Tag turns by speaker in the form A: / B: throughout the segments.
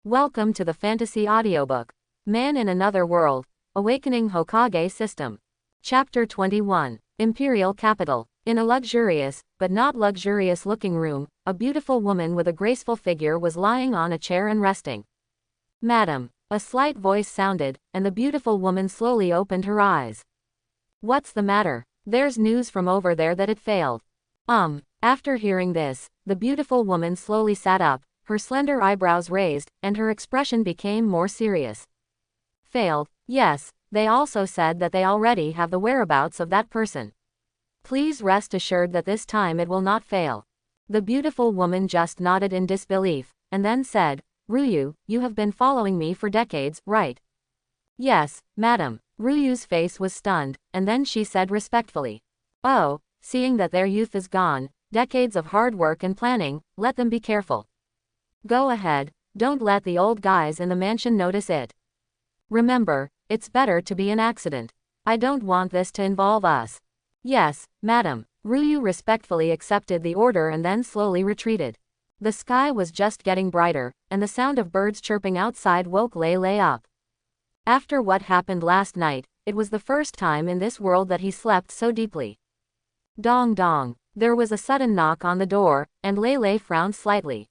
A: Welcome to the fantasy audiobook, Man in Another World, Awakening Hokage System. Chapter 21, Imperial Capital. In a luxurious, but not luxurious-looking room, a beautiful woman with a graceful figure was lying on a chair and resting. "Madam," a slight voice sounded, and the beautiful woman slowly opened her eyes. "What's the matter? There's news from over there that it failed." After hearing this, the beautiful woman slowly sat up, her slender eyebrows raised, and her expression became more serious. "Failed? Yes, they also said that they already have the whereabouts of that person. Please rest assured that this time it will not fail." The beautiful woman just nodded in disbelief, and then said, "Ryu, you have been following me for decades, right?" "Yes, madam." Ryu's face was stunned, and then she said respectfully, "Oh, seeing that their youth is gone, decades of hard work and planning, let them be careful. Go ahead, don't let the old guys in the mansion notice it. Remember, it's better to be an accident. I don't want this to involve us." "Yes, madam." Ryu respectfully accepted the order and then slowly retreated. The sky was just getting brighter, and the sound of birds chirping outside woke Lei up. After what happened last night, it was the first time in this world that he slept so deeply. Dong dong. There was a sudden knock on the door, and Lei frowned slightly.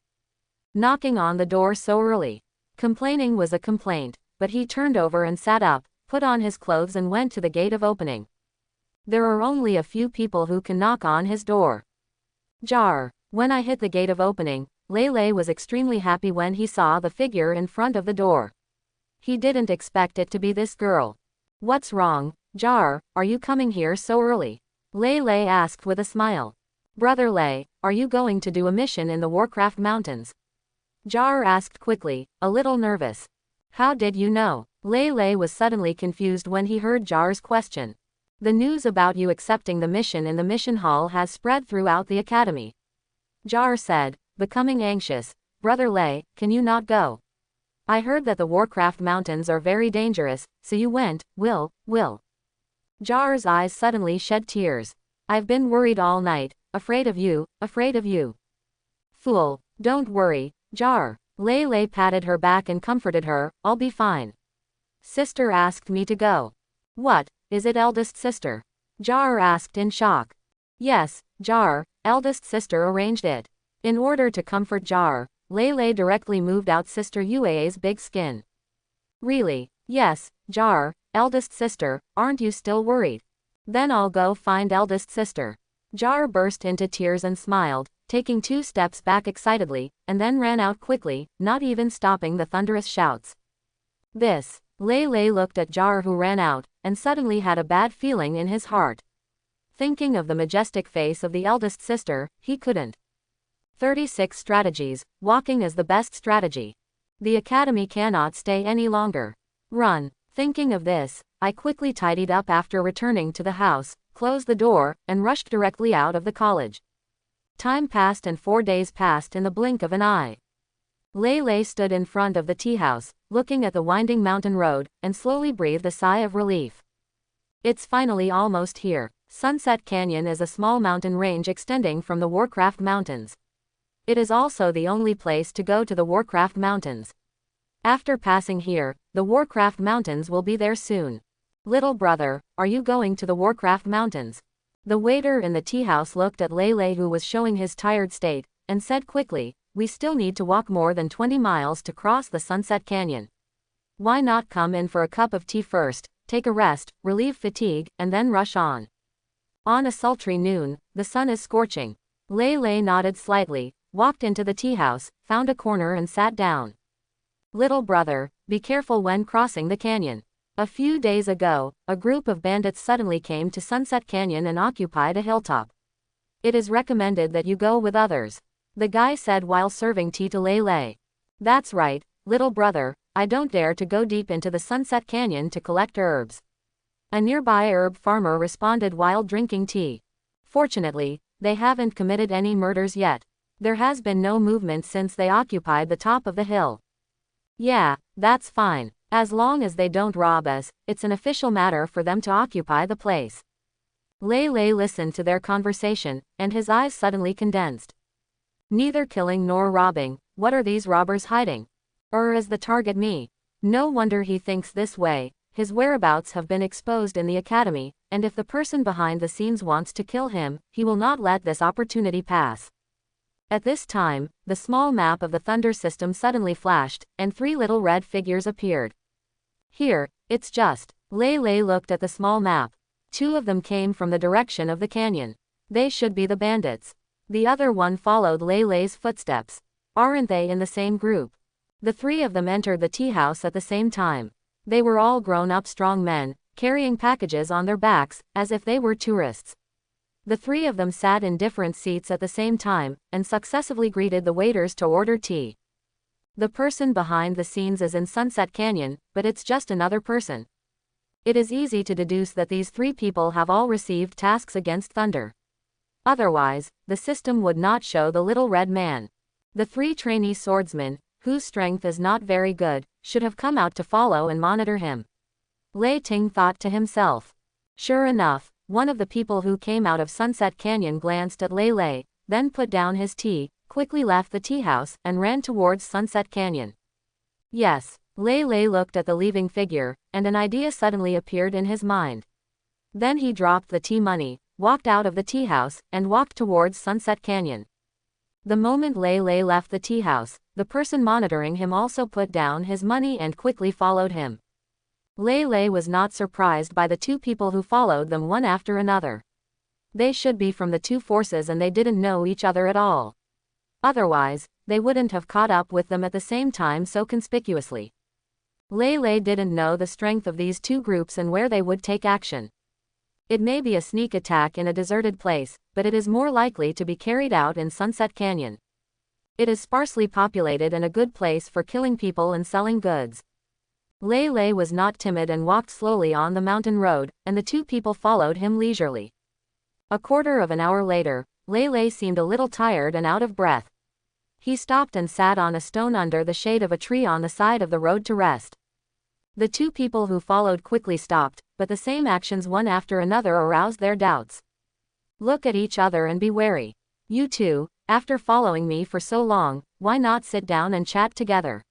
A: Knocking on the door so early. Complaining was a complaint, but he turned over and sat up, put on his clothes and went to the gate of opening. There are only a few people who can knock on his door. Jar. When I hit the gate of opening, Lei was extremely happy when he saw the figure in front of the door. He didn't expect it to be this girl. "What's wrong, Jar, are you coming here so early?" Lei asked with a smile. "Brother Lei, are you going to do a mission in the Warcraft Mountains?" Jar asked quickly, a little nervous. "How did you know?" Lei was suddenly confused when he heard Jar's question. "The news about you accepting the mission in the mission hall has spread throughout the academy." Jar said, becoming anxious, "Brother Lei, can you not go? I heard that the Warcraft Mountains are very dangerous, so you went, will. Jar's eyes suddenly shed tears. "I've been worried all night, afraid of you. Fool, don't worry, Jar." Lei patted her back and comforted her, "I'll be fine. Sister asked me to go." "What, is it eldest sister?" Jar asked in shock. "Yes, Jar, eldest sister arranged it." In order to comfort Jar, Lei directly moved out Sister Yue's big skin. "Really? Yes, Jar, eldest sister, aren't you still worried? Then I'll go find eldest sister." Jar burst into tears and smiled, taking 2 steps back excitedly, and then ran out quickly, not even stopping the thunderous shouts. Lei looked at Jar who ran out, and suddenly had a bad feeling in his heart. Thinking of the majestic face of the eldest sister, he couldn't. 36 strategies, walking is the best strategy. The academy cannot stay any longer. Run. Thinking of this, I quickly tidied up after returning to the house, closed the door, and rushed directly out of the college. Time passed and 4 days passed in the blink of an eye. Lei stood in front of the tea house, looking at the winding mountain road, and slowly breathed a sigh of relief. It's finally almost here. Sunset Canyon is a small mountain range extending from the Warcraft Mountains. It is also the only place to go to the Warcraft Mountains. After passing here, the Warcraft Mountains will be there soon. "Little brother, are you going to the Warcraft Mountains?" The waiter in the tea house looked at Lei who was showing his tired state, and said quickly, "We still need to walk more than 20 miles to cross the Sunset Canyon. Why not come in for a cup of tea first, take a rest, relieve fatigue, and then rush on? On a sultry noon, the sun is scorching." Lei nodded slightly, walked into the tea house, found a corner and sat down. "Little brother, be careful when crossing the canyon. A few days ago, a group of bandits suddenly came to Sunset Canyon and occupied a hilltop. It is recommended that you go with others," the guy said while serving tea to Lei. "That's right, little brother, I don't dare to go deep into the Sunset Canyon to collect herbs," a nearby herb farmer responded while drinking tea. "Fortunately, they haven't committed any murders yet. There has been no movement since they occupied the top of the hill." "Yeah, that's fine. As long as they don't rob us, it's an official matter for them to occupy the place." Lei listened to their conversation, and his eyes suddenly condensed. "Neither killing nor robbing, what are these robbers hiding? Is the target me? No wonder he thinks this way. His whereabouts have been exposed in the academy, and if the person behind the scenes wants to kill him, he will not let this opportunity pass. At this time, the small map of the Thunder system suddenly flashed, and 3 little red figures appeared. Here, it's just. Lei Lei looked at the small map. 2 of them came from the direction of the canyon. They should be the bandits. The other one followed Lei Lei's footsteps. Aren't they in the same group? The 3 of them entered the tea house at the same time. They were all grown-up strong men, carrying packages on their backs, as if they were tourists. The 3 of them sat in different seats at the same time, and successively greeted the waiters to order tea. The person behind the scenes is in Sunset Canyon, but it's just another person. It is easy to deduce that these 3 people have all received tasks against Thunder. Otherwise, the system would not show the little red man. The 3 trainee swordsmen, whose strength is not very good, should have come out to follow and monitor him. Lei Ting thought to himself. Sure enough, one of the people who came out of Sunset Canyon glanced at Lei Lei, then put down his tea, quickly left the tea house, and ran towards Sunset Canyon. Yes, Lei Lei looked at the leaving figure, and an idea suddenly appeared in his mind. Then he dropped the tea money, walked out of the tea house, and walked towards Sunset Canyon. The moment Lei Lei left the tea house, the person monitoring him also put down his money and quickly followed him. Lei Lei was not surprised by the 2 people who followed them one after another. They should be from the 2 forces and they didn't know each other at all. Otherwise, they wouldn't have caught up with them at the same time so conspicuously. Lei Lei didn't know the strength of these 2 groups and where they would take action. It may be a sneak attack in a deserted place, but it is more likely to be carried out in Sunset Canyon. It is sparsely populated and a good place for killing people and selling goods. Lei Lei was not timid and walked slowly on the mountain road, and the 2 people followed him leisurely. A quarter of an hour later, Lei Lei seemed a little tired and out of breath. He stopped and sat on a stone under the shade of a tree on the side of the road to rest. The 2 people who followed quickly stopped, but the same actions one after another aroused their doubts. Look at each other and be wary. You 2, after following me for so long, why not sit down and chat together?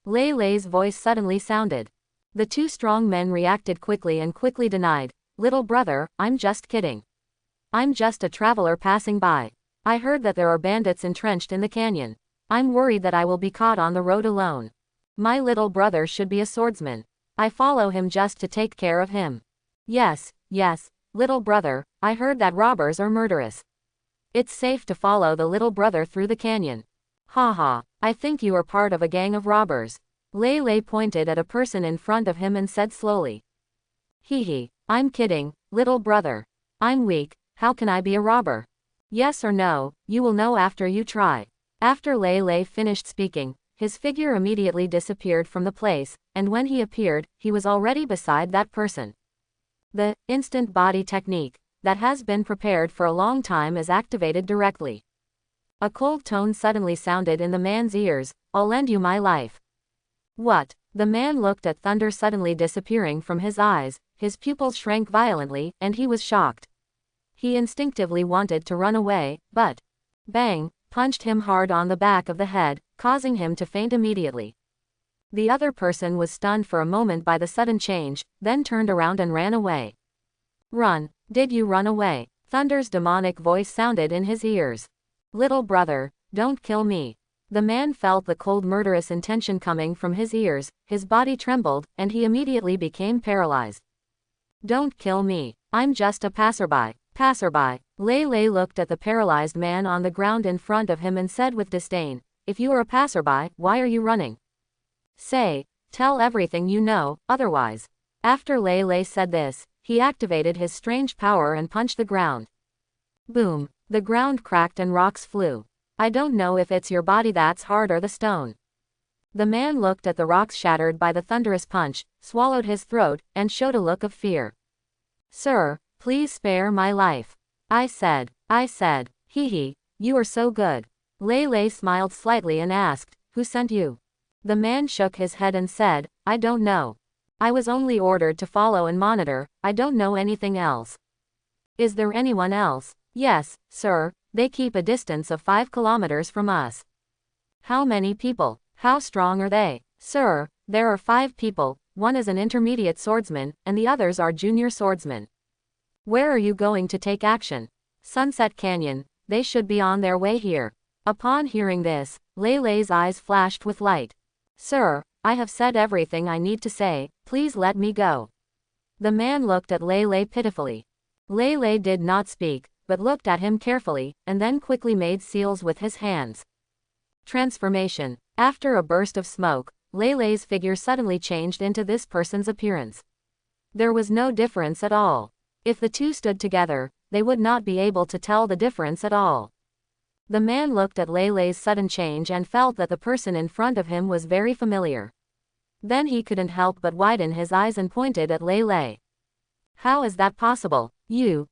A: Lei Lei's voice suddenly sounded. The 2 strong men reacted quickly and quickly denied. Little brother, I'm just kidding. I'm just a traveler passing by. I heard that there are bandits entrenched in the canyon. I'm worried that I will be caught on the road alone. My little brother should be a swordsman. I follow him just to take care of him. Yes, little brother, I heard that robbers are murderous. It's safe to follow the little brother through the canyon. Ha, I think you are part of a gang of robbers. Lei Lei pointed at a person in front of him and said slowly. Hee, I'm kidding, little brother. I'm weak, how can I be a robber? Yes or no, you will know after you try. After Lei Lei finished speaking, his figure immediately disappeared from the place, and when he appeared, he was already beside that person. The instant body technique that has been prepared for a long time is activated directly. A cold tone suddenly sounded in the man's ears, I'll lend you my life. What? The man looked at thunder suddenly disappearing from his eyes, his pupils shrank violently, and he was shocked. He instinctively wanted to run away, but bang, punched him hard on the back of the head, causing him to faint immediately. The other person was stunned for a moment by the sudden change, then turned around and ran away. Run, did you run away? Thunder's demonic voice sounded in his ears. Little brother, don't kill me. The man felt the cold murderous intention coming from his ears, his body trembled, and he immediately became paralyzed. Don't kill me, I'm just a passerby. Lei Lei looked at the paralyzed man on the ground in front of him and said with disdain, if you are a passerby, why are you running? Tell everything you know, otherwise. After Lei Lei said this, he activated his strange power and punched the ground. Boom, the ground cracked and rocks flew. I don't know if it's your body that's hard or the stone. The man looked at the rocks shattered by the thunderous punch, swallowed his throat, and showed a look of fear. Sir, please spare my life. I said, hee, you are so good. Lei Lei smiled slightly and asked, who sent you? The man shook his head and said, I don't know. I was only ordered to follow and monitor, I don't know anything else. Is there anyone else? Yes, sir, they keep a distance of 5 kilometers from us. How many people? How strong are they? Sir, there are 5 people, one is an intermediate swordsman, and the others are junior swordsmen. Where are you going to take action? Sunset Canyon, they should be on their way here. Upon hearing this, Lei Lei's eyes flashed with light. Sir, I have said everything I need to say, please let me go. The man looked at Lei Lei pitifully. Lei Lei did not speak, but looked at him carefully, and then quickly made seals with his hands. Transformation. After a burst of smoke, Lei Lei's figure suddenly changed into this person's appearance. There was no difference at all. If the two stood together, they would not be able to tell the difference at all. The man looked at Lei Lei's sudden change and felt that the person in front of him was very familiar. Then he couldn't help but widen his eyes and pointed at Lei Lei. How is that possible? Hey,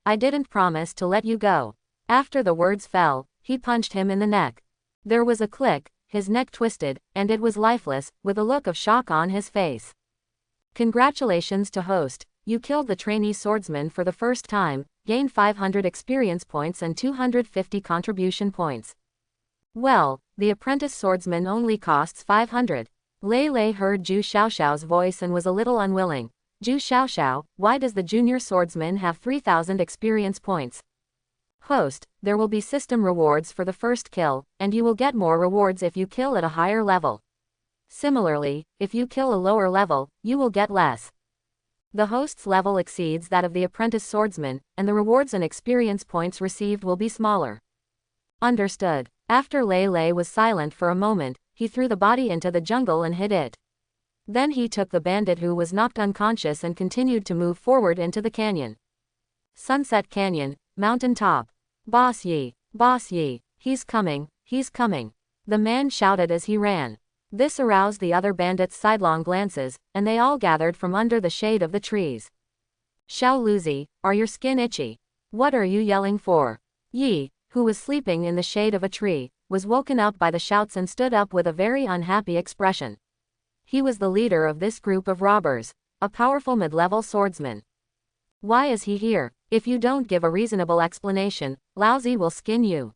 A: I didn't promise to let you go. After the words fell, he punched him in the neck. There was a click, his neck twisted, and it was lifeless, with a look of shock on his face. Congratulations to host, you killed the trainee swordsman for the first time, gained 500 experience points and 250 contribution points. Well, the apprentice swordsman only costs 500. Lei Lei heard Zhu Xiaoxiao's voice and was a little unwilling. Zhu Xiaoxiao, why does the junior swordsman have 3,000 experience points? Host, there will be system rewards for the first kill, and you will get more rewards if you kill at a higher level. Similarly, if you kill a lower level, you will get less. The host's level exceeds that of the apprentice swordsman, and the rewards and experience points received will be smaller. Understood. After Lei Lei was silent for a moment, he threw the body into the jungle and hid it. Then he took the bandit who was knocked unconscious and continued to move forward into the canyon. Sunset Canyon, mountain top. Boss Yi, he's coming, he's coming. The man shouted as he ran. This aroused the other bandits' sidelong glances, and they all gathered from under the shade of the trees. Xiao Luzi, are your skin itchy? What are you yelling for? Yi, who was sleeping in the shade of a tree, was woken up by the shouts and stood up with a very unhappy expression. He was the leader of this group of robbers, a powerful mid-level swordsman. Why is he here? If you don't give a reasonable explanation, Laozi will skin you.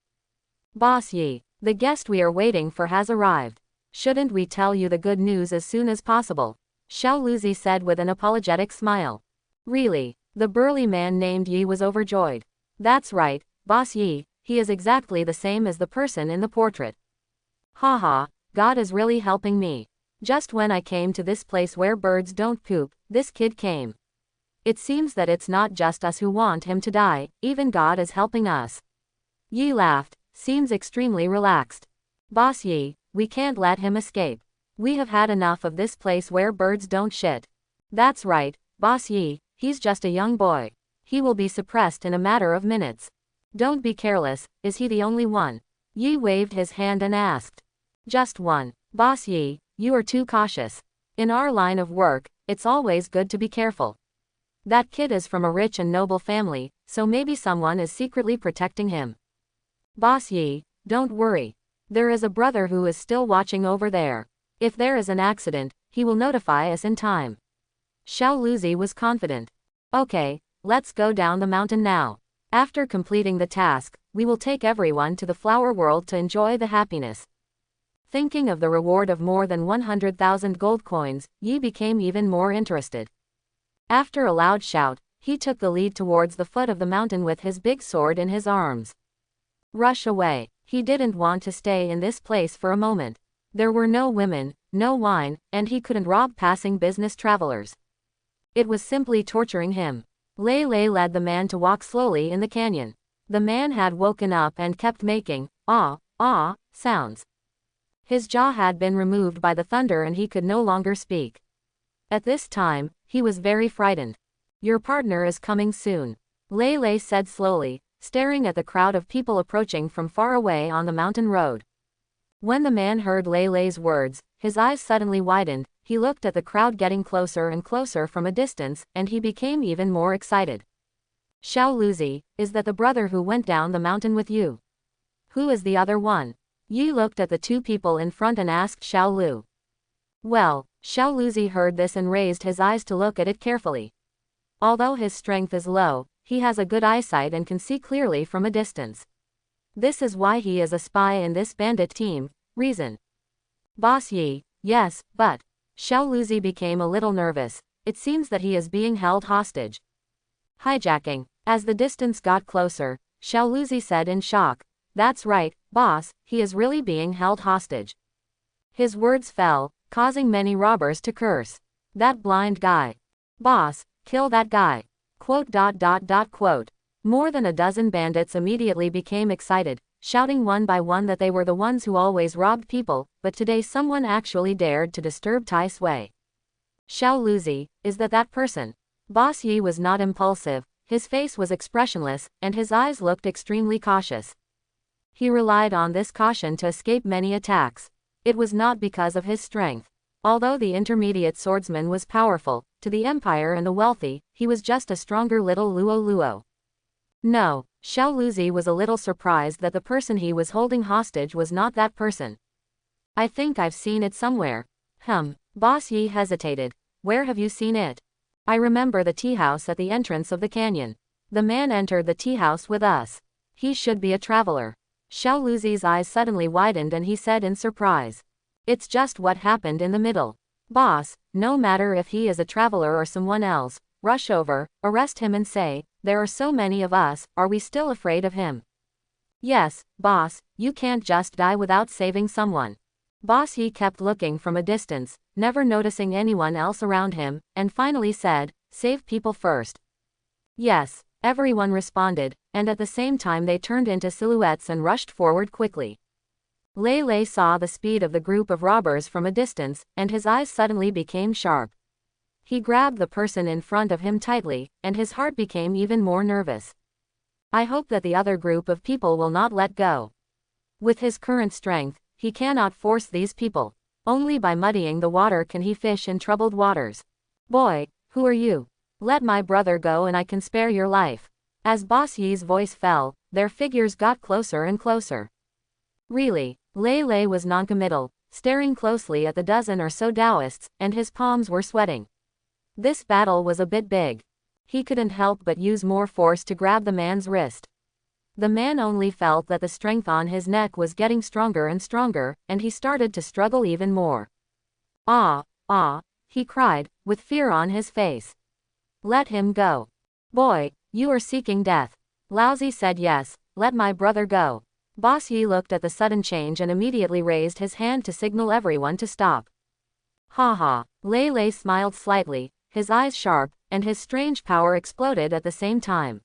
A: Boss Yi, the guest we are waiting for has arrived. Shouldn't we tell you the good news as soon as possible? Xiao Luzi said with an apologetic smile. Really? The burly man named Yi was overjoyed. That's right, Boss Yi, he is exactly the same as the person in the portrait. Haha, God is really helping me. Just when I came to this place where birds don't poop, this kid came. It seems that it's not just us who want him to die, even God is helping us. Yi laughed, seems extremely relaxed. Boss Yi, we can't let him escape. We have had enough of this place where birds don't shit. That's right, Boss Yi, he's just a young boy. He will be suppressed in a matter of minutes. Don't be careless, is he the only one? Yi waved his hand and asked. Just one. Boss Yi, you are too cautious. In our line of work, it's always good to be careful. That kid is from a rich and noble family, so maybe someone is secretly protecting him. Boss Yi, don't worry. There is a brother who is still watching over there. If there is an accident, he will notify us in time. Xiao Luzi was confident. Okay, let's go down the mountain now. After completing the task, we will take everyone to the flower world to enjoy the happiness. Thinking of the reward of more than 100,000 gold coins, Yi became even more interested. After a loud shout, he took the lead towards the foot of the mountain with his big sword in his arms. Rush away. He didn't want to stay in this place for a moment. There were no women, no wine, and he couldn't rob passing business travelers. It was simply torturing him. Lei Lei led the man to walk slowly in the canyon. The man had woken up and kept making sounds. His jaw had been removed by the thunder and he could no longer speak. At this time, he was very frightened. Your partner is coming soon, Lei Lei said slowly, staring at the crowd of people approaching from far away on the mountain road. When the man heard Lei Lei's words, his eyes suddenly widened, he looked at the crowd getting closer and closer from a distance, and he became even more excited. Xiao Luzi, is that the brother who went down the mountain with you? Who is the other one? Yi looked at the two people in front and asked Xiao Lu. Well, Xiao Luzi heard this and raised his eyes to look at it carefully. Although his strength is low, he has a good eyesight and can see clearly from a distance. This is why he is a spy in this bandit team, Reason. Boss Yi, yes, but. Xiao Luzi became a little nervous. It seems that he is being held hostage. Hijacking. As the distance got closer, Xiao Luzi said in shock. That's right, boss, he is really being held hostage. His words fell, causing many robbers to curse. That blind guy. Boss, kill that guy. Quote. More than a dozen bandits immediately became excited, shouting one by one that they were the ones who always robbed people, but today someone actually dared to disturb Tai Sui. Xiao Luzi, is that person? Boss Yi was not impulsive, his face was expressionless, and his eyes looked extremely cautious. He relied on this caution to escape many attacks. It was not because of his strength. Although the intermediate swordsman was powerful, to the empire and the wealthy, he was just a stronger little Luo. No, Xiao Luzi was a little surprised that the person he was holding hostage was not that person. I think I've seen it somewhere. Boss Yi hesitated. Where have you seen it? I remember the tea house at the entrance of the canyon. The man entered the tea house with us. He should be a traveler. Xiao Luzi's eyes suddenly widened and he said in surprise. It's just what happened in the middle. Boss, no matter if he is a traveler or someone else, rush over, arrest him and say, there are so many of us, are we still afraid of him? Yes, boss, you can't just die without saving someone. Boss Yi kept looking from a distance, never noticing anyone else around him, and finally said, save people first. Yes, everyone responded, and at the same time they turned into silhouettes and rushed forward quickly. Lei Lei saw the speed of the group of robbers from a distance, and his eyes suddenly became sharp. He grabbed the person in front of him tightly, and his heart became even more nervous. I hope that the other group of people will not let go. With his current strength, he cannot force these people. Only by muddying the water can he fish in troubled waters. Boy, who are you? Let my brother go and I can spare your life. As Boss Yi's voice fell, their figures got closer and closer. Really, Lei Lei was noncommittal, staring closely at the dozen or so Taoists, and his palms were sweating. This battle was a bit big. He couldn't help but use more force to grab the man's wrist. The man only felt that the strength on his neck was getting stronger and stronger, and he started to struggle even more. Ah, he cried, with fear on his face. Let him go. Boy, you are seeking death. Laozi said yes, let my brother go. Boss Yi looked at the sudden change and immediately raised his hand to signal everyone to stop. Ha. Lei Lei smiled slightly, his eyes sharp, and his strange power exploded at the same time.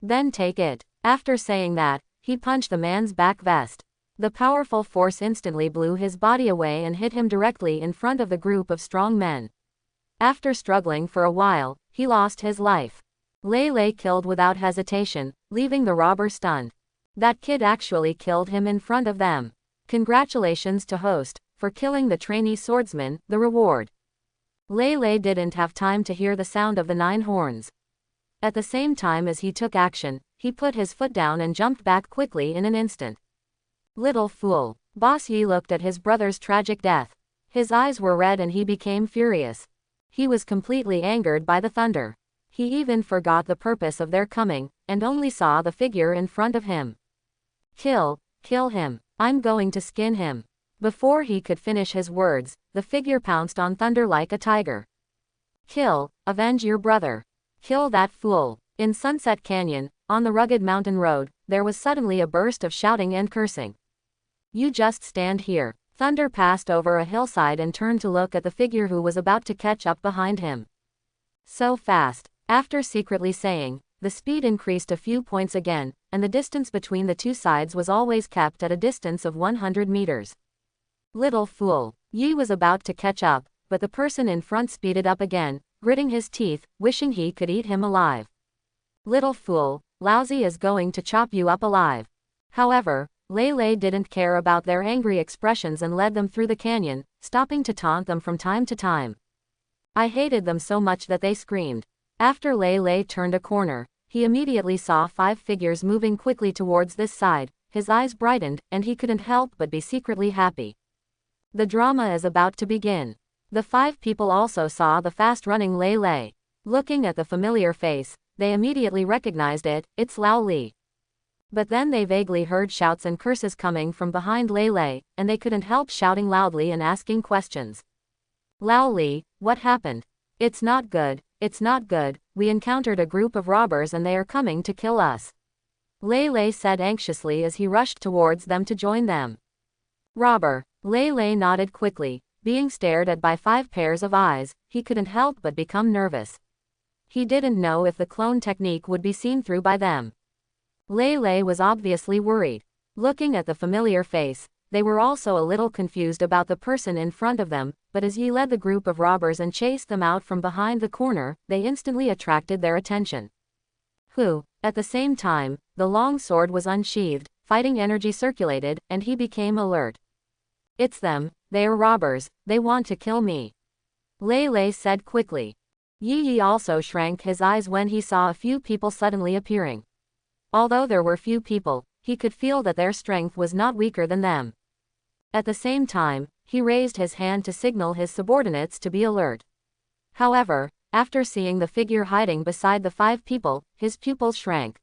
A: Then take it. After saying that, he punched the man's back vest. The powerful force instantly blew his body away and hit him directly in front of the group of strong men. After struggling for a while, he lost his life. Lei Lei killed without hesitation, leaving the robber stunned. That kid actually killed him in front of them. Congratulations to host, for killing the trainee swordsman, the reward. Lei Lei didn't have time to hear the sound of the 9 horns. At the same time as he took action, he put his foot down and jumped back quickly in an instant. Little fool. Boss Yi looked at his brother's tragic death. His eyes were red and he became furious. He was completely angered by the thunder. He even forgot the purpose of their coming, and only saw the figure in front of him. Kill him. I'm going to skin him. Before he could finish his words, the figure pounced on Thunder like a tiger. Avenge your brother. Kill that fool. In Sunset Canyon, on the rugged mountain road, there was suddenly a burst of shouting and cursing. You just stand here. Thunder passed over a hillside and turned to look at the figure who was about to catch up behind him. So fast. After secretly saying, the speed increased a few points again, and the distance between the two sides was always kept at a distance of 100 meters. Little fool. Yi was about to catch up, but the person in front speeded up again, gritting his teeth, wishing he could eat him alive. Little fool, Laozi is going to chop you up alive. However, Lei Lei didn't care about their angry expressions and led them through the canyon, stopping to taunt them from time to time. I hated them so much that they screamed. After Lei Lei turned a corner, he immediately saw 5 figures moving quickly towards this side, his eyes brightened, and he couldn't help but be secretly happy. The drama is about to begin. The 5 people also saw the fast-running Lei Lei. Looking at the familiar face, they immediately recognized it, it's Lao Li. But then they vaguely heard shouts and curses coming from behind Lei, and they couldn't help shouting loudly and asking questions. Lao Li, what happened? It's not good, it's not good, we encountered a group of robbers and they are coming to kill us. Lei said anxiously as he rushed towards them to join them. Robber. Lei nodded quickly. Being stared at by 5 pairs of eyes, he couldn't help but become nervous. He didn't know if the clone technique would be seen through by them. Lei was obviously worried. Looking at the familiar face, they were also a little confused about the person in front of them, but as Yi led the group of robbers and chased them out from behind the corner, they instantly attracted their attention. At the same time, the long sword was unsheathed, fighting energy circulated, and he became alert. It's them, they are robbers, they want to kill me. Lei said quickly. Yi also shrank his eyes when he saw a few people suddenly appearing. Although there were few people, he could feel that their strength was not weaker than them. At the same time, he raised his hand to signal his subordinates to be alert. However, after seeing the figure hiding beside the 5 people, his pupils shrank.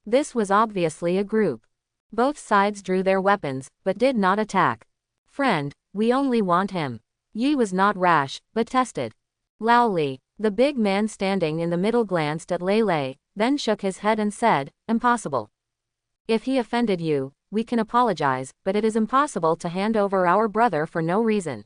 A: This was obviously a group. Both sides drew their weapons, but did not attack. Friend, we only want him. Yi was not rash, but tested. Lao Li, the big man standing in the middle, glanced at Lei, then shook his head and said, impossible. If he offended you, we can apologize, but it is impossible to hand over our brother for no reason.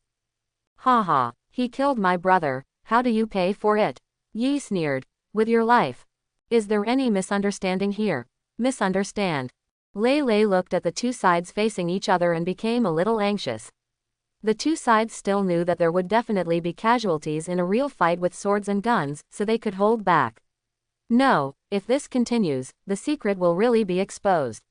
A: Haha, he killed my brother, how do you pay for it? Yi sneered. With your life. Is there any misunderstanding here? Misunderstand. Lei looked at the 2 sides facing each other and became a little anxious. The 2 sides still knew that there would definitely be casualties in a real fight with swords and guns, so they could hold back. No, if this continues, the secret will really be exposed.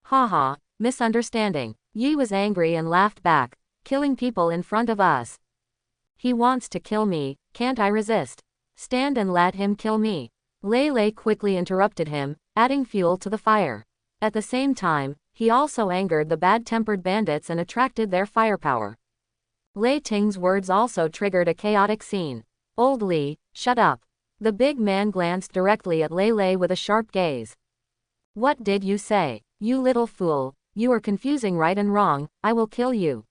A: Haha, misunderstanding. Yi was angry and laughed back. Killing people in front of us. He wants to kill me, can't I resist? Stand and let him kill me. Lei quickly interrupted him, adding fuel to the fire. At the same time, he also angered the bad-tempered bandits and attracted their firepower. Lei Ting's words also triggered a chaotic scene. Old Li, shut up. The big man glanced directly at Lei with a sharp gaze. What did you say? You little fool, you are confusing right and wrong, I will kill you.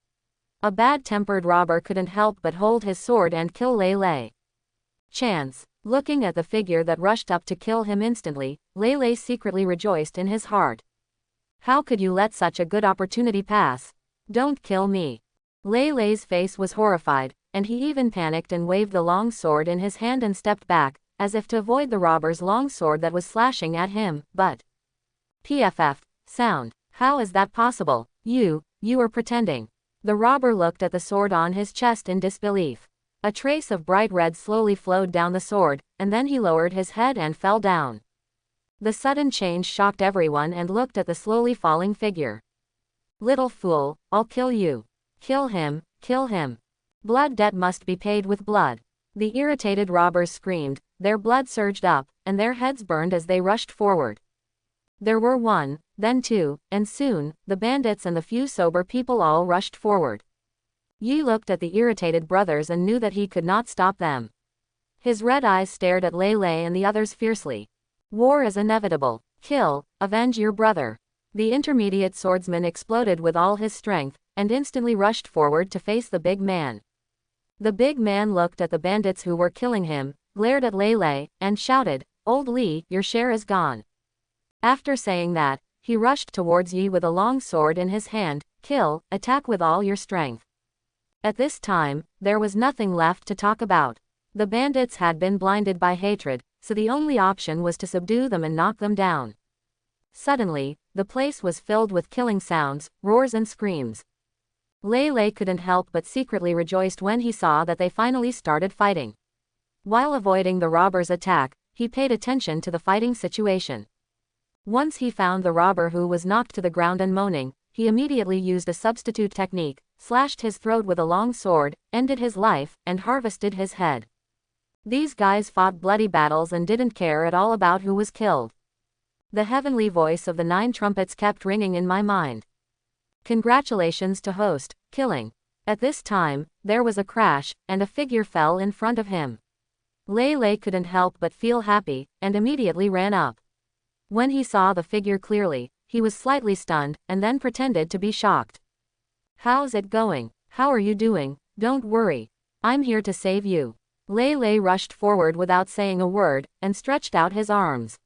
A: A bad-tempered robber couldn't help but hold his sword and kill Lei. Chance. Looking at the figure that rushed up to kill him instantly, Lei secretly rejoiced in his heart. How could you let such a good opportunity pass? Don't kill me. Lei's face was horrified, and he even panicked and waved the long sword in his hand and stepped back, as if to avoid the robber's long sword that was slashing at him, but PFF. Sound. How is that possible? You are pretending. The robber looked at the sword on his chest in disbelief. A trace of bright red slowly flowed down the sword, and then he lowered his head and fell down. The sudden change shocked everyone and looked at the slowly falling figure. Little fool, I'll kill you. Kill him, kill him. Blood debt must be paid with blood. The irritated robbers screamed, their blood surged up, and their heads burned as they rushed forward. There were 1, then 2, and soon, the bandits and the few sober people all rushed forward. Yi looked at the irritated brothers and knew that he could not stop them. His red eyes stared at Lei and the others fiercely. War is inevitable. Kill, avenge your brother. The intermediate swordsman exploded with all his strength, and instantly rushed forward to face the big man. The big man looked at the bandits who were killing him, glared at Lei, and shouted, Old Li, your share is gone. After saying that, he rushed towards Yi with a long sword in his hand. Kill, attack with all your strength. At this time, there was nothing left to talk about. The bandits had been blinded by hatred, so the only option was to subdue them and knock them down. Suddenly, the place was filled with killing sounds, roars and screams. Lei couldn't help but secretly rejoiced when he saw that they finally started fighting. While avoiding the robbers' attack, he paid attention to the fighting situation. Once he found the robber who was knocked to the ground and moaning, he immediately used a substitute technique, slashed his throat with a long sword, ended his life, and harvested his head. These guys fought bloody battles and didn't care at all about who was killed. The heavenly voice of the 9 trumpets kept ringing in my mind. Congratulations to host, killing. At this time, there was a crash, and a figure fell in front of him. Lei couldn't help but feel happy, and immediately ran up. When he saw the figure clearly, he was slightly stunned, and then pretended to be shocked. How's it going? How are you doing? Don't worry. I'm here to save you. Lei Lei rushed forward without saying a word, and stretched out his arms.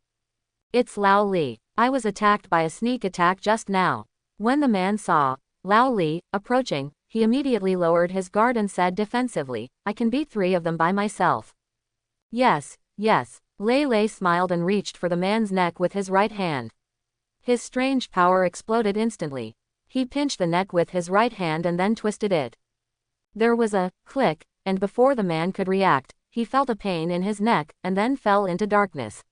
A: It's Lao Li. I was attacked by a sneak attack just now. When the man saw Lao Li approaching, he immediately lowered his guard and said defensively, I can beat 3 of them by myself. Yes, yes. Lei Lei smiled and reached for the man's neck with his right hand. His strange power exploded instantly. He pinched the neck with his right hand and then twisted it. There was a click, and before the man could react, he felt a pain in his neck, and then fell into darkness.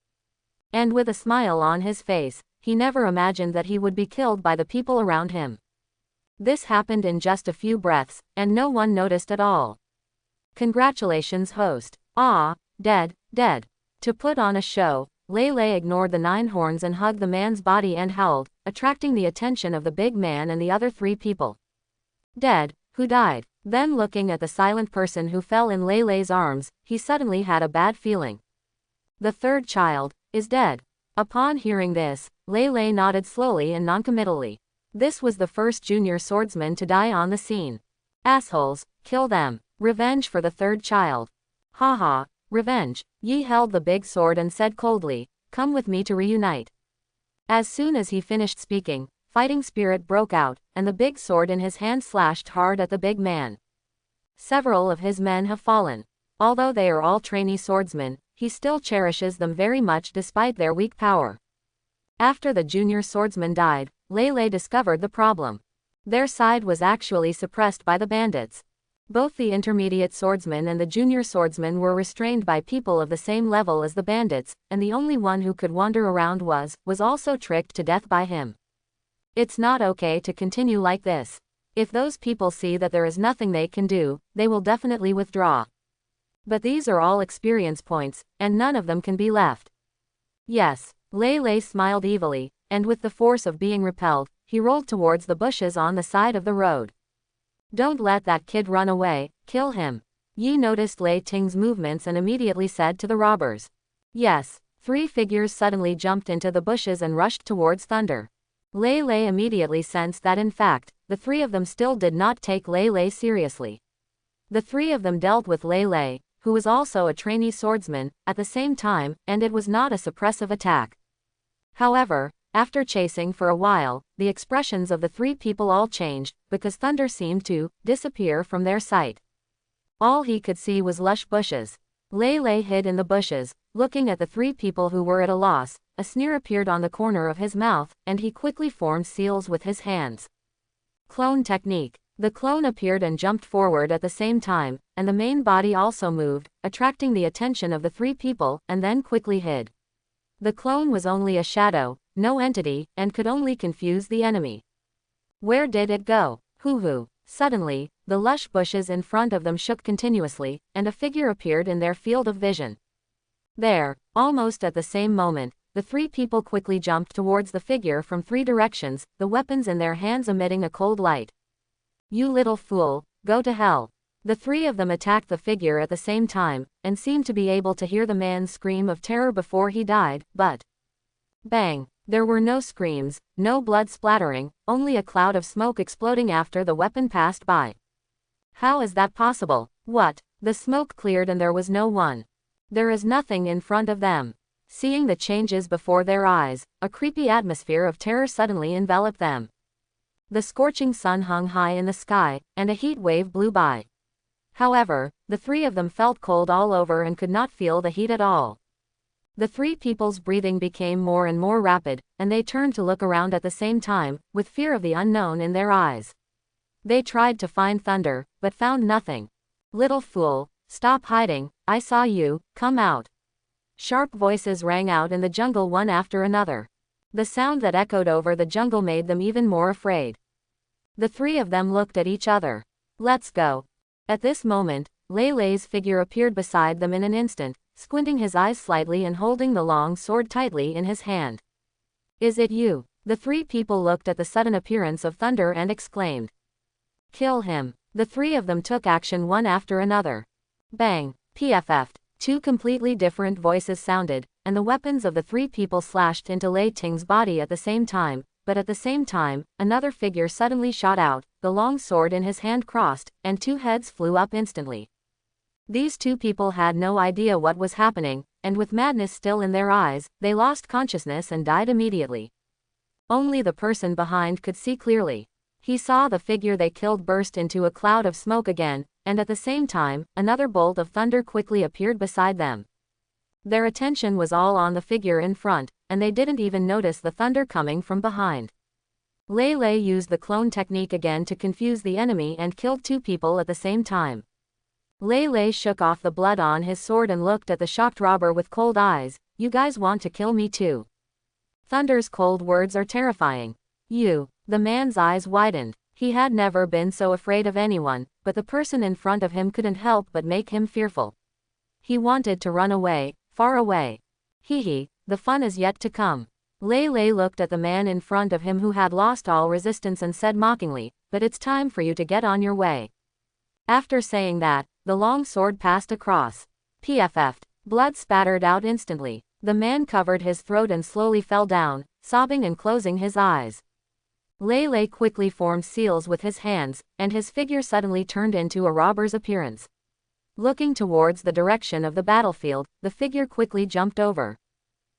A: And with a smile on his face, he never imagined that he would be killed by the people around him. This happened in just a few breaths, and no one noticed at all. Congratulations, host. Ah, dead, dead. To put on a show, Lei Lei ignored the 9 horns and hugged the man's body and howled, attracting the attention of the big man and the other 3 people. Dead? Who died? Then looking at the silent person who fell in Lei Lei's arms, he suddenly had a bad feeling. The 3rd child is dead. Upon hearing this, Lei Lei nodded slowly and noncommittally. This was the first junior swordsman to die on the scene. Assholes, kill them. Revenge for the 3rd child. Haha, revenge. Yi held the big sword and said coldly, come with me to reunite. As soon as he finished speaking, fighting spirit broke out, and the big sword in his hand slashed hard at the big man. Several of his men have fallen. Although they are all trainee swordsmen, he still cherishes them very much despite their weak power. After the junior swordsman died, Lei Lei discovered the problem. Their side was actually suppressed by the bandits. Both the intermediate swordsman and the junior swordsman were restrained by people of the same level as the bandits, and the only one who could wander around was also tricked to death by him. It's not okay to continue like this. If those people see that there is nothing they can do, they will definitely withdraw. But these are all experience points, and none of them can be left. Yes, Lei Lei smiled evilly, and with the force of being repelled, he rolled towards the bushes on the side of the road. Don't let that kid run away, kill him. Yi noticed Lei Ting's movements and immediately said to the robbers. Yes, 3 figures suddenly jumped into the bushes and rushed towards Thunder. Lei Lei immediately sensed that in fact, the 3 of them still did not take Lei Lei seriously. The 3 of them dealt with Lei Lei, who was also a trainee swordsman, at the same time, and it was not a suppressive attack. However, after chasing for a while, the expressions of the 3 people all changed, because Thunder seemed to disappear from their sight. All he could see was lush bushes. Lei Lei hid in the bushes, looking at the 3 people who were at a loss. A sneer appeared on the corner of his mouth, and he quickly formed seals with his hands. Clone technique. The clone appeared and jumped forward at the same time, and the main body also moved, attracting the attention of the 3 people, and then quickly hid. The clone was only a shadow, no entity, and could only confuse the enemy. Where did it go? Hoo-hoo. Suddenly, the lush bushes in front of them shook continuously, and a figure appeared in their field of vision. There, almost at the same moment, the 3 people quickly jumped towards the figure from 3 directions, the weapons in their hands emitting a cold light. You little fool, go to hell. The 3 of them attacked the figure at the same time, and seemed to be able to hear the man's scream of terror before he died, but bang! There were no screams, no blood splattering, only a cloud of smoke exploding after the weapon passed by. How is that possible? What? The smoke cleared and there was no one. There is nothing in front of them. Seeing the changes before their eyes, a creepy atmosphere of terror suddenly enveloped them. The scorching sun hung high in the sky, and a heat wave blew by. However, the 3 of them felt cold all over and could not feel the heat at all. The 3 people's breathing became more and more rapid, and they turned to look around at the same time, with fear of the unknown in their eyes. They tried to find Thunder, but found nothing. Little fool, stop hiding, I saw you, come out. Sharp voices rang out in the jungle one after another. The sound that echoed over the jungle made them even more afraid. The 3 of them looked at each other. Let's go. At this moment, Lei Lei's figure appeared beside them in an instant, squinting his eyes slightly and holding the long sword tightly in his hand. Is it you? The 3 people looked at the sudden appearance of Thunder and exclaimed. Kill him. The 3 of them took action one after another. Bang! PFF'd. 2 completely different voices sounded, and the weapons of the three people slashed into Lei Ting's body at the same time, but at the same time, another figure suddenly shot out, the long sword in his hand crossed, and two heads flew up instantly. These two people had no idea what was happening, and with madness still in their eyes, they lost consciousness and died immediately. Only the person behind could see clearly. He saw the figure they killed burst into a cloud of smoke again, and at the same time, another bolt of thunder quickly appeared beside them. Their attention was all on the figure in front, and they didn't even notice the thunder coming from behind. Lei used the clone technique again to confuse the enemy and killed two people at the same time. Lei shook off the blood on his sword and looked at the shocked robber with cold eyes. You guys want to kill me too? Thunder's cold words are terrifying. You. The man's eyes widened. He had never been so afraid of anyone, but the person in front of him couldn't help but make him fearful. He wanted to run away, far away. Hee, the fun is yet to come. Lei looked at the man in front of him who had lost all resistance and said mockingly, but it's time for you to get on your way. After saying that, the long sword passed across. PFF'd. Blood spattered out instantly. The man covered his throat and slowly fell down, sobbing and closing his eyes. Lei quickly formed seals with his hands, and his figure suddenly turned into a robber's appearance. Looking towards the direction of the battlefield, the figure quickly jumped over.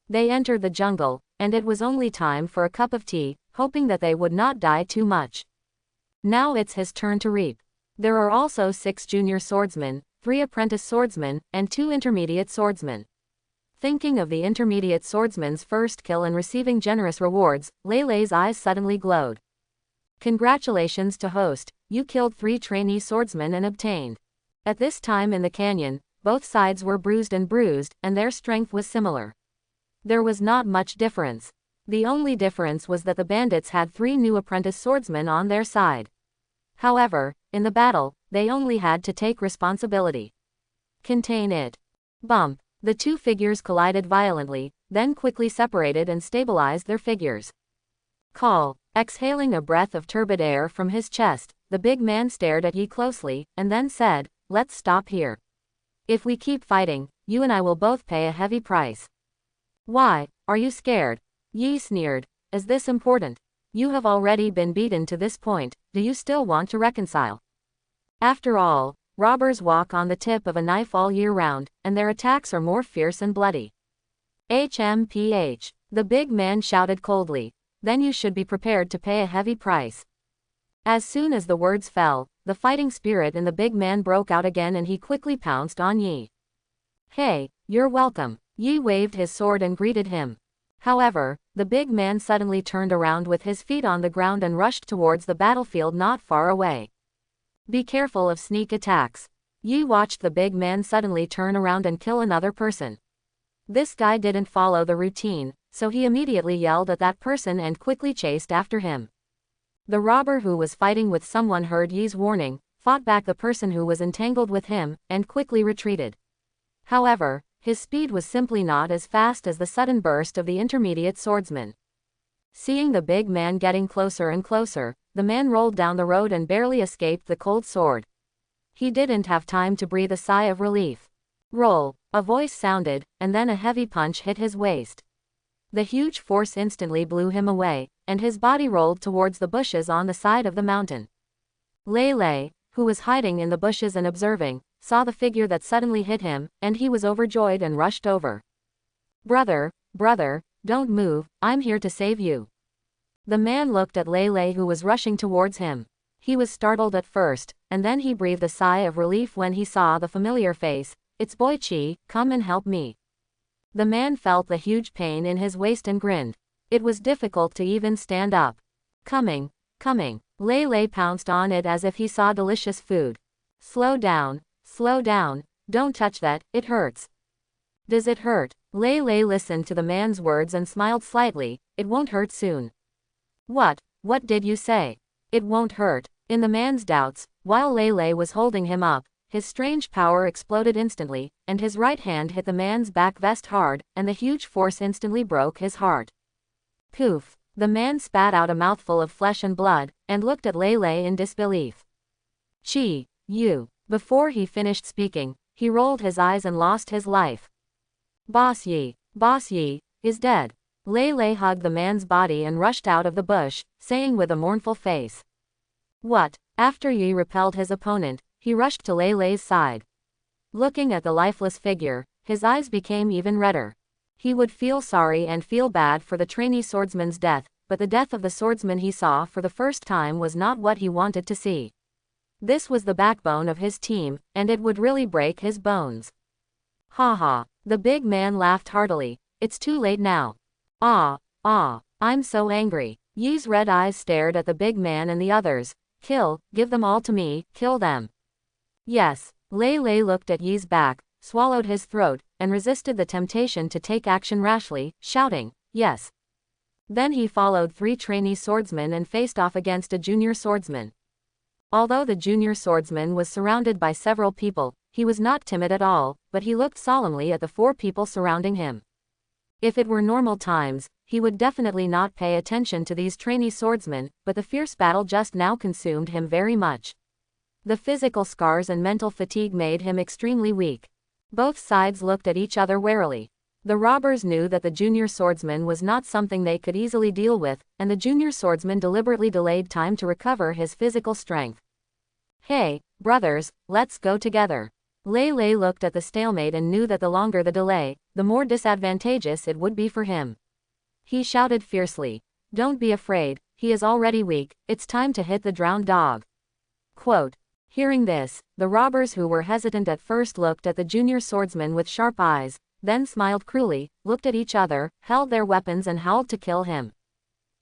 A: They entered the jungle, and it was only time for a cup of tea, hoping that they would not die too much. Now it's his turn to reap. There are also 6 junior swordsmen, 3 apprentice swordsmen, and 2 intermediate swordsmen. Thinking of the intermediate swordsman's first kill and receiving generous rewards, Lei's eyes suddenly glowed. Congratulations to host, you killed 3 trainee swordsmen and obtained. At this time in the canyon, both sides were bruised, and their strength was similar. There was not much difference. The only difference was that the bandits had 3 new apprentice swordsmen on their side. However, in the battle, they only had to take responsibility. Contain it. Bump. The 2 figures collided violently, then quickly separated and stabilized their figures. Call. Exhaling a breath of turbid air from his chest, the big man stared at Yi closely, and then said, let's stop here. If we keep fighting, you and I will both pay a heavy price. Why, are you scared? Yi sneered. Is this important? You have already been beaten to this point, do you still want to reconcile? After all, robbers walk on the tip of a knife all year round, and their attacks are more fierce and bloody. HMPH. The big man shouted coldly. Then you should be prepared to pay a heavy price. As soon as the words fell, the fighting spirit in the big man broke out again and he quickly pounced on Yi. Hey, you're welcome. Yi waved his sword and greeted him. However, the big man suddenly turned around with his feet on the ground and rushed towards the battlefield not far away. Be careful of sneak attacks. Yi watched the big man suddenly turn around and kill another person. This guy didn't follow the routine, so he immediately yelled at that person and quickly chased after him. The robber who was fighting with someone heard Yi's warning, fought back the person who was entangled with him, and quickly retreated. However, his speed was simply not as fast as the sudden burst of the intermediate swordsman. Seeing the big man getting closer and closer, the man rolled down the road and barely escaped the cold sword. He didn't have time to breathe a sigh of relief. Roll, a voice sounded, and then a heavy punch hit his waist. The huge force instantly blew him away, and his body rolled towards the bushes on the side of the mountain. Lei, who was hiding in the bushes and observing, saw the figure that suddenly hit him, and he was overjoyed and rushed over. Brother, don't move, I'm here to save you. The man looked at Lei who was rushing towards him. He was startled at first, and then he breathed a sigh of relief when he saw the familiar face. It's Boy Chi, come and help me. The man felt the huge pain in his waist and grinned. It was difficult to even stand up. Coming. Lei pounced on it as if he saw delicious food. Slow down, don't touch that, it hurts. Does it hurt? Lei listened to the man's words and smiled slightly. It won't hurt soon. What did you say? It won't hurt. In the man's doubts, while Lei was holding him up, his strange power exploded instantly, and his right hand hit the man's back vest hard, and the huge force instantly broke his heart. Poof! The man spat out a mouthful of flesh and blood, and looked at Lei in disbelief. Chi, you. Before he finished speaking, he rolled his eyes and lost his life. Boss Yi, Boss Yi is dead. Lei Lei hugged the man's body and rushed out of the bush, saying with a mournful face. What? After Yi repelled his opponent, he rushed to Lei Lei's side. Looking at the lifeless figure, his eyes became even redder. He would feel sorry and feel bad for the trainee swordsman's death, but the death of the swordsman he saw for the first time was not what he wanted to see. This was the backbone of his team, and it would really break his bones. Ha ha. The big man laughed heartily. It's too late now. I'm so angry. Yi's red eyes stared at the big man and the others. Give them all to me, kill them. Yes. Lei Lei looked at Yi's back, swallowed his throat, and resisted the temptation to take action rashly, shouting, yes. Then he followed 3 trainee swordsmen and faced off against a junior swordsman. Although the junior swordsman was surrounded by several people, he was not timid at all, but he looked solemnly at the 4 people surrounding him. If it were normal times, he would definitely not pay attention to these trainee swordsmen, but the fierce battle just now consumed him very much. The physical scars and mental fatigue made him extremely weak. Both sides looked at each other warily. The robbers knew that the junior swordsman was not something they could easily deal with, and the junior swordsman deliberately delayed time to recover his physical strength. Hey, brothers, let's go together. Lei Lei looked at the stalemate and knew that the longer the delay, the more disadvantageous it would be for him. He shouted fiercely. Don't be afraid, he is already weak, it's time to hit the drowned dog. Quote. Hearing this, the robbers who were hesitant at first looked at the junior swordsman with sharp eyes, then smiled cruelly, looked at each other, held their weapons and howled to kill him.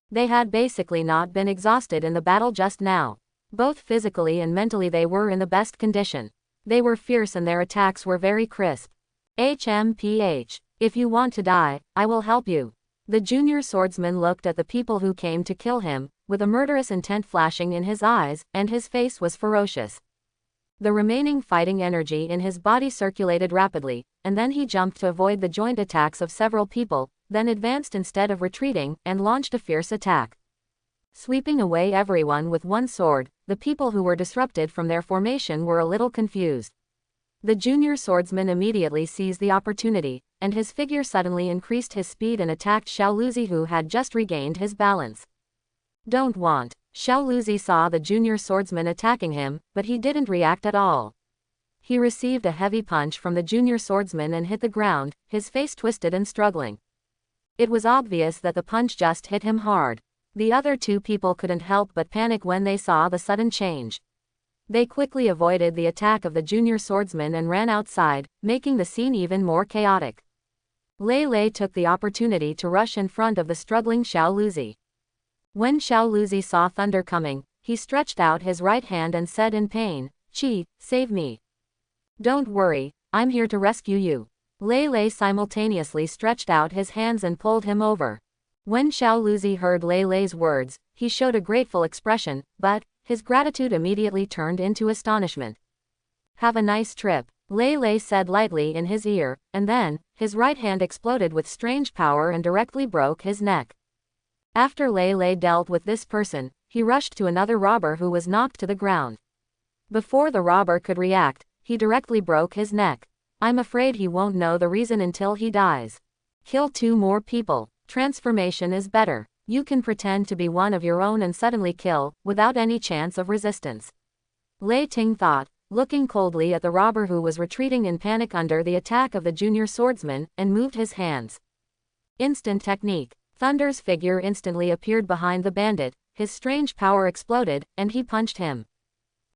A: They had basically not been exhausted in the battle just now. Both physically and mentally they were in the best condition. They were fierce and their attacks were very crisp. HMPH. If you want to die, I will help you. The junior swordsman looked at the people who came to kill him, with a murderous intent flashing in his eyes, and his face was ferocious. The remaining fighting energy in his body circulated rapidly, and then he jumped to avoid the joint attacks of several people, then advanced instead of retreating, and launched a fierce attack. Sweeping away everyone with one sword, the people who were disrupted from their formation were a little confused. The junior swordsman immediately seized the opportunity, and his figure suddenly increased his speed and attacked Xiao Luzi who had just regained his balance. Xiao Luzi saw the junior swordsman attacking him, but he didn't react at all. He received a heavy punch from the junior swordsman and hit the ground, his face twisted and struggling. It was obvious that the punch just hit him hard. The other 2 people couldn't help but panic when they saw the sudden change. They quickly avoided the attack of the junior swordsman and ran outside, making the scene even more chaotic. Lei Lei took the opportunity to rush in front of the struggling Xiao Luzi. When Xiao Luzi saw thunder coming, he stretched out his right hand and said in pain, "Chi, save me." "Don't worry, I'm here to rescue you." Lei Lei simultaneously stretched out his hands and pulled him over. When Xiao Luzi heard Lei Lei's words, he showed a grateful expression, but his gratitude immediately turned into astonishment. "Have a nice trip," Lei Lei said lightly in his ear, and then, his right hand exploded with strange power and directly broke his neck. After Lei Lei dealt with this person, he rushed to another robber who was knocked to the ground. Before the robber could react, he directly broke his neck. I'm afraid he won't know the reason until he dies. Kill 2 more people. Transformation is better. You can pretend to be one of your own and suddenly kill, without any chance of resistance. Lei Ting thought, looking coldly at the robber who was retreating in panic under the attack of the junior swordsman, and moved his hands. Instant technique. Thunder's figure instantly appeared behind the bandit, his strange power exploded, and he punched him.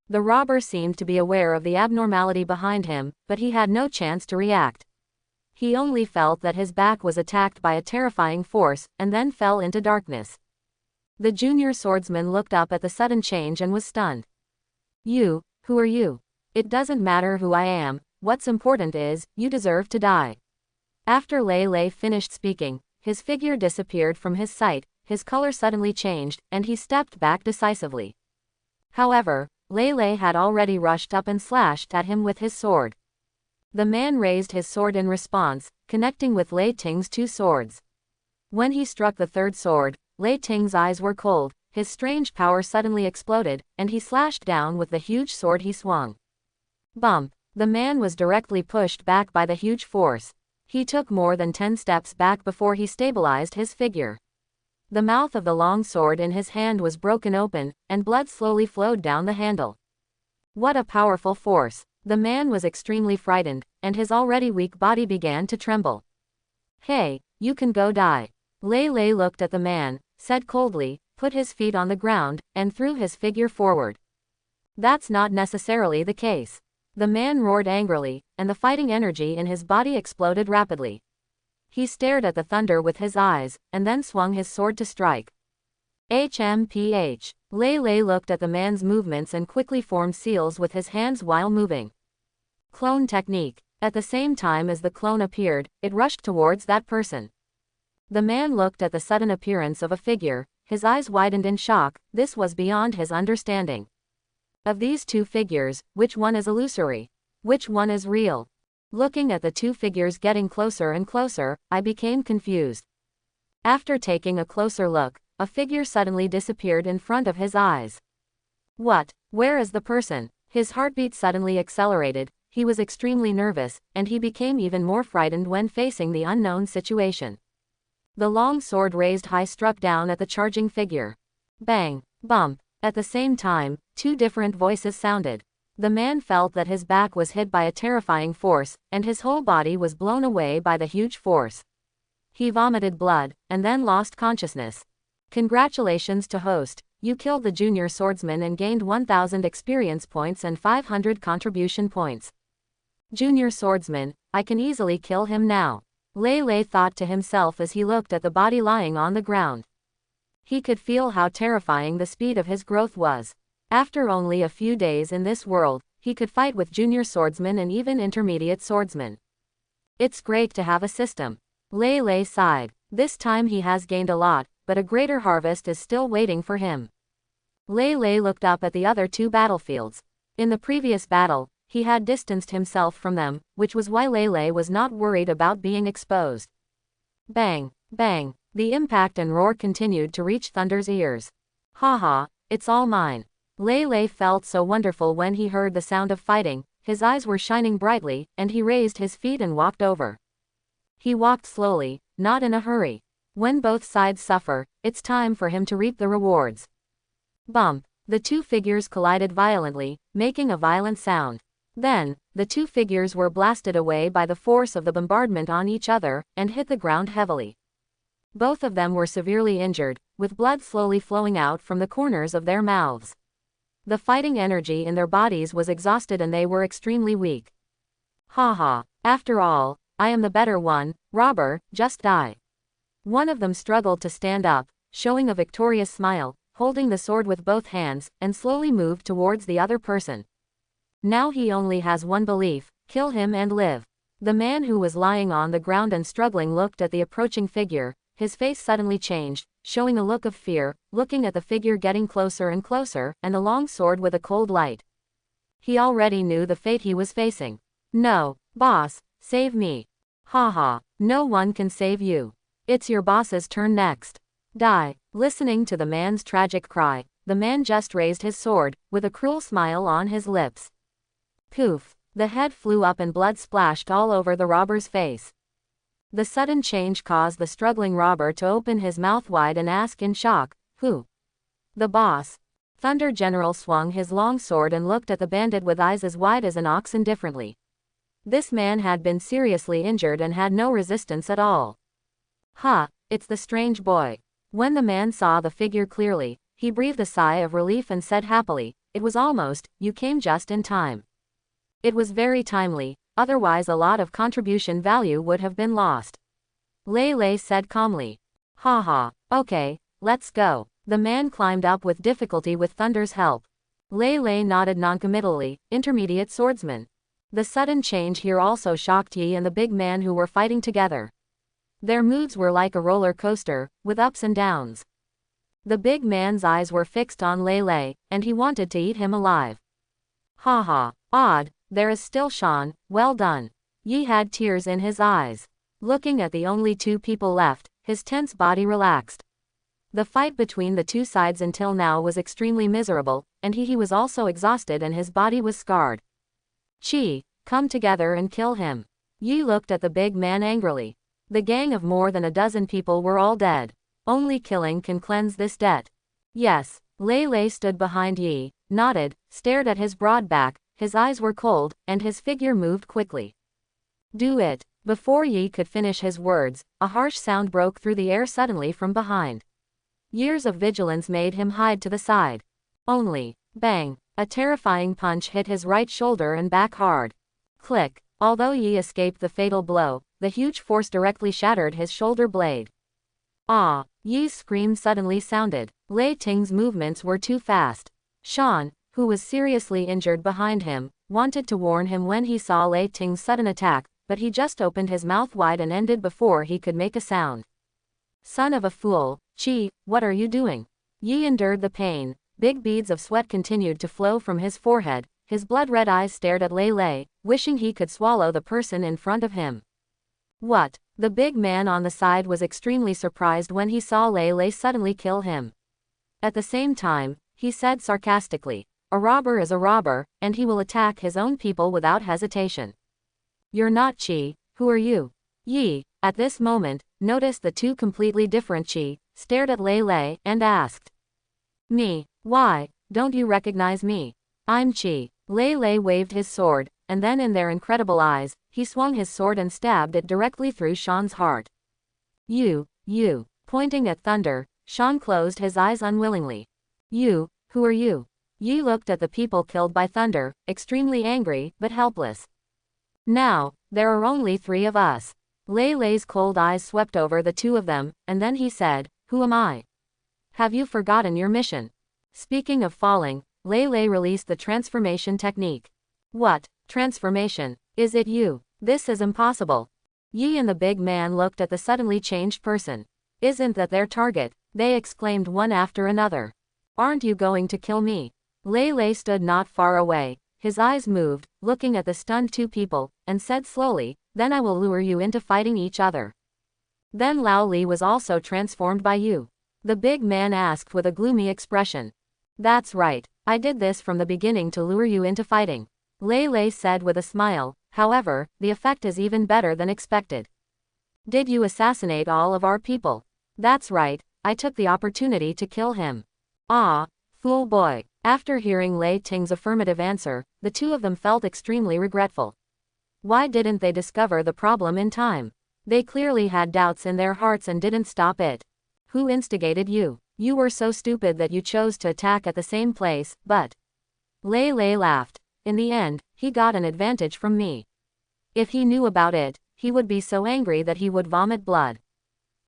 A: The robber seemed to be aware of the abnormality behind him, but he had no chance to react. He only felt that his back was attacked by a terrifying force, and then fell into darkness. The junior swordsman looked up at the sudden change and was stunned. "You, who are you?" "It doesn't matter who I am, what's important is, you deserve to die." After Lei Lei finished speaking, his figure disappeared from his sight, his color suddenly changed, and he stepped back decisively. However, Lei Lei had already rushed up and slashed at him with his sword. The man raised his sword in response, connecting with Lei Ting's 2 swords. When he struck the 3rd sword, Lei Ting's eyes were cold, his strange power suddenly exploded, and he slashed down with the huge sword he swung. Bump! The man was directly pushed back by the huge force. He took more than 10 steps back before he stabilized his figure. The mouth of the long sword in his hand was broken open, and blood slowly flowed down the handle. What a powerful force! The man was extremely frightened, and his already weak body began to tremble. Hey, you can go die. Lei Lei looked at the man, said coldly, put his feet on the ground, and threw his figure forward. That's not necessarily the case. The man roared angrily, and the fighting energy in his body exploded rapidly. He stared at the thunder with his eyes, and then swung his sword to strike. HMPH. Lei Lei looked at the man's movements and quickly formed seals with his hands while moving. Clone technique. At the same time as the clone appeared, it rushed towards that person. The man looked at the sudden appearance of a figure, his eyes widened in shock. This was beyond his understanding. Of these two figures, which one is illusory? Which one is real? Looking at the two figures getting closer and closer, I became confused. After taking a closer look, a figure suddenly disappeared in front of his eyes. What? Where is the person? His heartbeat suddenly accelerated, he was extremely nervous, and he became even more frightened when facing the unknown situation. The long sword raised high struck down at the charging figure. Bang! Bump! At the same time, two different voices sounded. The man felt that his back was hit by a terrifying force, and his whole body was blown away by the huge force. He vomited blood, and then lost consciousness. Congratulations to host, you killed the junior swordsman and gained 1000 experience points and 500 contribution points. Junior swordsman, I can easily kill him now. Lei Lei thought to himself as he looked at the body lying on the ground. He could feel how terrifying the speed of his growth was. After only a few days in this world, he could fight with junior swordsmen and even intermediate swordsmen. It's great to have a system. Lei Lei sighed. This time he has gained a lot, but a greater harvest is still waiting for him. Lei Lei looked up at the other two battlefields. In the previous battle, he had distanced himself from them, which was why Lei Lei was not worried about being exposed. Bang! Bang! The impact and roar continued to reach Thunder's ears. Haha, it's all mine. Lei Lei felt so wonderful when he heard the sound of fighting, his eyes were shining brightly, and he raised his feet and walked over. He walked slowly, not in a hurry. When both sides suffer, it's time for him to reap the rewards. Bump! The two figures collided violently, making a violent sound. Then, the two figures were blasted away by the force of the bombardment on each other, and hit the ground heavily. Both of them were severely injured, with blood slowly flowing out from the corners of their mouths. The fighting energy in their bodies was exhausted and they were extremely weak. Haha, after all, I am the better one, robber, just die. One of them struggled to stand up, showing a victorious smile, holding the sword with both hands, and slowly moved towards the other person. Now he only has one belief, kill him and live. The man who was lying on the ground and struggling looked at the approaching figure, his face suddenly changed, showing a look of fear, looking at the figure getting closer and closer, and the long sword with a cold light. He already knew the fate he was facing. No, boss, save me. Haha, no one can save you. It's your boss's turn next. Die. Listening to the man's tragic cry, the man just raised his sword, with a cruel smile on his lips. Poof! The head flew up and blood splashed all over the robber's face. The sudden change caused the struggling robber to open his mouth wide and ask in shock, who? The boss. Thunder General swung his long sword and looked at the bandit with eyes as wide as an ox indifferently. This man had been seriously injured and had no resistance at all. Ha, it's the strange boy. When the man saw the figure clearly, he breathed a sigh of relief and said happily, it was almost, you came just in time. It was very timely, otherwise a lot of contribution value would have been lost. Lei Lei said calmly. Haha, okay, let's go. The man climbed up with difficulty with Thunder's help. Lei Lei nodded noncommittally, intermediate swordsman. The sudden change here also shocked Yi and the big man who were fighting together. Their moods were like a roller coaster, with ups and downs. The big man's eyes were fixed on Lei Lei, and he wanted to eat him alive. Haha, odd. There is still Sean, well done. Yi had tears in his eyes. Looking at the only two people left, his tense body relaxed. The fight between the two sides until now was extremely miserable, and he was also exhausted and his body was scarred. Chi, come together and kill him. Yi looked at the big man angrily. The gang of more than a dozen people were all dead. Only killing can cleanse this debt. Yes. Lei Lei stood behind Yi, nodded, stared at his broad back, his eyes were cold, and his figure moved quickly. Do it. Before Yi could finish his words, a harsh sound broke through the air suddenly from behind. Years of vigilance made him hide to the side. Only, bang, a terrifying punch hit his right shoulder and back hard. Click. Although Yi escaped the fatal blow, the huge force directly shattered his shoulder blade. Ah! Yi's scream suddenly sounded. Lei Ting's movements were too fast. Shan, who was seriously injured behind him, wanted to warn him when he saw Lei Ting's sudden attack, but he just opened his mouth wide and ended before he could make a sound. Son of a fool, Qi, what are you doing? Yi endured the pain. Big beads of sweat continued to flow from his forehead. His blood-red eyes stared at Lei Lei, wishing he could swallow the person in front of him. What? The big man on the side was extremely surprised when he saw Lei Lei suddenly kill him. At the same time, he said sarcastically, a robber is a robber, and he will attack his own people without hesitation. You're not Qi, who are you? Yi, at this moment, noticed the two completely different Qi, stared at Lei Lei, and asked. Me, why, don't you recognize me? I'm Qi. Lei Lei waved his sword, and then in their incredible eyes, he swung his sword and stabbed it directly through Shan's heart. You, pointing at Thunder, Shan closed his eyes unwillingly. You, who are you? Yi looked at the people killed by Thunder, extremely angry, but helpless. Now, there are only 3 of us. Lei Lei's cold eyes swept over the 2 of them, and then he said, who am I? Have you forgotten your mission? Speaking of falling, Lei Lei released the transformation technique. What? Transformation? Is it you? This is impossible. Yi and the big man looked at the suddenly changed person. Isn't that their target? They exclaimed one after another. Aren't you going to kill me? Lei Lei stood not far away. His eyes moved, looking at the stunned 2 people, and said slowly, then I will lure you into fighting each other. Then Lao Li was also transformed by you. The big man asked with a gloomy expression. That's right, I did this from the beginning to lure you into fighting. Lei Lei said with a smile, however, the effect is even better than expected. Did you assassinate all of our people? That's right, I took the opportunity to kill him. Ah, fool boy. After hearing Lei Ting's affirmative answer, the 2 of them felt extremely regretful. Why didn't they discover the problem in time? They clearly had doubts in their hearts and didn't stop it. Who instigated you? You were so stupid that you chose to attack at the same place, but... Lei Lei laughed. In the end, he got an advantage from me. If he knew about it, he would be so angry that he would vomit blood.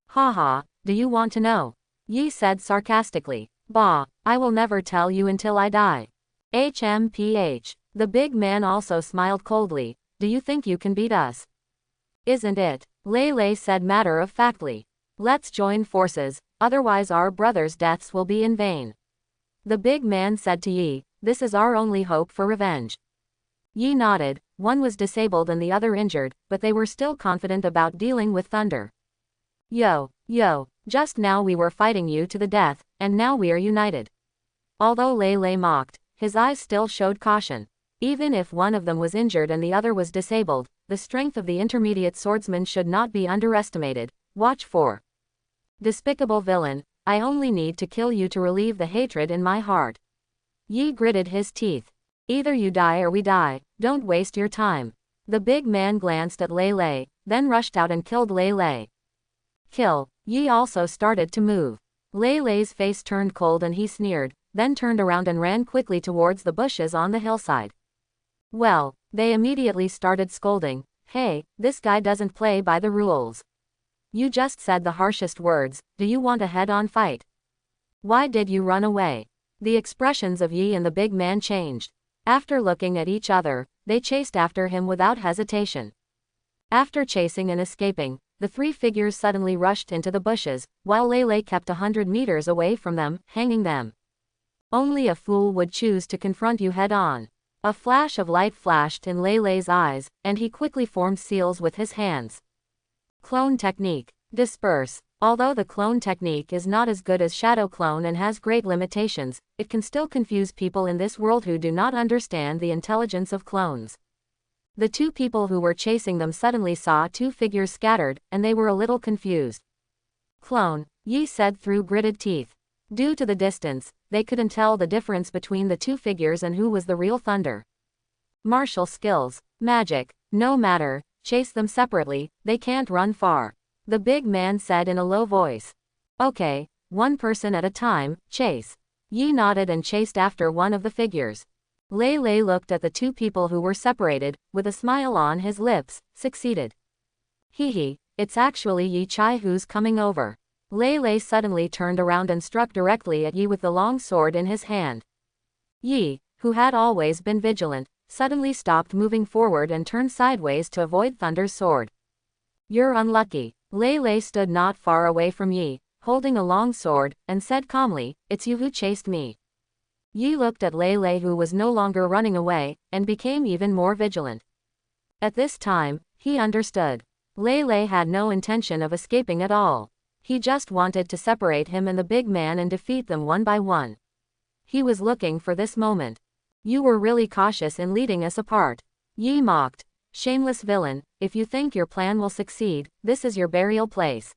A: Haha, do you want to know? Yi said sarcastically. Bah, I will never tell you until I die. HMPH. The big man also smiled coldly. Do you think you can beat us? Isn't it? Lei Lei said matter-of-factly. Let's join forces, otherwise our brothers' deaths will be in vain. The big man said to Yi, this is our only hope for revenge. Yi nodded. One was disabled and the other injured, but they were still confident about dealing with Thunder. Yo, just now we were fighting you to the death, and now we are united. Although Lei Lei mocked, his eyes still showed caution. Even if one of them was injured and the other was disabled, the strength of the intermediate swordsman should not be underestimated. Watch for. Despicable villain, I only need to kill you to relieve the hatred in my heart. Yi gritted his teeth. Either you die or we die, don't waste your time. The big man glanced at Lei Lei, then rushed out and killed Lei Lei. Kill. Yi also started to move. Lei Lei's face turned cold and he sneered, then turned around and ran quickly towards the bushes on the hillside. Well, they immediately started scolding. Hey, this guy doesn't play by the rules. You just said the harshest words, do you want a head-on fight? Why did you run away? The expressions of Yi and the big man changed. After looking at each other, they chased after him without hesitation. After chasing and escaping, the 3 figures suddenly rushed into the bushes, while Lei Lei kept 100 meters away from them, hanging them. Only a fool would choose to confront you head-on. A flash of light flashed in Lei Lei's eyes, and he quickly formed seals with his hands. Clone technique. Disperse. Although the clone technique is not as good as shadow clone and has great limitations, it can still confuse people in this world who do not understand the intelligence of clones. The two people who were chasing them suddenly saw two figures scattered, and they were a little confused. Clone, Yi said through gritted teeth. Due to the distance, they couldn't tell the difference between the two figures and who was the real Thunder. Martial skills, magic, no matter, chase them separately, they can't run far. The big man said in a low voice. Okay, one person at a time, chase. Yi nodded and chased after one of the figures. Lei Lei looked at the two people who were separated, with a smile on his lips, succeeded. Hee, it's actually Yi Chai who's coming over. Lei Lei suddenly turned around and struck directly at Yi with the long sword in his hand. Yi, who had always been vigilant, suddenly stopped moving forward and turned sideways to avoid Thunder's sword. You're unlucky. Lei Lei stood not far away from Yi, holding a long sword, and said calmly, it's you who chased me. Yi looked at Lei Lei, who was no longer running away, and became even more vigilant. At this time, he understood. Lei Lei had no intention of escaping at all. He just wanted to separate him and the big man and defeat them one by one. He was looking for this moment. You were really cautious in leading us apart. Yi mocked. Shameless villain, if you think your plan will succeed, this is your burial place.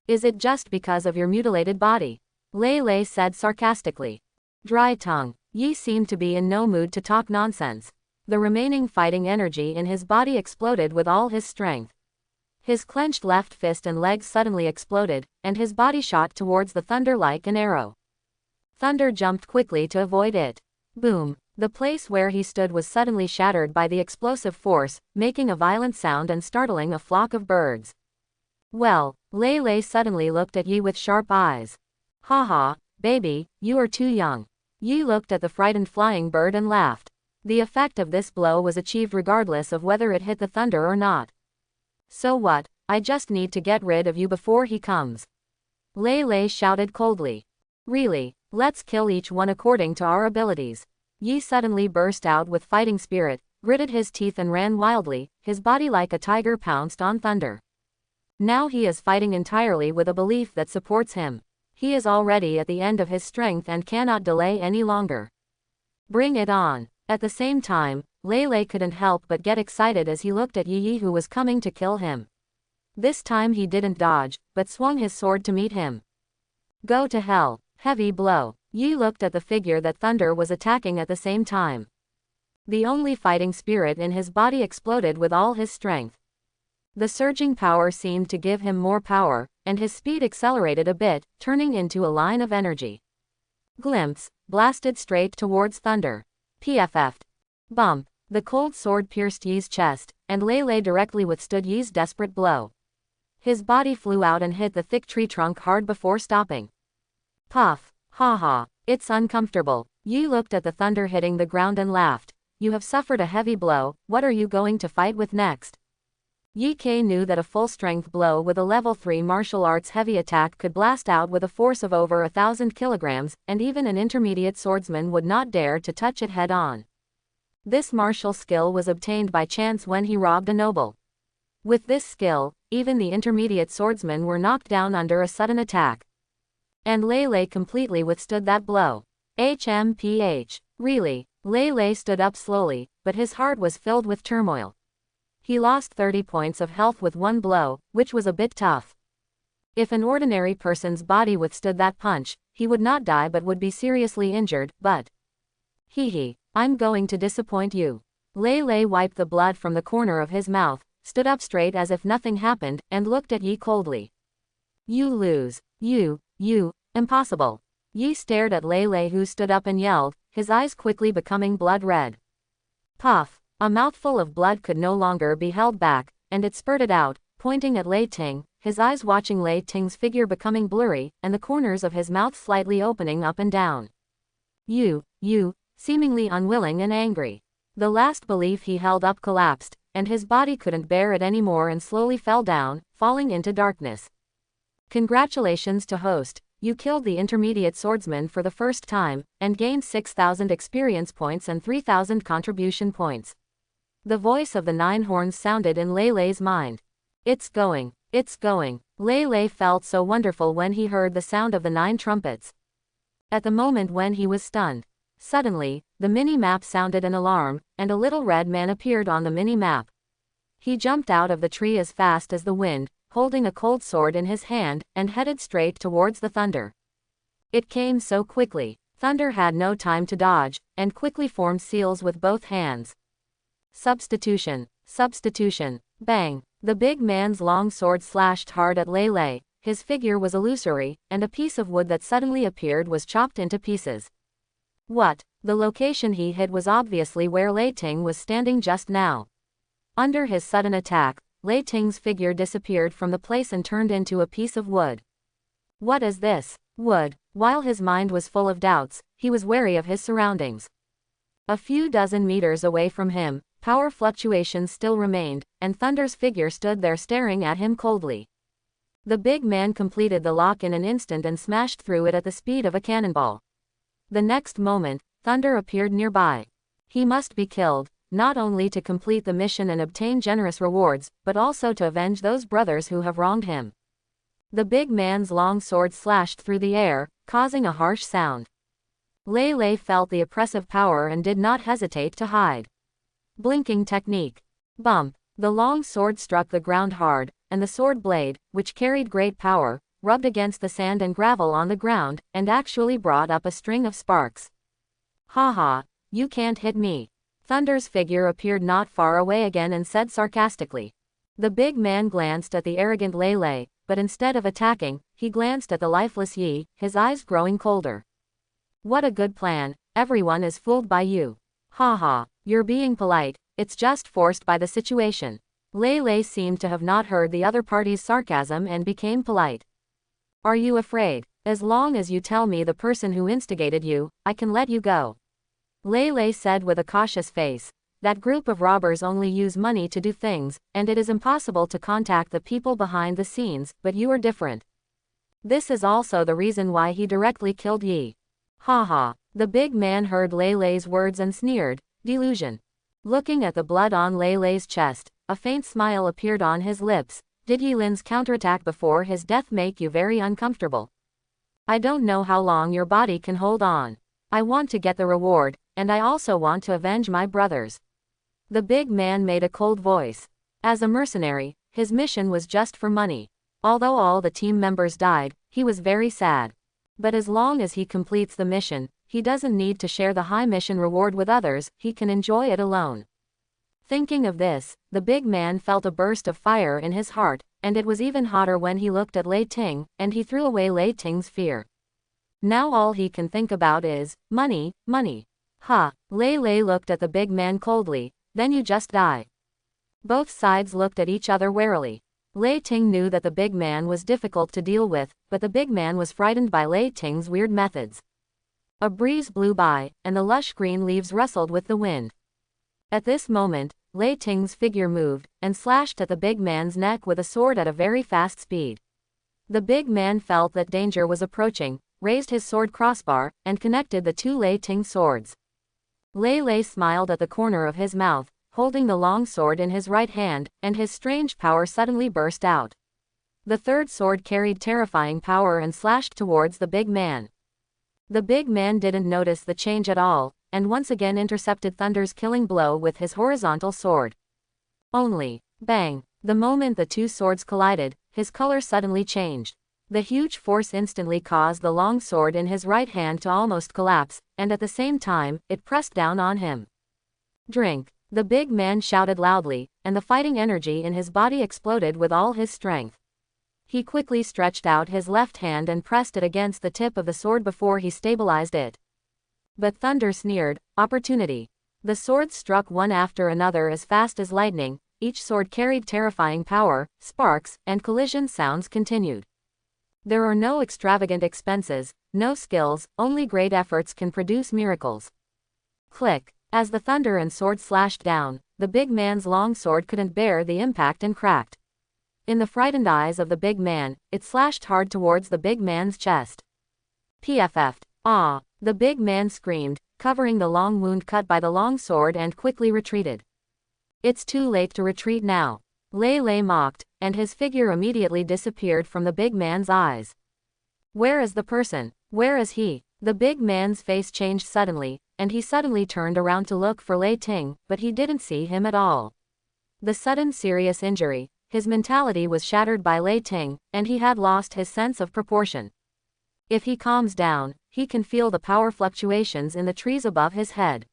A: Is it just because of your mutilated body? Lei Lei said sarcastically. Dry tongue. Yi seemed to be in no mood to talk nonsense. The remaining fighting energy in his body exploded with all his strength. His clenched left fist and legs suddenly exploded, and his body shot towards the Thunder like an arrow. Thunder jumped quickly to avoid it. Boom. The place where he stood was suddenly shattered by the explosive force, making a violent sound and startling a flock of birds. Well, Lei Lei suddenly looked at Yi with sharp eyes. Haha, baby, you are too young. Yi looked at the frightened flying bird and laughed. The effect of this blow was achieved regardless of whether it hit the Thunder or not. So what, I just need to get rid of you before he comes. Lei Lei shouted coldly. Really, let's kill each one according to our abilities. Yi suddenly burst out with fighting spirit, gritted his teeth and ran wildly, his body like a tiger pounced on Thunder. Now he is fighting entirely with a belief that supports him. He is already at the end of his strength and cannot delay any longer. Bring it on. At the same time, Lei Lei couldn't help but get excited as he looked at Yi who was coming to kill him. This time he didn't dodge, but swung his sword to meet him. Go to hell. Heavy blow. Yi looked at the figure that Thunder was attacking at the same time. The only fighting spirit in his body exploded with all his strength. The surging power seemed to give him more power, and his speed accelerated a bit, turning into a line of energy. Glimpse, blasted straight towards Thunder. PFF'd. Bump. The cold sword pierced Yi's chest, and Lei Lei directly withstood Yi's desperate blow. His body flew out and hit the thick tree trunk hard before stopping. Puff. Haha, it's uncomfortable. Yi looked at the Thunder hitting the ground and laughed. You have suffered a heavy blow, what are you going to fight with next? Yi Kei knew that a full-strength blow with a level 3 martial arts heavy attack could blast out with a force of over 1,000 kilograms, and even an intermediate swordsman would not dare to touch it head-on. This martial skill was obtained by chance when he robbed a noble. With this skill, even the intermediate swordsmen were knocked down under a sudden attack. And Lei Lei completely withstood that blow. HMPH. Really? Lei Lei stood up slowly, but his heart was filled with turmoil. He lost 30 points of health with one blow, which was a bit tough. If an ordinary person's body withstood that punch, he would not die but would be seriously injured, but... Hee, I'm going to disappoint you. Lei Lei wiped the blood from the corner of his mouth, stood up straight as if nothing happened, and looked at Yi coldly. You lose. You, impossible. Yi stared at Lei Lei who stood up and yelled, his eyes quickly becoming blood red. Puff. A mouthful of blood could no longer be held back, and it spurted out, pointing at Lei Ting, his eyes watching Lei Ting's figure becoming blurry, and the corners of his mouth slightly opening up and down. You, seemingly unwilling and angry. The last belief he held up collapsed, and his body couldn't bear it anymore and slowly fell down, falling into darkness. Congratulations to host. You killed the intermediate swordsman for the first time, and gained 6,000 experience points and 3,000 contribution points. The voice of the Nine Horns sounded in Lei Lei's mind. It's going. Lei Lei felt so wonderful when he heard the sound of the 9 trumpets. At the moment when he was stunned, Suddenly, the mini-map sounded an alarm, and a little red man appeared on the mini-map. He jumped out of the tree as fast as the wind, holding a cold sword in his hand, and headed straight towards the thunder. It came so quickly. Thunder had no time to dodge, and quickly formed seals with both hands. Substitution. Substitution. Bang. The big man's long sword slashed hard at Lei Lei. His figure was illusory, and a piece of wood that suddenly appeared was chopped into pieces. What? The location he hit was obviously where Lei Ting was standing just now. Under his sudden attack, Lei Ting's figure disappeared from the place and turned into a piece of wood. What is this? Wood. While his mind was full of doubts, he was wary of his surroundings. A few dozen meters away from him, power fluctuations still remained, and Thunder's figure stood there staring at him coldly. The big man completed the lock in an instant and smashed through it at the speed of a cannonball. The next moment, Thunder appeared nearby. He must be killed, not only to complete the mission and obtain generous rewards, but also to avenge those brothers who have wronged him. The big man's long sword slashed through the air, causing a harsh sound. Lei Lei felt the oppressive power and did not hesitate to hide. Blinking technique. Bump. The long sword struck the ground hard, and the sword blade, which carried great power, rubbed against the sand and gravel on the ground, and actually brought up a string of sparks. Haha, you can't hit me. Thunder's figure appeared not far away again and said sarcastically. The big man glanced at the arrogant Lei Lei, but instead of attacking, he glanced at the lifeless Yi, his eyes growing colder. What a good plan, everyone is fooled by you. Haha, you're being polite, it's just forced by the situation. Lei Lei seemed to have not heard the other party's sarcasm and became polite. Are you afraid? As long as you tell me the person who instigated you, I can let you go. Lei Lei said with a cautious face. That group of robbers only use money to do things, and it is impossible to contact the people behind the scenes, but you are different. This is also the reason why he directly killed Yi. Haha. The big man heard Lei Lei's words and sneered. Delusion. Looking at the blood on Lei Lei's chest, a faint smile appeared on his lips. Did Yi Lin's counterattack before his death make you very uncomfortable? I don't know how long your body can hold on. I want to get the reward, and I also want to avenge my brothers. The big man made a cold voice. As a mercenary, his mission was just for money. Although all the team members died, he was very sad. But as long as he completes the mission, he doesn't need to share the high mission reward with others, he can enjoy it alone. Thinking of this, the big man felt a burst of fire in his heart, and it was even hotter when he looked at Lei Ting, and he threw away Lei Ting's fear. Now all he can think about is, money, money. Ha! Lei Lei looked at the big man coldly. Then you just die. Both sides looked at each other warily. Lei Ting knew that the big man was difficult to deal with, but the big man was frightened by Lei Ting's weird methods. A breeze blew by, and the lush green leaves rustled with the wind. At this moment, Lei Ting's figure moved, and slashed at the big man's neck with a sword at a very fast speed. The big man felt that danger was approaching, raised his sword crossbar, and connected the two Lei Ting swords. Lei Lei smiled at the corner of his mouth, holding the long sword in his right hand, and his strange power suddenly burst out. The third sword carried terrifying power and slashed towards the big man. The big man didn't notice the change at all, and once again intercepted Thunder's killing blow with his horizontal sword. Only, bang, the moment the two swords collided, his color suddenly changed. The huge force instantly caused the long sword in his right hand to almost collapse, and at the same time, it pressed down on him. Drink. The big man shouted loudly, and the fighting energy in his body exploded with all his strength. He quickly stretched out his left hand and pressed it against the tip of the sword before he stabilized it. But Thunder sneered, opportunity. The swords struck one after another as fast as lightning, each sword carried terrifying power, sparks, and collision sounds continued. There are no extravagant expenses, no skills, only great efforts can produce miracles. Click. As the thunder and sword slashed down, the big man's long sword couldn't bear the impact and cracked. In the frightened eyes of the big man, it slashed hard towards the big man's chest. PFF'd. Ah! The big man screamed, covering the long wound cut by the long sword and quickly retreated. It's too late to retreat now. Lei Lei mocked, and his figure immediately disappeared from the big man's eyes. Where is the person? Where is he? The big man's face changed suddenly, and he suddenly turned around to look for Lei Ting, but he didn't see him at all. The sudden serious injury, his mentality was shattered by Lei Ting, and he had lost his sense of proportion. If he calms down, he can feel the power fluctuations in the trees above his head.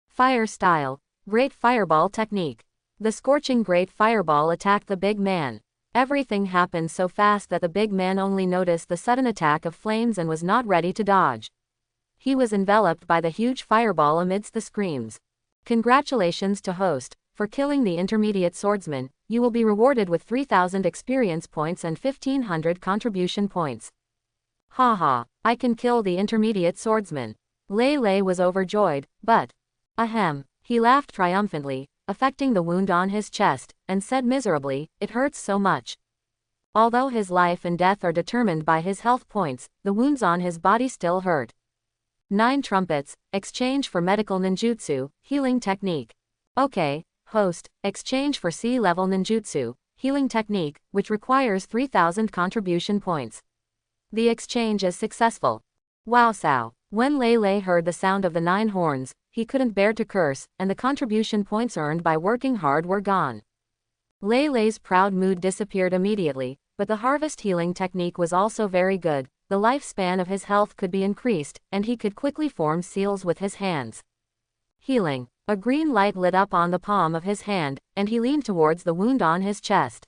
A: Fire style. Great fireball technique. The scorching great fireball attacked the big man. Everything happened so fast that the big man only noticed the sudden attack of flames and was not ready to dodge. He was enveloped by the huge fireball amidst the screams. Congratulations to host. For killing the intermediate swordsman, you will be rewarded with 3,000 experience points and 1,500 contribution points. Haha, I can kill the intermediate swordsman. Lei was overjoyed, but... Ahem, he laughed triumphantly, affecting the wound on his chest, and said miserably, it hurts so much. Although his life and death are determined by his health points, the wounds on his body still hurt. 9 trumpets, exchange for medical ninjutsu, healing technique. Okay. Host, exchange for C-level ninjutsu, healing technique, which requires 3,000 contribution points. The exchange is successful. Wowsow. When Lei heard the sound of the 9 horns, he couldn't bear to curse, and the contribution points earned by working hard were gone. Lei's proud mood disappeared immediately, but the harvest healing technique was also very good. The lifespan of his health could be increased, and he could quickly form seals with his hands. Healing. A green light lit up on the palm of his hand, and he leaned towards the wound on his chest.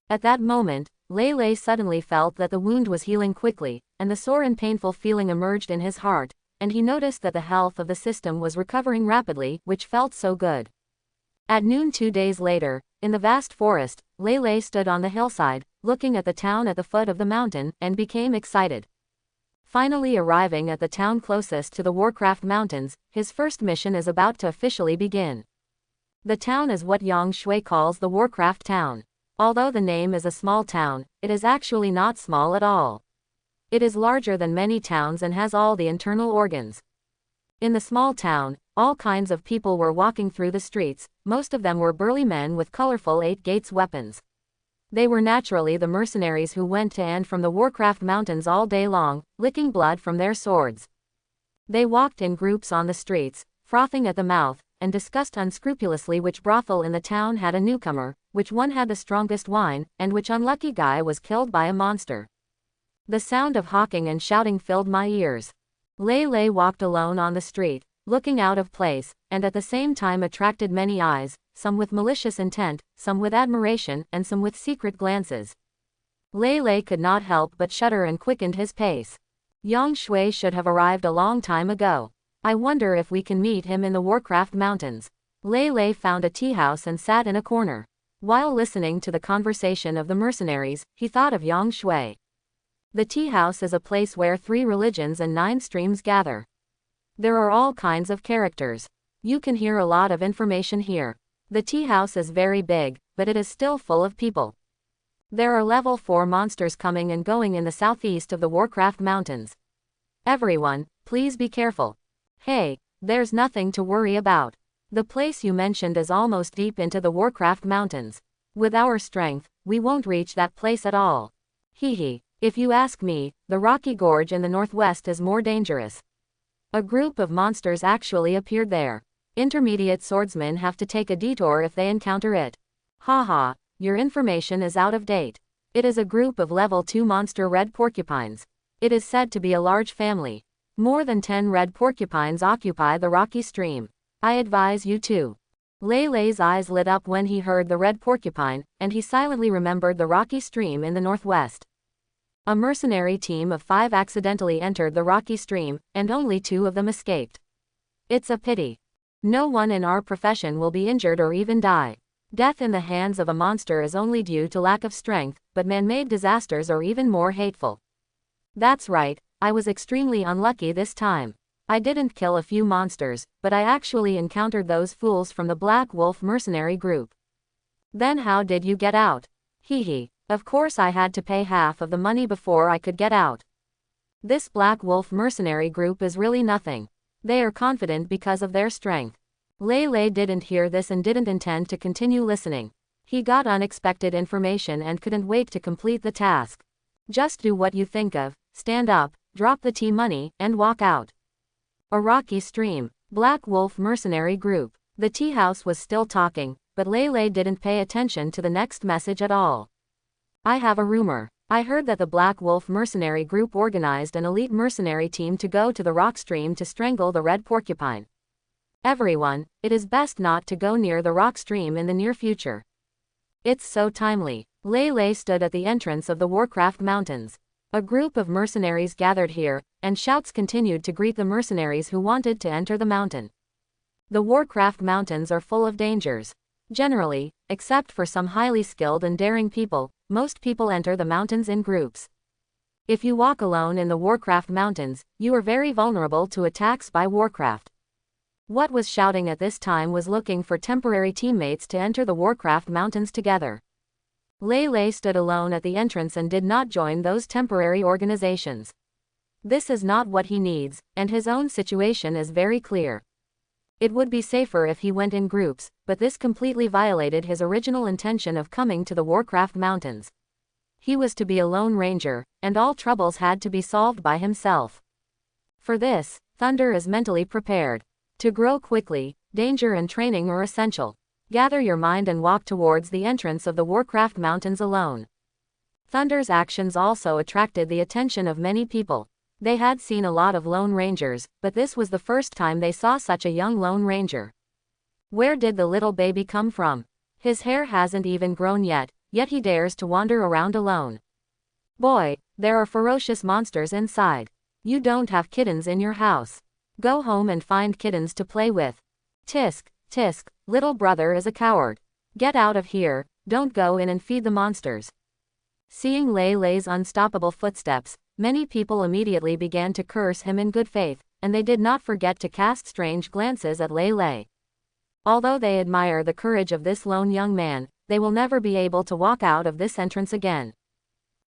A: At that moment, Lei suddenly felt that the wound was healing quickly, and the sore and painful feeling emerged in his heart, and he noticed that the health of the system was recovering rapidly, which felt so good. At noon 2 days later, in the vast forest, Lei stood on the hillside, looking at the town at the foot of the mountain, and became excited. Finally arriving at the town closest to the Warcraft Mountains, his first mission is about to officially begin. The town is what Yang Shui calls the Warcraft Town. Although the name is a small town, it is actually not small at all. It is larger than many towns and has all the internal organs. In the small town, all kinds of people were walking through the streets, most of them were burly men with colorful 8-gates weapons. They were naturally the mercenaries who went to and from the Warcraft Mountains all day long, licking blood from their swords. They walked in groups on the streets, frothing at the mouth, and discussed unscrupulously which brothel in the town had a newcomer, which one had the strongest wine, and which unlucky guy was killed by a monster. The sound of hawking and shouting filled my ears. Lei walked alone on the street, looking out of place, and at the same time attracted many eyes, some with malicious intent, some with admiration, and some with secret glances. Lei could not help but shudder and quickened his pace. Yang Shui should have arrived a long time ago. I wonder if we can meet him in the Warcraft Mountains. Lei found a tea house and sat in a corner. While listening to the conversation of the mercenaries, he thought of Yang Shui. The tea house is a place where 3 religions and 9 streams gather. There are all kinds of characters. You can hear a lot of information here. The tea house is very big, but it is still full of people. There are level 4 monsters coming and going in the southeast of the Warcraft Mountains. Everyone, please be careful. Hey, there's nothing to worry about. The place you mentioned is almost deep into the Warcraft Mountains. With our strength, we won't reach that place at all. Hee. If you ask me, the Rocky Gorge in the northwest is more dangerous. A group of monsters actually appeared there. Intermediate swordsmen have to take a detour if they encounter it. Haha, your information is out of date. It is a group of level 2 monster red porcupines. It is said to be a large family. More than 10 red porcupines occupy the rocky stream. I advise you to. Lei's eyes lit up when he heard the red porcupine, and he silently remembered the rocky stream in the northwest. A mercenary team of 5 accidentally entered the rocky stream, and only 2 of them escaped. It's a pity. No one in our profession will be injured or even die. Death in the hands of a monster is only due to lack of strength, but man-made disasters are even more hateful. That's right, I was extremely unlucky this time. I didn't kill a few monsters, but I actually encountered those fools from the Black Wolf mercenary group. Then how did you get out? Hee. Of course I had to pay half of the money before I could get out. This Black Wolf mercenary group is really nothing. They are confident because of their strength. Lei didn't hear this and didn't intend to continue listening. He got unexpected information and couldn't wait to complete the task. Just do what you think of, stand up, drop the tea money, and walk out. A rocky stream. Black Wolf mercenary group. The tea house was still talking, but Lele didn't pay attention to the next message at all. I have a rumor. I heard that the Black Wolf mercenary group organized an elite mercenary team to go to the rock stream to strangle the red porcupine. Everyone, it is best not to go near the rock stream in the near future. It's so timely. Lele stood at the entrance of the Warcraft Mountains. A group of mercenaries gathered here, and shouts continued to greet the mercenaries who wanted to enter the mountain. The Warcraft Mountains are full of dangers. Generally, except for some highly skilled and daring people, most people enter the mountains in groups. If you walk alone in the Warcraft Mountains, you are very vulnerable to attacks by Warcraft. What was shouting at this time was looking for temporary teammates to enter the Warcraft Mountains together. Lele stood alone at the entrance and did not join those temporary organizations. This is not what he needs, and his own situation is very clear. It would be safer if he went in groups, but this completely violated his original intention of coming to the Warcraft Mountains. He was to be a lone ranger, and all troubles had to be solved by himself. For this, Thunder is mentally prepared. To grow quickly, danger and training are essential. Gather your mind and walk towards the entrance of the Warcraft Mountains alone. Thunder's actions also attracted the attention of many people. They had seen a lot of Lone Rangers, but this was the first time they saw such a young Lone Ranger. Where did the little baby come from? His hair hasn't even grown yet he dares to wander around alone. Boy, there are ferocious monsters inside. You don't have kittens in your house. Go home and find kittens to play with. Tisk, tisk, little brother is a coward. Get out of here, don't go in and feed the monsters. Seeing Lele's unstoppable footsteps, many people immediately began to curse him in good faith, and they did not forget to cast strange glances at Lele. Although they admire the courage of this lone young man, they will never be able to walk out of this entrance again.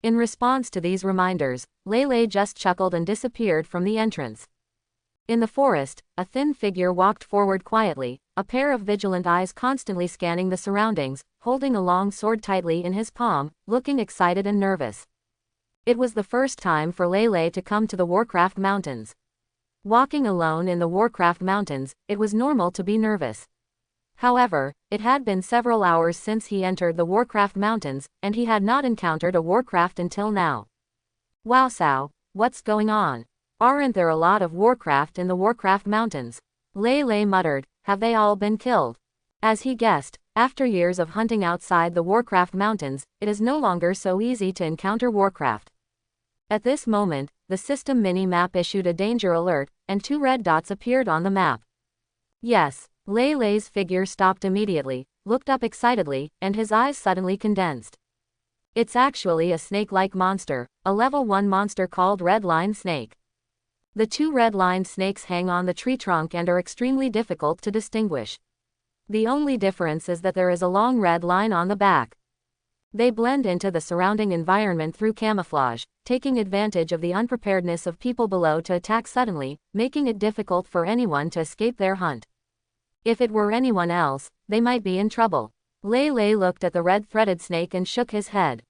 A: In response to these reminders, Lele just chuckled and disappeared from the entrance. In the forest, a thin figure walked forward quietly, a pair of vigilant eyes constantly scanning the surroundings, holding a long sword tightly in his palm, looking excited and nervous. It was the first time for Lele to come to the Warcraft Mountains. Walking alone in the Warcraft Mountains, it was normal to be nervous. However, it had been several hours since he entered the Warcraft Mountains, and he had not encountered a Warcraft until now. Wowsow, what's going on? Aren't there a lot of Warcraft in the Warcraft Mountains? Lele muttered, have they all been killed? As he guessed, after years of hunting outside the Warcraft Mountains, it is no longer so easy to encounter Warcraft. At this moment, the system mini-map issued a danger alert, and 2 red dots appeared on the map. Yes, Lele's figure stopped immediately, looked up excitedly, and his eyes suddenly condensed. It's actually a snake-like monster, a level 1 monster called Red Line Snake. The 2 red-lined snakes hang on the tree trunk and are extremely difficult to distinguish. The only difference is that there is a long red line on the back. They blend into the surrounding environment through camouflage, taking advantage of the unpreparedness of people below to attack suddenly, making it difficult for anyone to escape their hunt. If it were anyone else, they might be in trouble. Lele looked at the red-threaded snake and shook his head.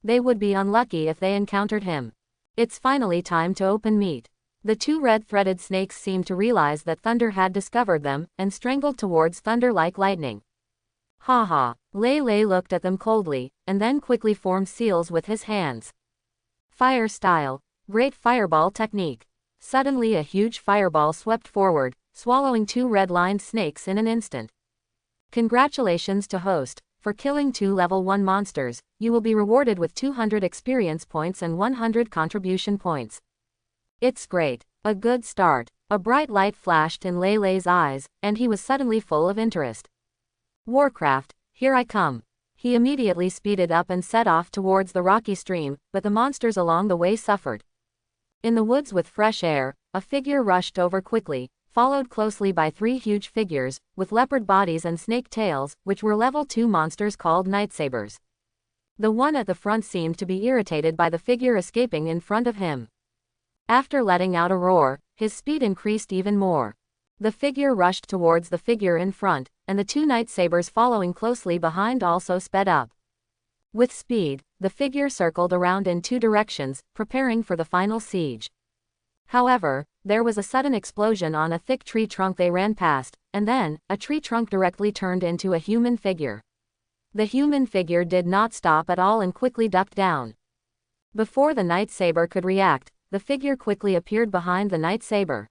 A: They would be unlucky if they encountered him. It's finally time to open meat. The 2 red-threaded snakes seemed to realize that Thunder had discovered them, and strangled towards Thunder like lightning. Ha ha, Lele looked at them coldly, and then quickly formed seals with his hands. Fire style, great fireball technique. Suddenly a huge fireball swept forward, swallowing 2 red-lined snakes in an instant. Congratulations to host, for killing 2 level 1 monsters, you will be rewarded with 200 experience points and 100 contribution points. It's great, a good start. A bright light flashed in Lele's eyes, and he was suddenly full of interest. Warcraft, here I come. He immediately speeded up and set off towards the rocky stream, but the monsters along the way suffered. In the woods with fresh air, a figure rushed over quickly, followed closely by 3 huge figures, with leopard bodies and snake tails, which were level 2 monsters called Nightsabers. The one at the front seemed to be irritated by the figure escaping in front of him. After letting out a roar, his speed increased even more. The figure rushed towards the figure in front, and the 2 Nightsabers following closely behind also sped up. With speed, the figure circled around in 2 directions, preparing for the final siege. However, there was a sudden explosion on a thick tree trunk they ran past, and then, a tree trunk directly turned into a human figure. The human figure did not stop at all and quickly ducked down. Before the Night Saber could react, the figure quickly appeared behind the Night Saber.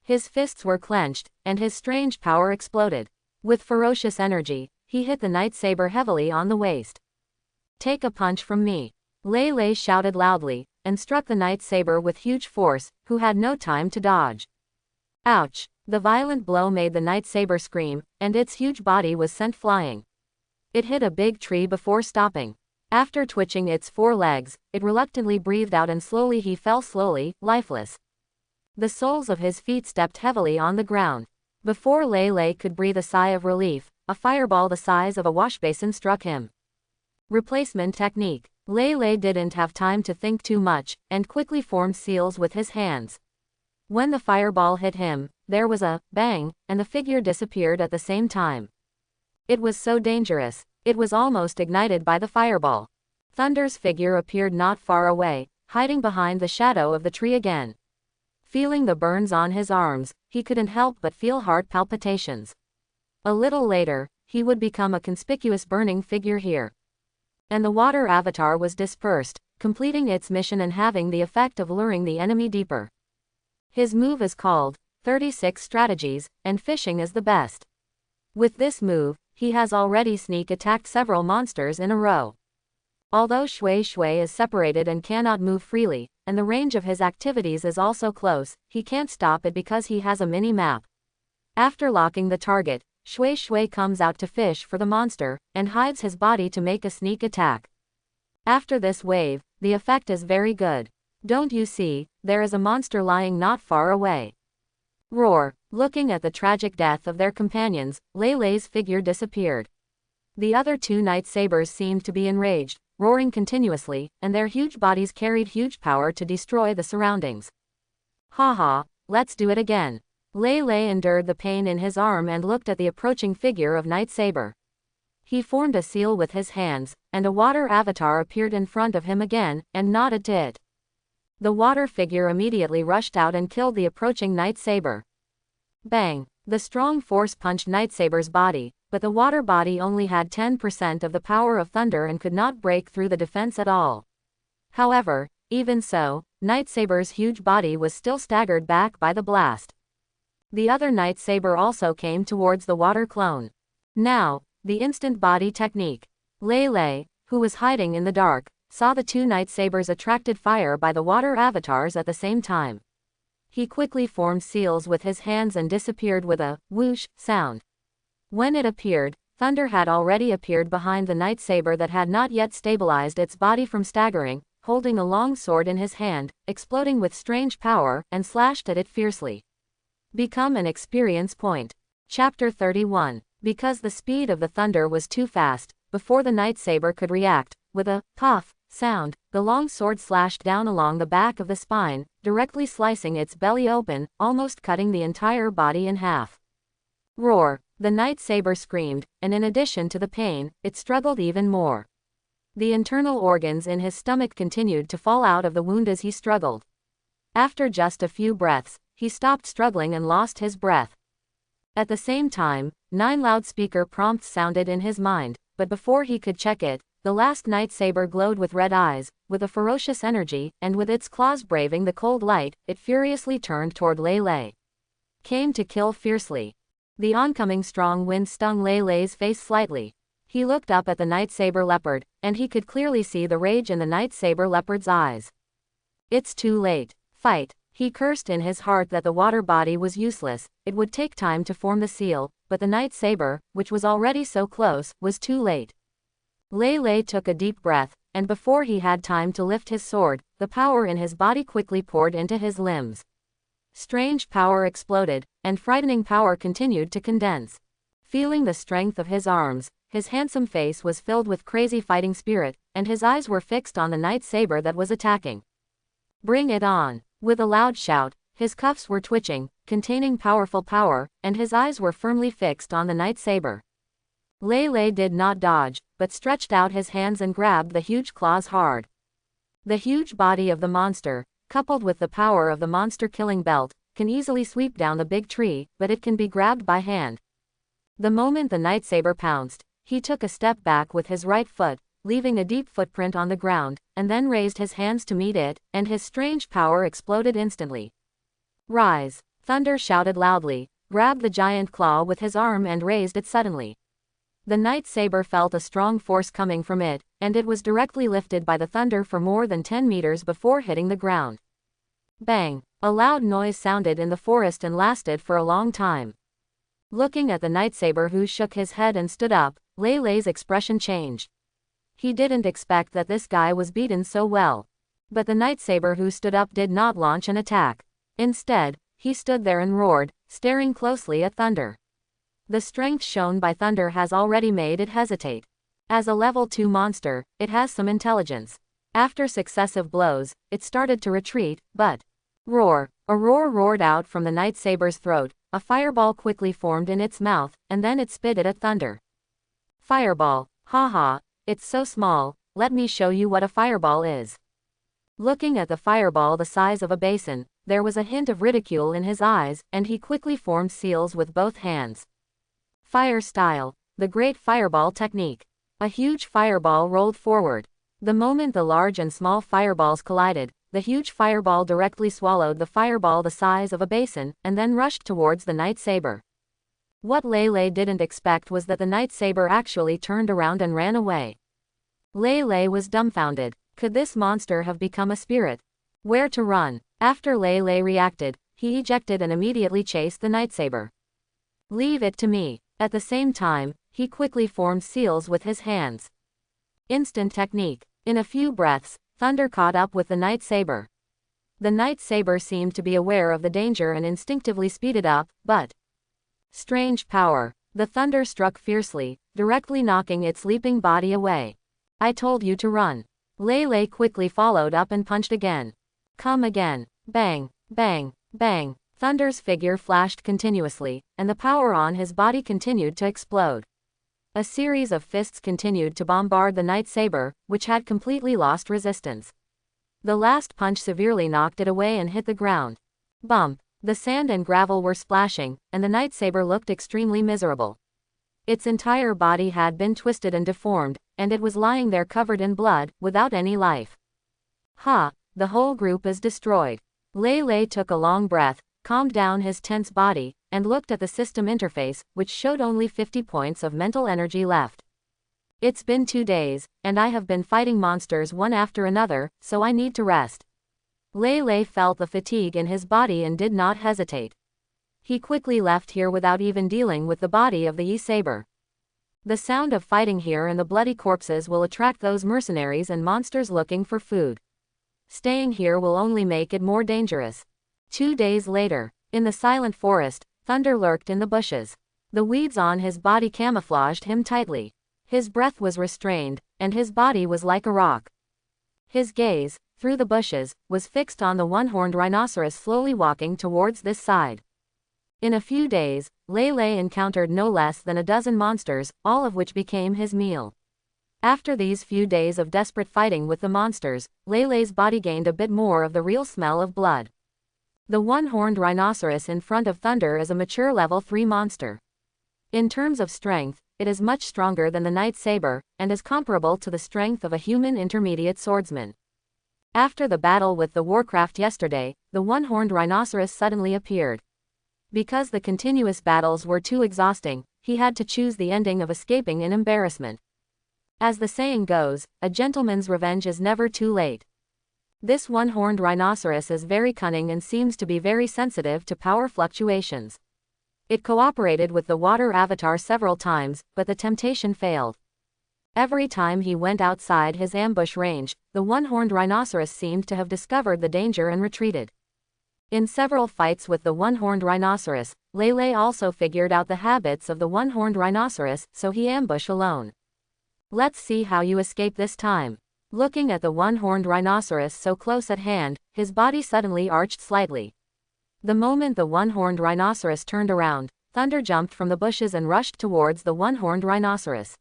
A: His fists were clenched, and his strange power exploded. With ferocious energy, he hit the Night Saber heavily on the waist. "Take a punch from me," Lei Lei shouted loudly, and struck the Night Saber with huge force, who had no time to dodge. Ouch! The violent blow made the Night Saber scream, and its huge body was sent flying. It hit a big tree before stopping. After twitching its 4 legs, it reluctantly breathed out and slowly he fell slowly, lifeless. The soles of his feet stepped heavily on the ground. Before Lei Lei could breathe a sigh of relief, a fireball the size of a washbasin struck him. Replacement technique. Lei Lei didn't have time to think too much, and quickly formed seals with his hands. When the fireball hit him, there was a bang, and the figure disappeared at the same time. It was so dangerous. It was almost ignited by the fireball. Thunder's figure appeared not far away, hiding behind the shadow of the tree again. Feeling the burns on his arms, he couldn't help but feel heart palpitations. A little later, he would become a conspicuous burning figure here. And the water avatar was dispersed, completing its mission and having the effect of luring the enemy deeper. His move is called 36 Strategies, and fishing is the best. With this move, he has already sneak attacked several monsters in a row. Although Shui Shui is separated and cannot move freely, and the range of his activities is also close, he can't stop it because he has a mini-map. After locking the target, Shui Shui comes out to fish for the monster, and hides his body to make a sneak attack. After this wave, the effect is very good. Don't you see, there is a monster lying not far away. Roar! Looking at the tragic death of their companions, Lei Lei's figure disappeared. The other 2 Night Sabers seemed to be enraged, roaring continuously, and their huge bodies carried huge power to destroy the surroundings. Haha, let's do it again. Lei Lei endured the pain in his arm and looked at the approaching figure of Night Saber. He formed a seal with his hands, and a water avatar appeared in front of him again, and nodded to it. The water figure immediately rushed out and killed the approaching Night Saber. Bang! The strong force punched Night Saber's body, but the water body only had 10% of the power of thunder and could not break through the defense at all. However, even so, Night Saber's huge body was still staggered back by the blast. The other Night Saber also came towards the water clone. Now, the instant body technique. Lei Lei, who was hiding in the dark, saw the 2 Night Sabers attracted fire by the water avatars at the same time. He quickly formed seals with his hands and disappeared with a whoosh sound. When it appeared, thunder had already appeared behind the Night Saber that had not yet stabilized its body from staggering, holding a long sword in his hand, exploding with strange power, and slashed at it fiercely. Become an experience point. Chapter 31. Because the speed of the thunder was too fast, before the Night Saber could react, with a puff sound, the long sword slashed down along the back of the spine, directly slicing its belly open, almost cutting the entire body in half. Roar! The Night Saber screamed, and in addition to the pain, it struggled even more. The internal organs in his stomach continued to fall out of the wound as he struggled. After just a few breaths, he stopped struggling and lost his breath. At the same time, 9 loudspeaker prompts sounded in his mind, but before he could check it, the last Night Saber glowed with red eyes, with a ferocious energy, and with its claws braving the cold light, it furiously turned toward Lei Lei. Came to kill fiercely. The oncoming strong wind stung Lei Lei's face slightly. He looked up at the Night Saber leopard, and he could clearly see the rage in the Night Saber leopard's eyes. It's too late. Fight! He cursed in his heart that the water body was useless, it would take time to form the seal, but the Night Saber, which was already so close, was too late. Lei Lei took a deep breath, and before he had time to lift his sword, the power in his body quickly poured into his limbs. Strange power exploded, and frightening power continued to condense. Feeling the strength of his arms, his handsome face was filled with crazy fighting spirit, and his eyes were fixed on the Night Saber that was attacking. Bring it on! With a loud shout, his cuffs were twitching, containing powerful power, and his eyes were firmly fixed on the Night Saber. Lei Lei did not dodge, but stretched out his hands and grabbed the huge claws hard. The huge body of the monster, coupled with the power of the monster-killing belt, can easily sweep down the big tree, but it can be grabbed by hand. The moment the lightsaber pounced, he took a step back with his right foot, leaving a deep footprint on the ground, and then raised his hands to meet it, and his strange power exploded instantly. Rise! Thunder shouted loudly, grabbed the giant claw with his arm and raised it suddenly. The lightsaber felt a strong force coming from it, and it was directly lifted by the thunder for more than 10 meters before hitting the ground. Bang! A loud noise sounded in the forest and lasted for a long time. Looking at the lightsaber, who shook his head and stood up, Lay's expression changed. He didn't expect that this guy was beaten so well. But the lightsaber, who stood up, did not launch an attack. Instead, he stood there and roared, staring closely at Thunder. The strength shown by Thunder has already made it hesitate. As a level 2 monster, it has some intelligence. After successive blows, it started to retreat, but roar! A roar roared out from the lightsaber's throat, a fireball quickly formed in its mouth, and then it spit it at Thunder. Fireball! Haha, it's so small, let me show you what a fireball is. Looking at the fireball the size of a basin, there was a hint of ridicule in his eyes, and he quickly formed seals with both hands. Fire style, the great fireball technique. A huge fireball rolled forward. The moment the large and small fireballs collided, the huge fireball directly swallowed the fireball the size of a basin, and then rushed towards the lightsaber. What Lei didn't expect was that the lightsaber actually turned around and ran away. Lei was dumbfounded. Could this monster have become a spirit? Where to run? After Lei reacted, he ejected and immediately chased the lightsaber. Leave it to me. At the same time, he quickly formed seals with his hands. Instant technique. In a few breaths, Thunder caught up with the lightsaber. The lightsaber seemed to be aware of the danger and instinctively speeded up, but strange power. The thunder struck fiercely, directly knocking its leaping body away. I told you to run. Lei quickly followed up and punched again. Come again. Bang, bang, bang. Thunder's figure flashed continuously, and the power on his body continued to explode. A series of fists continued to bombard the lightsaber, which had completely lost resistance. The last punch severely knocked it away and hit the ground. Bump! The sand and gravel were splashing, and the lightsaber looked extremely miserable. Its entire body had been twisted and deformed, and it was lying there covered in blood, without any life. Ha! The whole group is destroyed. Lei took a long breath, calmed down his tense body, and looked at the system interface, which showed only 50 points of mental energy left. It's been 2 days, and I have been fighting monsters one after another, so I need to rest. Lei felt the fatigue in his body and did not hesitate. He quickly left here without even dealing with the body of the E-Saber. The sound of fighting here and the bloody corpses will attract those mercenaries and monsters looking for food. Staying here will only make it more dangerous. 2 days later, in the silent forest, Thunder lurked in the bushes. The weeds on his body camouflaged him tightly. His breath was restrained, and his body was like a rock. His gaze, through the bushes, was fixed on the one-horned rhinoceros slowly walking towards this side. In a few days, Lei encountered no less than a dozen monsters, all of which became his meal. After these few days of desperate fighting with the monsters, Lei's body gained a bit more of the real smell of blood. The one-horned rhinoceros in front of Thunder is a mature level 3 monster. In terms of strength, it is much stronger than the lightsaber, and is comparable to the strength of a human intermediate swordsman. After the battle with the Warcraft yesterday, the one-horned rhinoceros suddenly appeared. Because the continuous battles were too exhausting, he had to choose the ending of escaping in embarrassment. As the saying goes, a gentleman's revenge is never too late. This one-horned rhinoceros is very cunning and seems to be very sensitive to power fluctuations. It cooperated with the water avatar several times, but the temptation failed. Every time he went outside his ambush range, the one-horned rhinoceros seemed to have discovered the danger and retreated. In several fights with the one-horned rhinoceros, Lei also figured out the habits of the one-horned rhinoceros, so he ambushed alone. Let's see how you escape this time. Looking at the one-horned rhinoceros so close at hand, his body suddenly arched slightly. The moment the one-horned rhinoceros turned around, Thunder jumped from the bushes and rushed towards the one-horned rhinoceros.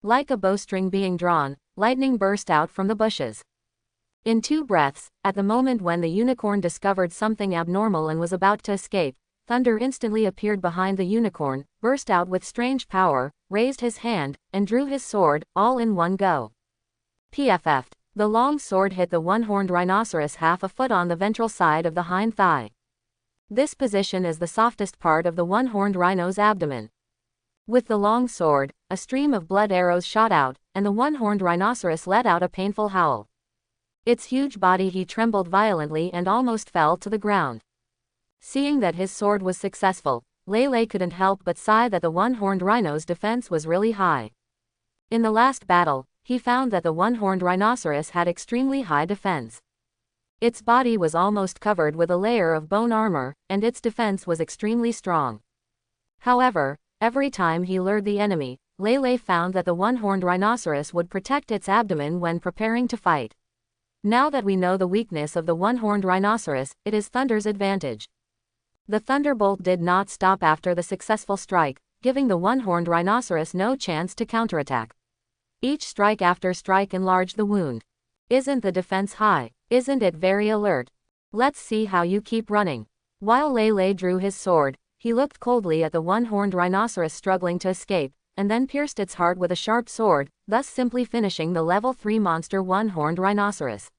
A: Like a bowstring being drawn, lightning burst out from the bushes. In 2 breaths, at the moment when the unicorn discovered something abnormal and was about to escape, Thunder instantly appeared behind the unicorn, burst out with strange power, raised his hand, and drew his sword, all in one go. PFF'd. The long sword hit the one-horned rhinoceros half a foot on the ventral side of the hind thigh. This position is the softest part of the one-horned rhino's abdomen. With the long sword, a stream of blood arrows shot out, and the one-horned rhinoceros let out a painful howl. Its huge body he trembled violently and almost fell to the ground. Seeing that his sword was successful, Lele couldn't help but sigh that the one-horned rhino's defense was really high. In the last battle, he found that the one-horned rhinoceros had extremely high defense. Its body was almost covered with a layer of bone armor, and its defense was extremely strong. However, every time he lured the enemy, Lele found that the one-horned rhinoceros would protect its abdomen when preparing to fight. Now that we know the weakness of the one-horned rhinoceros, it is Thunder's advantage. The thunderbolt did not stop after the successful strike, giving the one-horned rhinoceros no chance to counterattack. Each strike after strike enlarged the wound. Isn't the defense high? Isn't it very alert? Let's see how you keep running. While Lele drew his sword, he looked coldly at the one-horned rhinoceros struggling to escape, and then pierced its heart with a sharp sword, thus simply finishing the level 3 monster one-horned rhinoceros.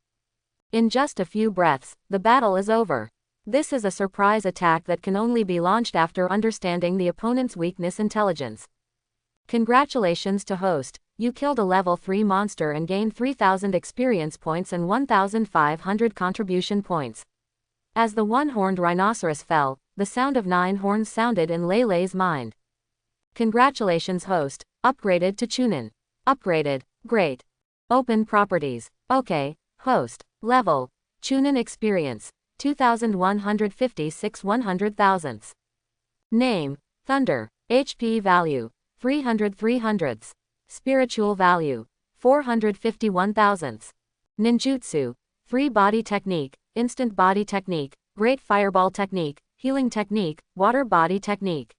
A: In just a few breaths, the battle is over. This is a surprise attack that can only be launched after understanding the opponent's weakness intelligence. Congratulations to host, you killed a level 3 monster and gained 3,000 experience points and 1,500 contribution points. As the one-horned rhinoceros fell, the sound of 9 horns sounded in Lele's mind. Congratulations host, upgraded to Chunin. Upgraded, great. Open properties, okay, host, level, Chunin experience, 2,156 100,000ths. Name, Thunder, HP value, 300 300ths. Spiritual value, 451 thousandths. Ninjutsu, 3 body technique, instant body technique, great fireball technique, healing technique, water body technique.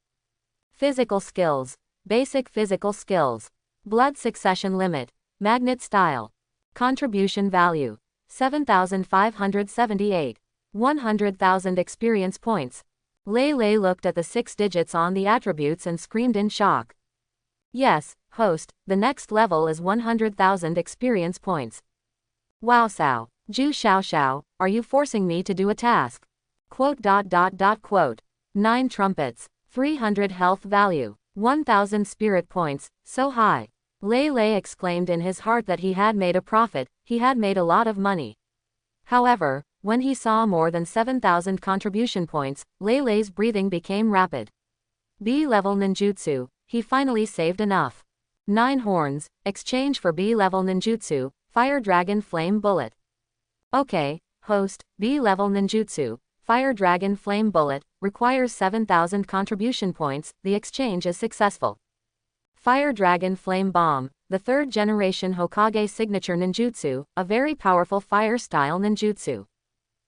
A: Physical skills, basic physical skills. Blood succession limit, magnet style. Contribution value, 7,578. 100,000 experience points. Lele looked at the 6 digits on the attributes and screamed in shock. Yes, host, the next level is 100,000 experience points. Wow Sao, Ju Xiao Xiao, are you forcing me to do a task? Quote. 9 trumpets, 300 health value, 1,000 spirit points, so high. Lele exclaimed in his heart that he had made a profit, he had made a lot of money. However, when he saw more than 7,000 contribution points, Lele's breathing became rapid. B-level ninjutsu, he finally saved enough. 9 horns, exchange for B-level ninjutsu, Fire Dragon Flame Bullet. Okay, host, B-level ninjutsu, Fire Dragon Flame Bullet, requires 7,000 contribution points, the exchange is successful. Fire Dragon Flame Bomb, the 3rd generation Hokage signature ninjutsu, a very powerful fire-style ninjutsu.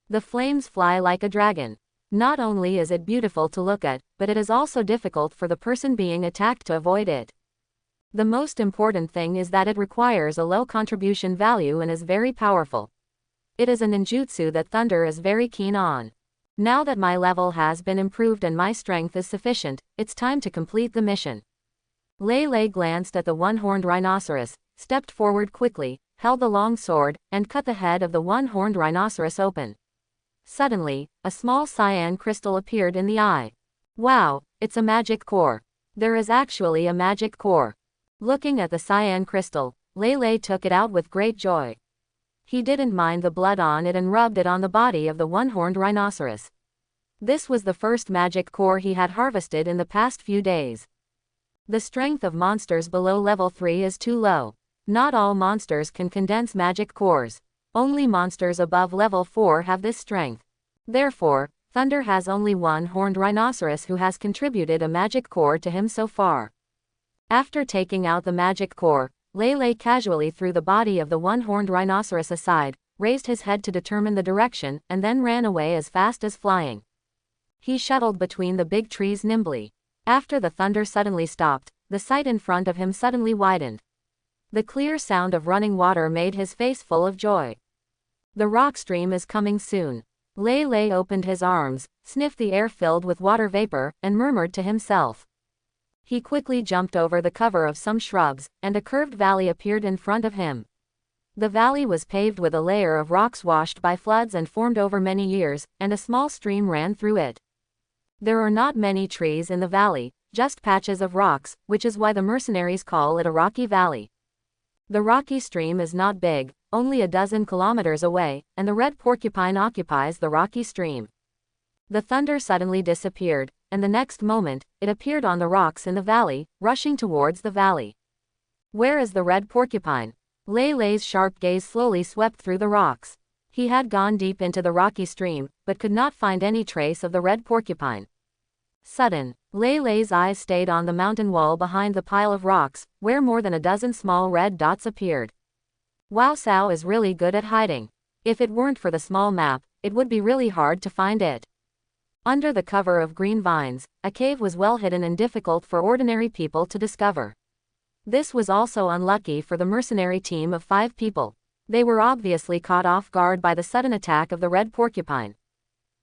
A: The flames fly like a dragon. Not only is it beautiful to look at, but it is also difficult for the person being attacked to avoid it. The most important thing is that it requires a low contribution value and is very powerful. It is a ninjutsu that Thunder is very keen on. Now that my level has been improved and my strength is sufficient, it's time to complete the mission. Lele glanced at the one-horned rhinoceros, stepped forward quickly, held the long sword, and cut the head of the one-horned rhinoceros open. Suddenly, a small cyan crystal appeared in the eye. Wow, it's a magic core. There is actually a magic core. Looking at the cyan crystal, Lele took it out with great joy. He didn't mind the blood on it and rubbed it on the body of the one-horned rhinoceros. This was the first magic core he had harvested in the past few days. The strength of monsters below level 3 is too low. Not all monsters can condense magic cores. Only monsters above level 4 have this strength. Therefore, Thunder has only one horned rhinoceros who has contributed a magic core to him so far. After taking out the magic core, Lele casually threw the body of the one-horned rhinoceros aside, raised his head to determine the direction, and then ran away as fast as flying. He shuttled between the big trees nimbly. After the thunder suddenly stopped, the sight in front of him suddenly widened. The clear sound of running water made his face full of joy. The rock stream is coming soon. Lei Lei opened his arms, sniffed the air filled with water vapor, and murmured to himself. He quickly jumped over the cover of some shrubs, and a curved valley appeared in front of him. The valley was paved with a layer of rocks washed by floods and formed over many years, and a small stream ran through it. There are not many trees in the valley, just patches of rocks, which is why the mercenaries call it a rocky valley. The rocky stream is not big, only a dozen kilometers away, and the red porcupine occupies the rocky stream. The thunder suddenly disappeared, and the next moment, it appeared on the rocks in the valley, rushing towards the valley. Where is the red porcupine? Lei Lei's sharp gaze slowly swept through the rocks. He had gone deep into the rocky stream, but could not find any trace of the red porcupine. Sudden, Lei Lei's eyes stayed on the mountain wall behind the pile of rocks, where more than a dozen small red dots appeared. Wow, Sao is really good at hiding. If it weren't for the small map, it would be really hard to find it. Under the cover of green vines, a cave was well hidden and difficult for ordinary people to discover. This was also unlucky for the mercenary team of 5 people. They were obviously caught off guard by the sudden attack of the red porcupine.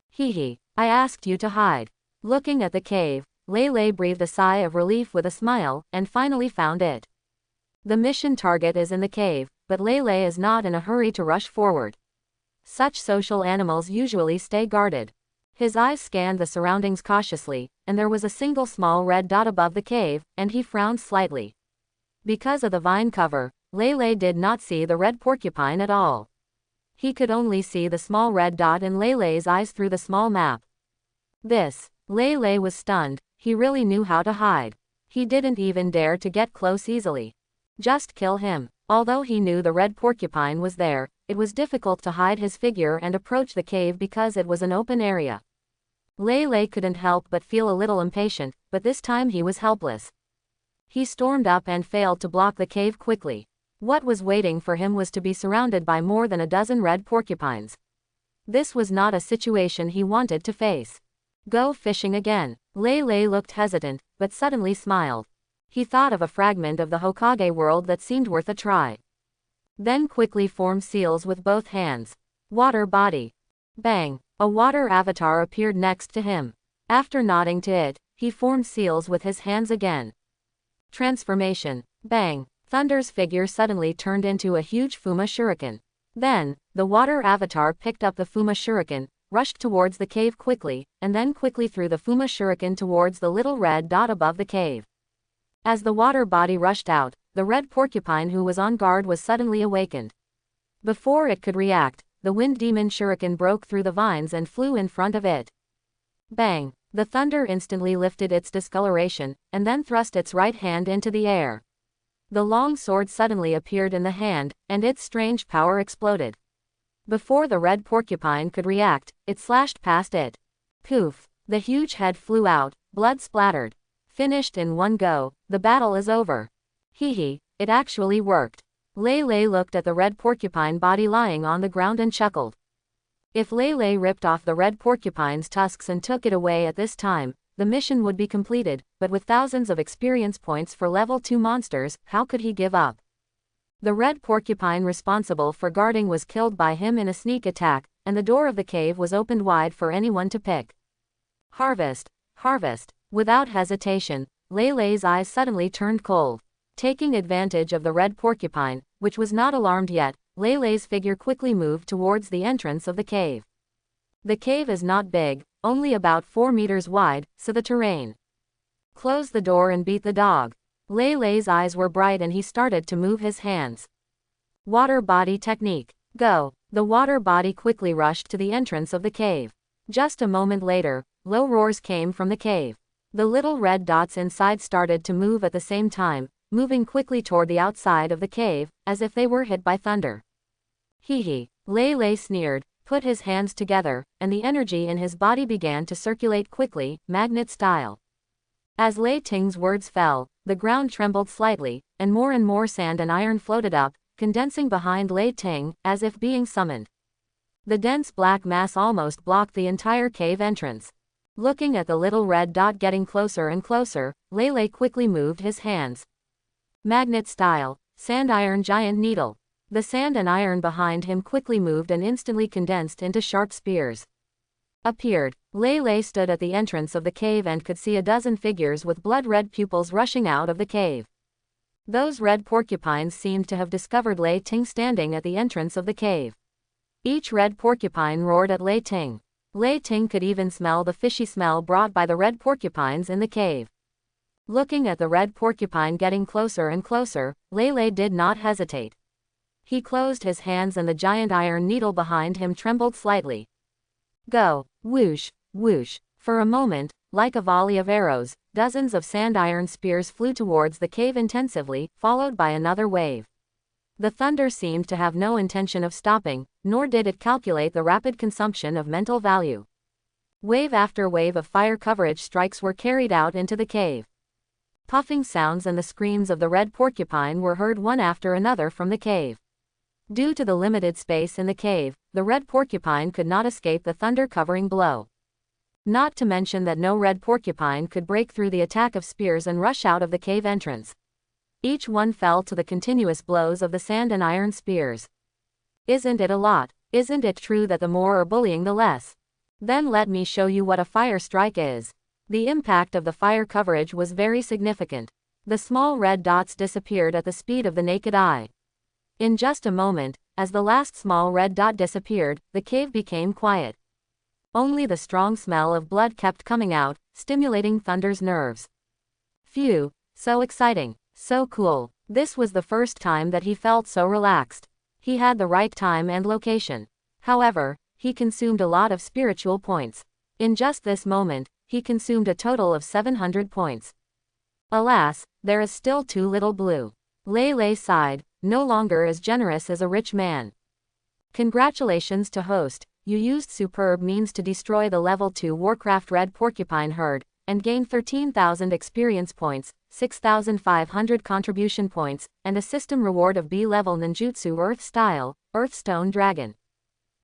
A: Hee, I asked you to hide. Looking at the cave, Lei Lei breathed a sigh of relief with a smile, and finally found it. The mission target is in the cave, but Lei Lei is not in a hurry to rush forward. Such social animals usually stay guarded. His eyes scanned the surroundings cautiously, and there was a single small red dot above the cave, and he frowned slightly. Because of the vine cover, Lei Lei did not see the red porcupine at all. He could only see the small red dot in Lei Lei's eyes through the small map. Lei Lei was stunned. He really knew how to hide. He didn't even dare to get close easily. Just kill him. Although he knew the red porcupine was there, it was difficult to hide his figure and approach the cave because it was an open area. Lei Lei couldn't help but feel a little impatient, but this time he was helpless. He stormed up and failed to block the cave quickly. What was waiting for him was to be surrounded by more than a dozen red porcupines. This was not a situation he wanted to face. Go fishing again. Lei Lei looked hesitant, but suddenly smiled. He thought of a fragment of the Hokage world that seemed worth a try. Then quickly formed seals with both hands. Water body. Bang! A water avatar appeared next to him. After nodding to it, he formed seals with his hands again. Transformation. Bang! Thunder's figure suddenly turned into a huge Fuma shuriken. Then, the water avatar picked up the Fuma shuriken, rushed towards the cave quickly, and then quickly threw the Fuma shuriken towards the little red dot above the cave. As the water body rushed out, the red porcupine who was on guard was suddenly awakened. Before it could react, the wind demon shuriken broke through the vines and flew in front of it. Bang! The thunder instantly lifted its discoloration, and then thrust its right hand into the air. The long sword suddenly appeared in the hand, and its strange power exploded. Before the red porcupine could react, it slashed past it. Poof! The huge head flew out, blood splattered. Finished in one go, the battle is over. Hee, it actually worked. Lei Lei looked at the red porcupine body lying on the ground and chuckled. If Lei Lei ripped off the red porcupine's tusks and took it away at this time, the mission would be completed, but with thousands of experience points for level 2 monsters, how could he give up? The red porcupine responsible for guarding was killed by him in a sneak attack, and the door of the cave was opened wide for anyone to pick. Harvest! Harvest! Without hesitation, Lei Lei's eyes suddenly turned cold. Taking advantage of the red porcupine, which was not alarmed yet, Lei Lei's figure quickly moved towards the entrance of the cave. The cave is not big, only about 4 meters wide, so the terrain. Close the door and beat the dog. Lei Lei's eyes were bright and he started to move his hands. Water body technique. Go! The water body quickly rushed to the entrance of the cave. Just a moment later, low roars came from the cave. The little red dots inside started to move at the same time, moving quickly toward the outside of the cave, as if they were hit by thunder. Hee, Lei Lei sneered, put his hands together, and the energy in his body began to circulate quickly, magnet style. As Lei Ting's words fell, the ground trembled slightly, and more sand and iron floated up, condensing behind Lei Ting, as if being summoned. The dense black mass almost blocked the entire cave entrance. Looking at the little red dot getting closer and closer, Lei Lei quickly moved his hands. Magnet style, sand iron giant needle. The sand and iron behind him quickly moved and instantly condensed into sharp spears. Appeared. Lei stood at the entrance of the cave and could see a dozen figures with blood-red pupils rushing out of the cave. Those red porcupines seemed to have discovered Lei Ting standing at the entrance of the cave. Each red porcupine roared at Lei Ting. Lei Ting could even smell the fishy smell brought by the red porcupines in the cave. Looking at the red porcupine getting closer and closer, Lei did not hesitate. He closed his hands and the giant iron needle behind him trembled slightly. Go! Whoosh! Whoosh! For a moment, like a volley of arrows, dozens of sand iron spears flew towards the cave intensively, followed by another wave. The thunder seemed to have no intention of stopping, nor did it calculate the rapid consumption of mental value. Wave after wave of fire coverage strikes were carried out into the cave. Puffing sounds and the screams of the red porcupine were heard one after another from the cave. Due to the limited space in the cave, the red porcupine could not escape the thunder-covering blow. Not to mention that no red porcupine could break through the attack of spears and rush out of the cave entrance. Each one fell to the continuous blows of the sand and iron spears. Isn't it a lot? Isn't it true that the more are bullying the less? Then let me show you what a fire strike is. The impact of the fire coverage was very significant. The small red dots disappeared at the speed of the naked eye. In just a moment, as the last small red dot disappeared, the cave became quiet. Only the strong smell of blood kept coming out, stimulating Thunder's nerves. Phew, so exciting, so cool. This was the first time that he felt so relaxed. He had the right time and location. However, he consumed a lot of spiritual points. In just this moment, he consumed a total of 700 points. Alas, there is still too little blue. Lei sighed, no longer as generous as a rich man. Congratulations to host, you used superb means to destroy the level 2 Warcraft Red Porcupine herd, and gain 13,000 experience points, 6,500 contribution points, and a system reward of B-level ninjutsu Earth Style, Earthstone Dragon.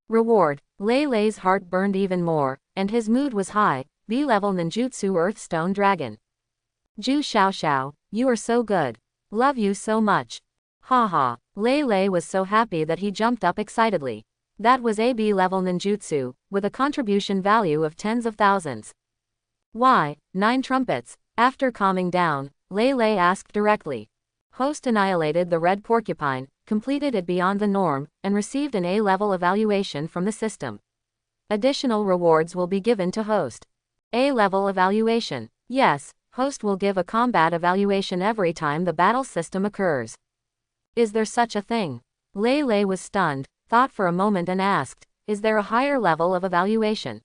A: Reward. Lei's heart burned even more, and his mood was high, B-level ninjutsu Earthstone Dragon. Ju Xiao, you are so good. Love you so much. Haha. Lei was so happy that he jumped up excitedly. That was a B-level ninjutsu, with a contribution value of tens of thousands. Why, 9 trumpets? After calming down, Lei asked directly. Host annihilated the red porcupine, completed it beyond the norm, and received an A-level evaluation from the system. Additional rewards will be given to host. A-level evaluation. Yes, host will give a combat evaluation every time the battle system occurs. Is there such a thing? Lei was stunned, thought for a moment and asked, is there a higher level of evaluation?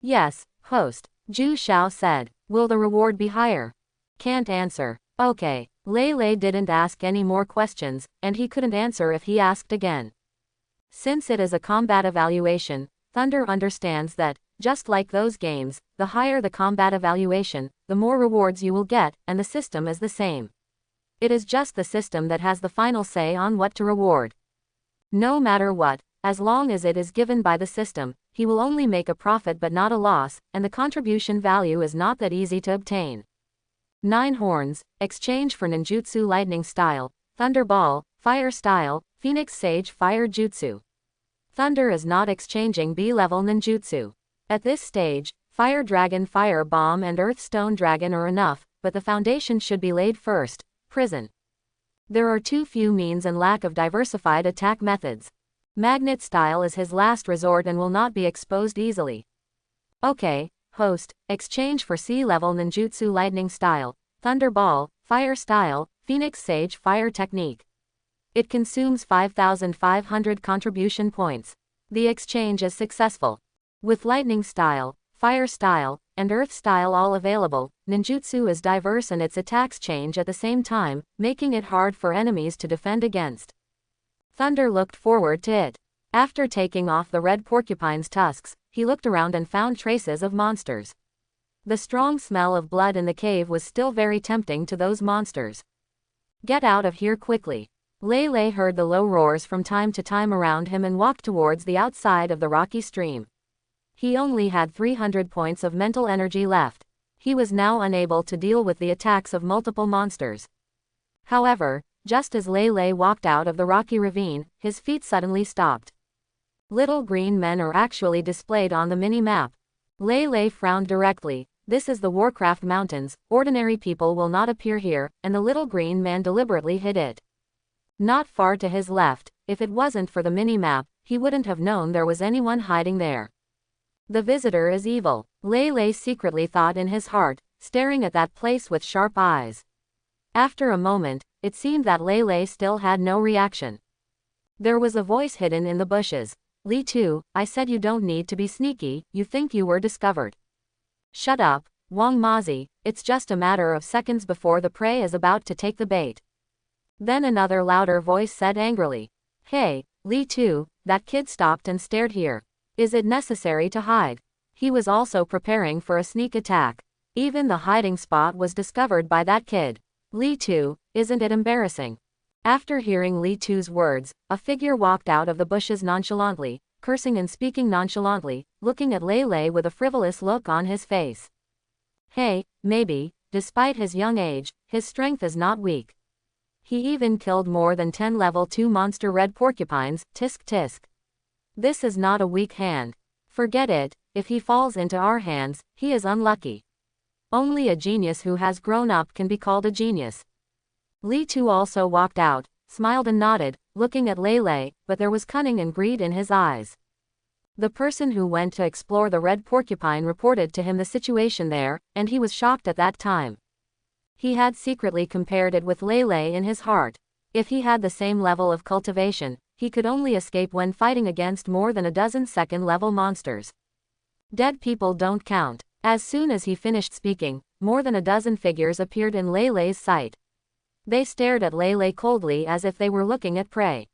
A: Yes, host, Ju Xiao said. Will the reward be higher? Can't answer. Okay. Lei didn't ask any more questions, and he couldn't answer if he asked again. Since it is a combat evaluation, Thunder understands that, just like those games, the higher the combat evaluation, the more rewards you will get, and the system is the same. It is just the system that has the final say on what to reward. No matter what, as long as it is given by the system, he will only make a profit but not a loss, and the contribution value is not that easy to obtain. 9 horns, exchange for ninjutsu lightning style, thunder ball, fire style, phoenix sage fire jutsu. Thunder is not exchanging B-level ninjutsu. At this stage, fire dragon fire bomb and earth stone dragon are enough, but the foundation should be laid first. Prison. There are too few means and lack of diversified attack methods. Magnet style is his last resort and will not be exposed easily. Okay, host, exchange for C-level ninjutsu lightning style, thunder ball, fire style, phoenix sage fire technique. It consumes 5,500 contribution points. The exchange is successful. With lightning style, fire style, and earth style all available, ninjutsu is diverse and its attacks change at the same time, making it hard for enemies to defend against. Thunder looked forward to it. After taking off the red porcupine's tusks, he looked around and found traces of monsters. The strong smell of blood in the cave was still very tempting to those monsters. Get out of here quickly. Lei heard the low roars from time to time around him and walked towards the outside of the rocky stream. He only had 300 points of mental energy left. He was now unable to deal with the attacks of multiple monsters. However, Just as Lei Lei walked out of the rocky ravine, his feet suddenly stopped. Little green men are actually displayed on the mini-map. Lei Lei frowned directly. This is the Warcraft Mountains, ordinary people will not appear here, and the little green man deliberately hid it. Not far to his left, if it wasn't for the mini-map, he wouldn't have known there was anyone hiding there. The visitor is evil, Lei Lei secretly thought in his heart, staring at that place with sharp eyes. After a moment, it seemed that Lei Lei still had no reaction. There was a voice hidden in the bushes. Li Tu, I said you don't need to be sneaky, you think you were discovered. Shut up, Wang Mazi, it's just a matter of seconds before the prey is about to take the bait. Then another louder voice said angrily. Hey, Li Tu, that kid stopped and stared here. Is it necessary to hide? He was also preparing for a sneak attack. Even the hiding spot was discovered by that kid. Li Tu, isn't it embarrassing? After hearing Li Tu's words, a figure walked out of the bushes nonchalantly, cursing and speaking nonchalantly, looking at Lei Lei with a frivolous look on his face. Hey, maybe, despite his young age, his strength is not weak. He even killed more than 10 level 2 monster red porcupines, tisk tisk. This is not a weak hand. Forget it, if he falls into our hands, he is unlucky. Only a genius who has grown up can be called a genius. Li Tu also walked out, smiled and nodded, looking at Lei Lei, but there was cunning and greed in his eyes. The person who went to explore the red porcupine reported to him the situation there, and he was shocked at that time. He had secretly compared it with Lei Lei in his heart. If he had the same level of cultivation, he could only escape when fighting against more than a dozen second-level monsters. Dead people don't count. As soon as he finished speaking, more than a dozen figures appeared in Lei Lei's sight. They stared at Lei Lei coldly as if they were looking at prey.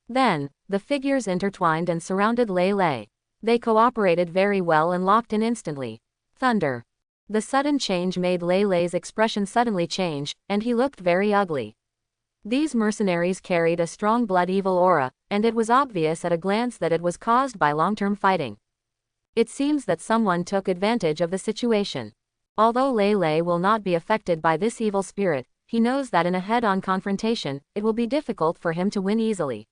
A: Then, the figures intertwined and surrounded Lei Lei. They cooperated very well and locked in instantly. Thunder. The sudden change made Lei Lei's expression suddenly change, and he looked very ugly. These mercenaries carried a strong blood-evil aura, and it was obvious at a glance that it was caused by long-term fighting. It seems that someone took advantage of the situation. Although Lei Lei will not be affected by this evil spirit, he knows that in a head-on confrontation, it will be difficult for him to win easily.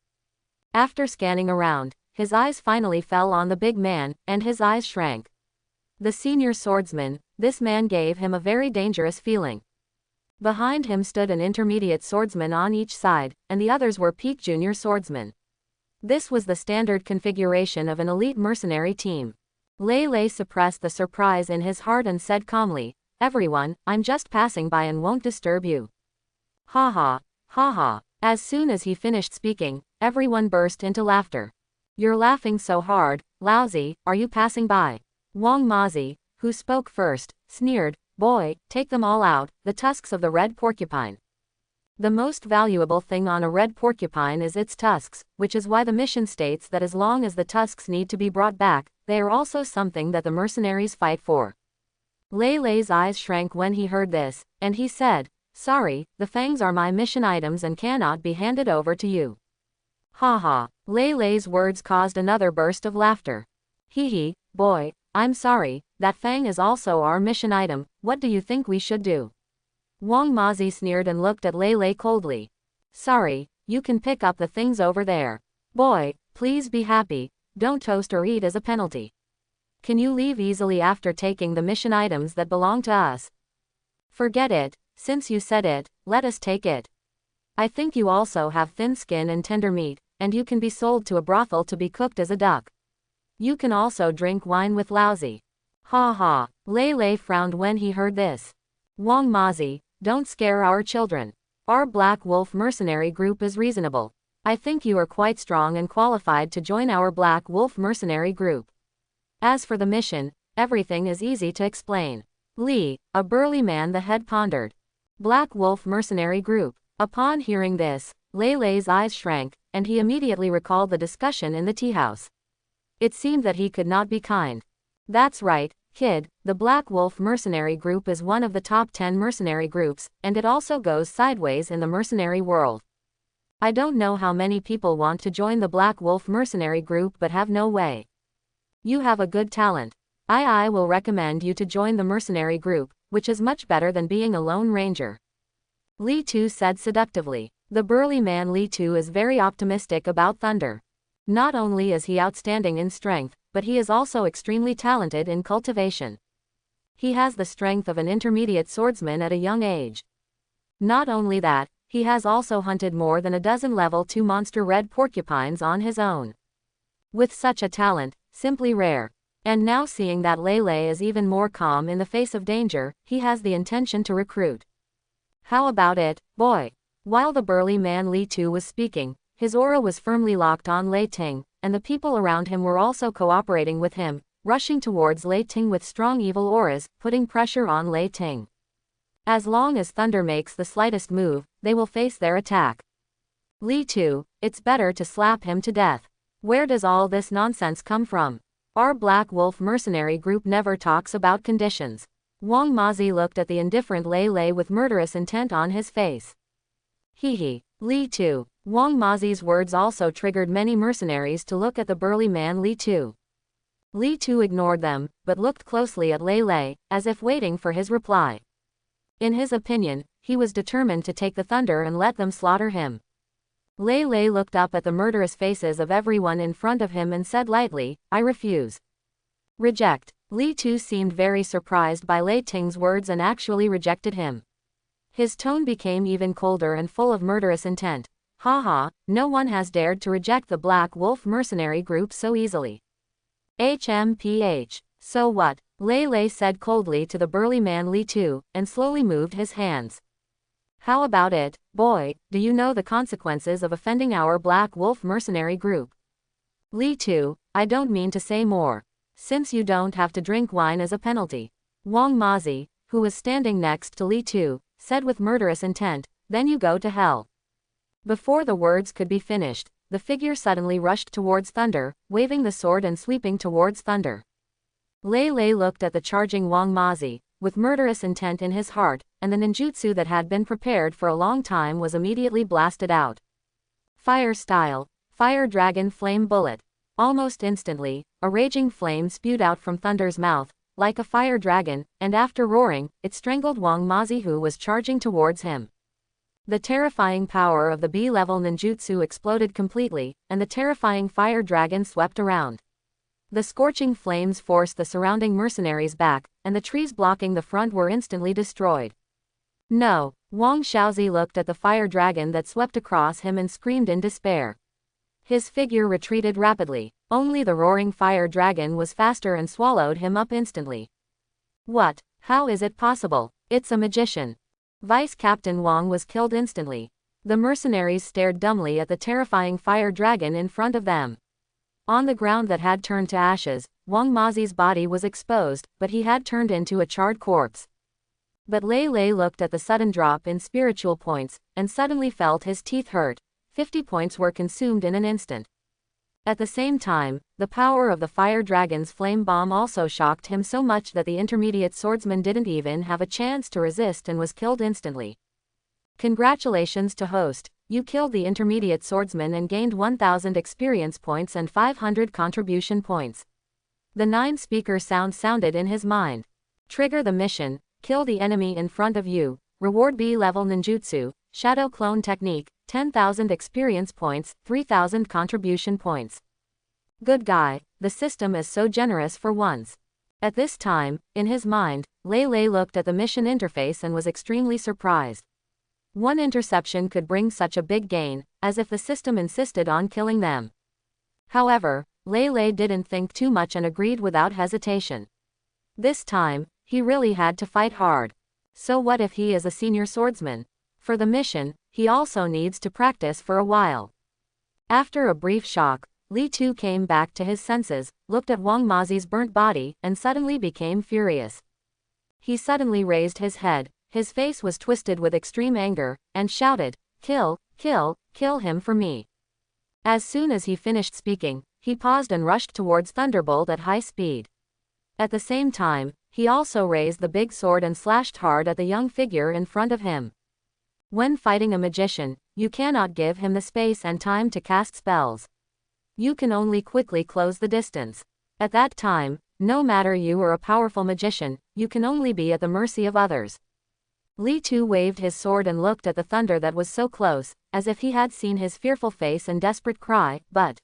A: After scanning around, his eyes finally fell on the big man, and his eyes shrank. The senior swordsman, this man gave him a very dangerous feeling. Behind him stood an intermediate swordsman on each side, and the others were peak junior swordsmen. This was the standard configuration of an elite mercenary team. Lei Lei suppressed the surprise in his heart and said calmly, Everyone, I'm just passing by and won't disturb you. Ha ha, ha ha. As soon as he finished speaking, everyone burst into laughter. You're laughing so hard, lousy, are you passing by? Wang Mazi, who spoke first, sneered, Boy, take them all out, the tusks of the red porcupine. The most valuable thing on a red porcupine is its tusks, which is why the mission states that as long as the tusks need to be brought back, they are also something that the mercenaries fight for. Lei Lei's eyes shrank when he heard this, and he said, Sorry, the fangs are my mission items and cannot be handed over to you. Ha ha. Lei Lei's words caused another burst of laughter. Hee hee, boy, I'm sorry, that fang is also our mission item, what do you think we should do? Wang Mazi sneered and looked at Lei Lei coldly. Sorry, you can pick up the things over there. Boy, please be happy, don't toast or eat as a penalty. Can you leave easily after taking the mission items that belong to us? Forget it, since you said it, let us take it. I think you also have thin skin and tender meat, and you can be sold to a brothel to be cooked as a duck. You can also drink wine with lousy. Ha ha. Lei Lei frowned when he heard this. Wang Mazi, don't scare our children. Our Black Wolf mercenary group is reasonable. I think you are quite strong and qualified to join our Black Wolf mercenary group. As for the mission, everything is easy to explain. Li, a burly man, the head pondered. Black Wolf mercenary group. Upon hearing this, Lei Lei's eyes shrank, and he immediately recalled the discussion in the tea house. It seemed that he could not be kind. That's right, kid, the Black Wolf mercenary group is one of the top 10 mercenary groups, and it also goes sideways in the mercenary world. I don't know how many people want to join the Black Wolf mercenary group but have no way. You have a good talent. I will recommend you to join the mercenary group, which is much better than being a lone ranger. Li Tu said seductively. The burly man Li Tu is very optimistic about thunder. Not only is he outstanding in strength, but he is also extremely talented in cultivation. He has the strength of an intermediate swordsman at a young age. Not only that, he has also hunted more than a dozen level 2 monster red porcupines on his own. With such a talent, simply rare. And now seeing that Lei Lei is even more calm in the face of danger, he has the intention to recruit. How about it, boy? While the burly man Li Tu was speaking, his aura was firmly locked on Lei Ting, and the people around him were also cooperating with him, rushing towards Lei Ting with strong evil auras, putting pressure on Lei Ting. As long as Thunder makes the slightest move, they will face their attack. Li Tu, it's better to slap him to death. Where does all this nonsense come from? Our Black Wolf mercenary group never talks about conditions. Wang Mazi looked at the indifferent Lei Lei with murderous intent on his face. Hee. Li Tu. Wang Mazi's words also triggered many mercenaries to look at the burly man Li Tu. Li Tu ignored them, but looked closely at Lei Lei, as if waiting for his reply. In his opinion, he was determined to take the thunder and let them slaughter him. Lei Lei looked up at the murderous faces of everyone in front of him and said lightly, "I refuse." Reject. Li Tu seemed very surprised by Lei Ting's words and actually rejected him. His tone became even colder and full of murderous intent. Haha, no one has dared to reject the Black Wolf mercenary group so easily. HMPH. So what? Lei Lei said coldly to the burly man Li Tu, and slowly moved his hands. How about it, boy? Do you know the consequences of offending our Black Wolf mercenary group? Li Tu, I don't mean to say more. Since you don't have to drink wine as a penalty. Wang Mazi, who was standing next to Li Tu, said with murderous intent, then you go to hell. Before the words could be finished, the figure suddenly rushed towards Thunder, waving the sword and sweeping towards Thunder. Lei Lei looked at the charging Wang Mazi, with murderous intent in his heart, and the ninjutsu that had been prepared for a long time was immediately blasted out. Fire style, Fire Dragon Flame Bullet. Almost instantly, a raging flame spewed out from Thunder's mouth, like a fire dragon, and after roaring, it strangled Wang Mazi who was charging towards him. The terrifying power of the B-level ninjutsu exploded completely, and the terrifying fire dragon swept around. The scorching flames forced the surrounding mercenaries back, and the trees blocking the front were instantly destroyed. No! Wang Xiaozi looked at the fire dragon that swept across him and screamed in despair. His figure retreated rapidly. Only the roaring fire dragon was faster and swallowed him up instantly. What? How is it possible? It's a magician. Vice Captain Wang was killed instantly. The mercenaries stared dumbly at the terrifying fire dragon in front of them. On the ground that had turned to ashes, Wang Mazi's body was exposed, but he had turned into a charred corpse. But Lei Lei looked at the sudden drop in spiritual points, and suddenly felt his teeth hurt. 50 points were consumed in an instant. At the same time, the power of the fire dragon's flame bomb also shocked him so much that the intermediate swordsman didn't even have a chance to resist and was killed instantly. Congratulations to host, you killed the intermediate swordsman and gained 1000 experience points and 500 contribution points. The 9-speaker sound sounded in his mind. Trigger the mission, kill the enemy in front of you, reward B-level ninjutsu, shadow clone technique, 10,000 experience points, 3,000 contribution points. Good guy, the system is so generous for once. At this time, in his mind, Lei Lei looked at the mission interface and was extremely surprised. One interception could bring such a big gain, as if the system insisted on killing them. However, Lei Lei didn't think too much and agreed without hesitation. This time, he really had to fight hard. So what if he is a senior swordsman? For the mission, he also needs to practice for a while. After a brief shock, Li Tu came back to his senses, looked at Wang Mazi's burnt body, and suddenly became furious. He suddenly raised his head, his face was twisted with extreme anger, and shouted, "Kill, kill, kill him for me." As soon as he finished speaking, he paused and rushed towards Thunderbolt at high speed. At the same time, he also raised the big sword and slashed hard at the young figure in front of him. When fighting a magician, you cannot give him the space and time to cast spells. You can only quickly close the distance. At that time, no matter you are a powerful magician, you can only be at the mercy of others. Li Tu waved his sword and looked at the thunder that was so close, as if he had seen his fearful face and desperate cry, but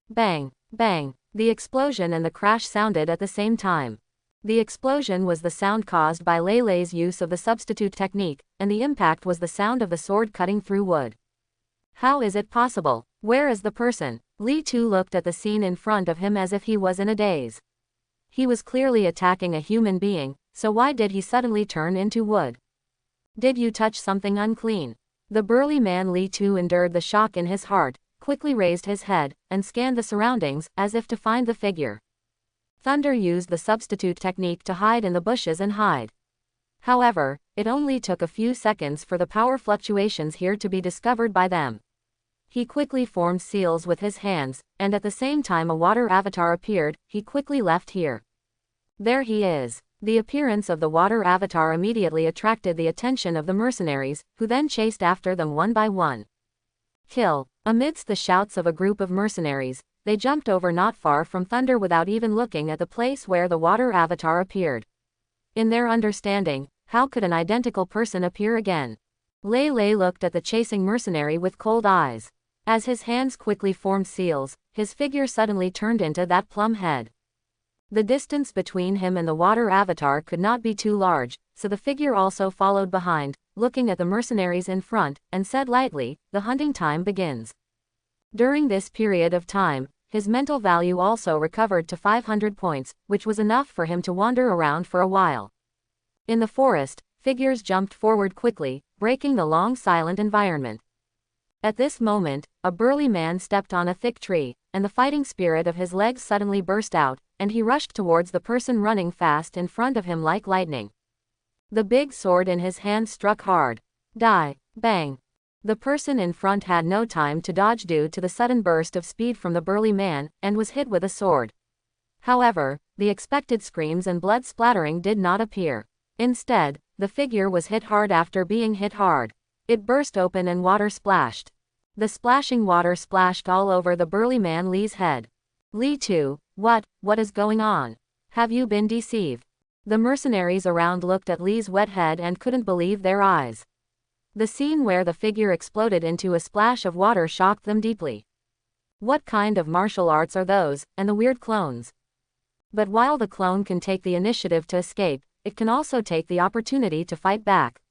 A: bang, bang, the explosion and the crash sounded at the same time. The explosion was the sound caused by Lei Lei's use of the substitute technique, and the impact was the sound of the sword cutting through wood. How is it possible? Where is the person? Li Tu looked at the scene in front of him as if he was in a daze. He was clearly attacking a human being, so why did he suddenly turn into wood? Did you touch something unclean? The burly man Li Tu endured the shock in his heart, quickly raised his head, and scanned the surroundings, as if to find the figure. Thunder used the substitute technique to hide in the bushes and hide. However, it only took a few seconds for the power fluctuations here to be discovered by them. He quickly formed seals with his hands, and at the same time a water avatar appeared. He quickly left here. There he is. The appearance of the water avatar immediately attracted the attention of the mercenaries, who then chased after them one by one. Kill. Amidst the shouts of a group of mercenaries, they jumped over not far from Thunder without even looking at the place where the water avatar appeared. In their understanding, how could an identical person appear again? Lei Lei looked at the chasing mercenary with cold eyes. As his hands quickly formed seals, his figure suddenly turned into that plum head. The distance between him and the water avatar could not be too large, so the figure also followed behind, looking at the mercenaries in front, and said lightly, "The hunting time begins." During this period of time, his mental value also recovered to 500 points, which was enough for him to wander around for a while. In the forest, figures jumped forward quickly, breaking the long silent environment. At this moment, a burly man stepped on a thick tree, and the fighting spirit of his legs suddenly burst out, and he rushed towards the person running fast in front of him like lightning. The big sword in his hand struck hard. Die. Bang. The person in front had no time to dodge due to the sudden burst of speed from the burly man, and was hit with a sword. However, the expected screams and blood splattering did not appear. Instead, the figure was hit hard after being hit hard. It burst open and water splashed. The splashing water splashed all over the burly man Li's head. Li Tu, what is going on? Have you been deceived? The mercenaries around looked at Li's wet head and couldn't believe their eyes. The scene where the figure exploded into a splash of water shocked them deeply. What kind of martial arts are those, and the weird clones? But while the clone can take the initiative to escape, it can also take the opportunity to fight back.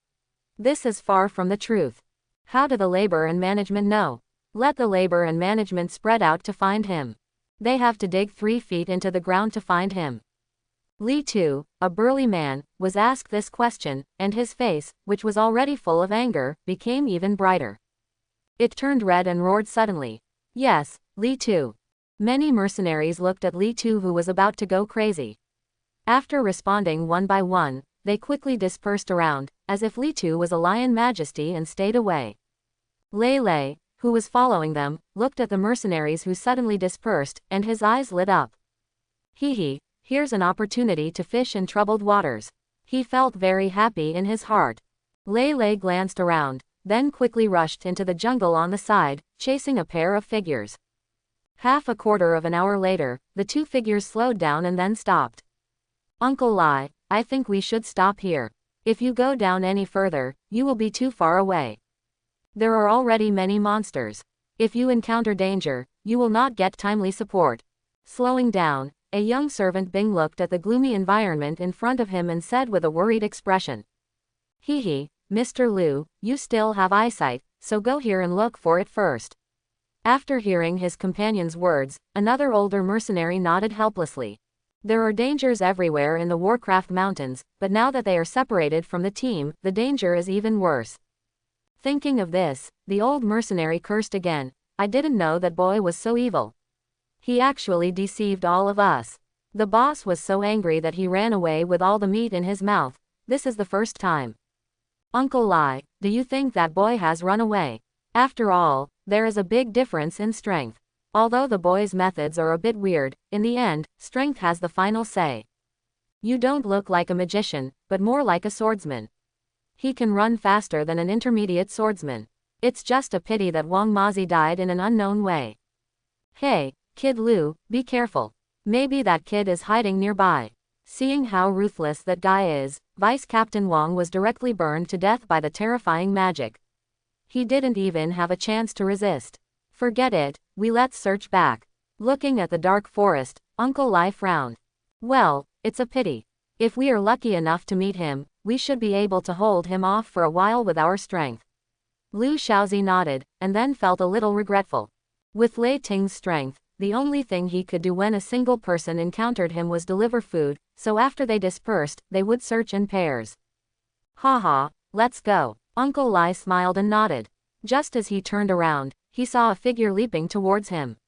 A: This is far from the truth. How do the labor and management know? Let the labor and management spread out to find him. They have to dig 3 feet into the ground to find him. Li Tu, a burly man, was asked this question, and his face, which was already full of anger, became even brighter. It turned red and roared suddenly. Yes, Li Tu. Many mercenaries looked at Li Tu, who was about to go crazy. After responding one by one, they quickly dispersed around, as if Li Tu was a lion majesty, and stayed away. Lei Lei, who was following them, looked at the mercenaries who suddenly dispersed, and his eyes lit up. Hee, here's an opportunity to fish in troubled waters. He felt very happy in his heart. Lei Lei glanced around, then quickly rushed into the jungle on the side, chasing a pair of figures. Half a quarter of an hour later, the 2 figures slowed down and then stopped. Uncle Lai, I think we should stop here. If you go down any further, you will be too far away. There are already many monsters. If you encounter danger, you will not get timely support. Slowing down, a young servant Bing looked at the gloomy environment in front of him and said with a worried expression. Hee, Mr. Liu, you still have eyesight, so go here and look for it first. After hearing his companion's words, another older mercenary nodded helplessly. There are dangers everywhere in the Warcraft Mountains, but now that they are separated from the team, the danger is even worse. Thinking of this, the old mercenary cursed again. I didn't know that boy was so evil. He actually deceived all of us. The boss was so angry that he ran away with all the meat in his mouth. This is the first time. Uncle Lai, do you think that boy has run away? After all, there is a big difference in strength. Although the boy's methods are a bit weird, in the end, strength has the final say. You don't look like a magician, but more like a swordsman. He can run faster than an intermediate swordsman. It's just a pity that Wang Mazi died in an unknown way. Hey, Kid Liu, be careful. Maybe that kid is hiding nearby. Seeing how ruthless that guy is, Vice Captain Wang was directly burned to death by the terrifying magic. He didn't even have a chance to resist. Forget it, let's search back. Looking at the dark forest, Uncle Lai frowned. Well, it's a pity. If we are lucky enough to meet him, we should be able to hold him off for a while with our strength. Lu Shaozi nodded, and then felt a little regretful. With Lei Ting's strength, the only thing he could do when a single person encountered him was deliver food, so after they dispersed, they would search in pairs. Haha, let's go. Uncle Lai smiled and nodded. Just as he turned around, he saw a figure leaping towards him.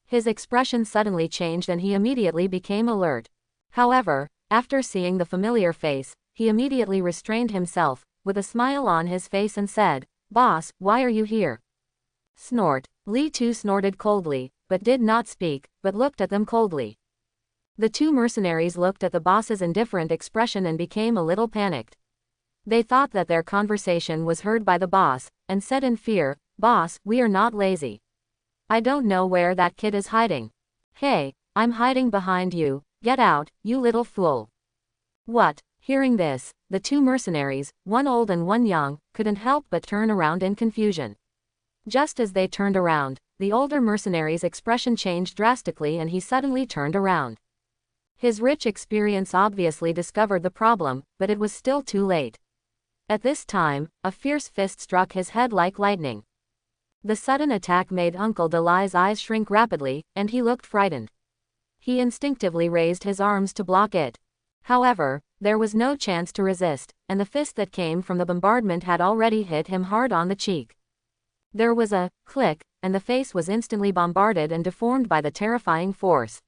A: His expression suddenly changed and he immediately became alert. However, after seeing the familiar face, he immediately restrained himself, with a smile on his face and said, "Boss, why are you here?" Snort. Li Tu snorted coldly, but did not speak, but looked at them coldly. The two mercenaries looked at the boss's indifferent expression and became a little panicked. They thought that their conversation was heard by the boss, and said in fear, "Boss, we are not lazy. I don't know where that kid is hiding." "Hey, I'm hiding behind you, get out, you little fool." What? Hearing this, the two mercenaries, one old and one young, couldn't help but turn around in confusion. Just as they turned around, the older mercenary's expression changed drastically and he suddenly turned around. His rich experience obviously discovered the problem, but it was still too late. At this time, a fierce fist struck his head like lightning. The sudden attack made Uncle Dalai's eyes shrink rapidly, and he looked frightened. He instinctively raised his arms to block it. However, there was no chance to resist, and the fist that came from the bombardment had already hit him hard on the cheek. There was a click, and the face was instantly bombarded and deformed by the terrifying force.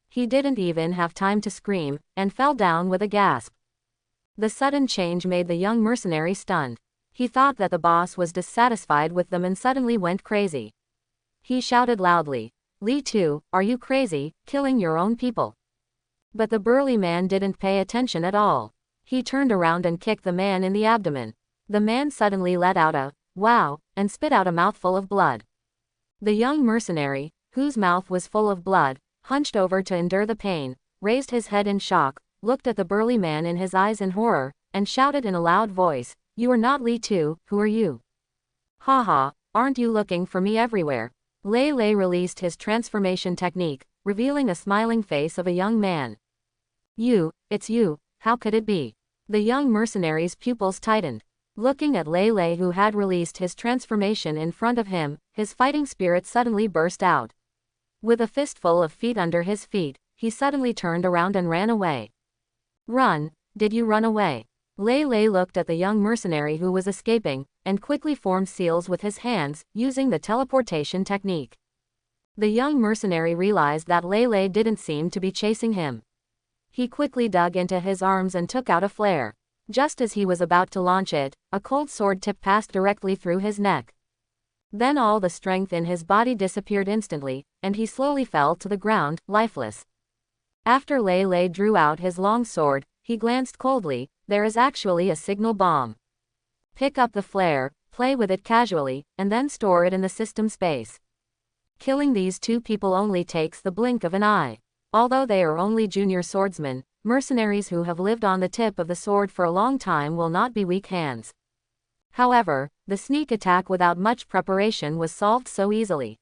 A: He didn't even have time to scream, and fell down with a gasp. The sudden change made the young mercenary stunned. He thought that the boss was dissatisfied with them and suddenly went crazy. He shouted loudly, "Li Tu, are you crazy, killing your own people?" But the burly man didn't pay attention at all. He turned around and kicked the man in the abdomen. The man suddenly let out a "wow" and spit out a mouthful of blood. The young mercenary, whose mouth was full of blood, hunched over to endure the pain, raised his head in shock, looked at the burly man in his eyes in horror, and shouted in a loud voice, "You are not Li Tu, who are you? Haha, aren't you looking for me everywhere?" Lei Lei released his transformation technique, revealing a smiling face of a young man. It's you, how could it be?" The young mercenary's pupils tightened. Looking at Lei Lei who had released his transformation in front of him, his fighting spirit suddenly burst out. With a fistful of feet under his feet, he suddenly turned around and ran away. "Run, did you run away?" Lei Lei looked at the young mercenary who was escaping, and quickly formed seals with his hands, using the teleportation technique. The young mercenary realized that Lei Lei didn't seem to be chasing him. He quickly dug into his arms and took out a flare. Just as he was about to launch it, a cold sword tip passed directly through his neck. Then all the strength in his body disappeared instantly, and he slowly fell to the ground, lifeless. After Lei Lei drew out his long sword, he glanced coldly, "There is actually a signal bomb. Pick up the flare, play with it casually, and then store it in the system space. Killing these two people only takes the blink of an eye. Although they are only junior swordsmen, mercenaries who have lived on the tip of the sword for a long time will not be weak hands." However, the sneak attack without much preparation was solved so easily.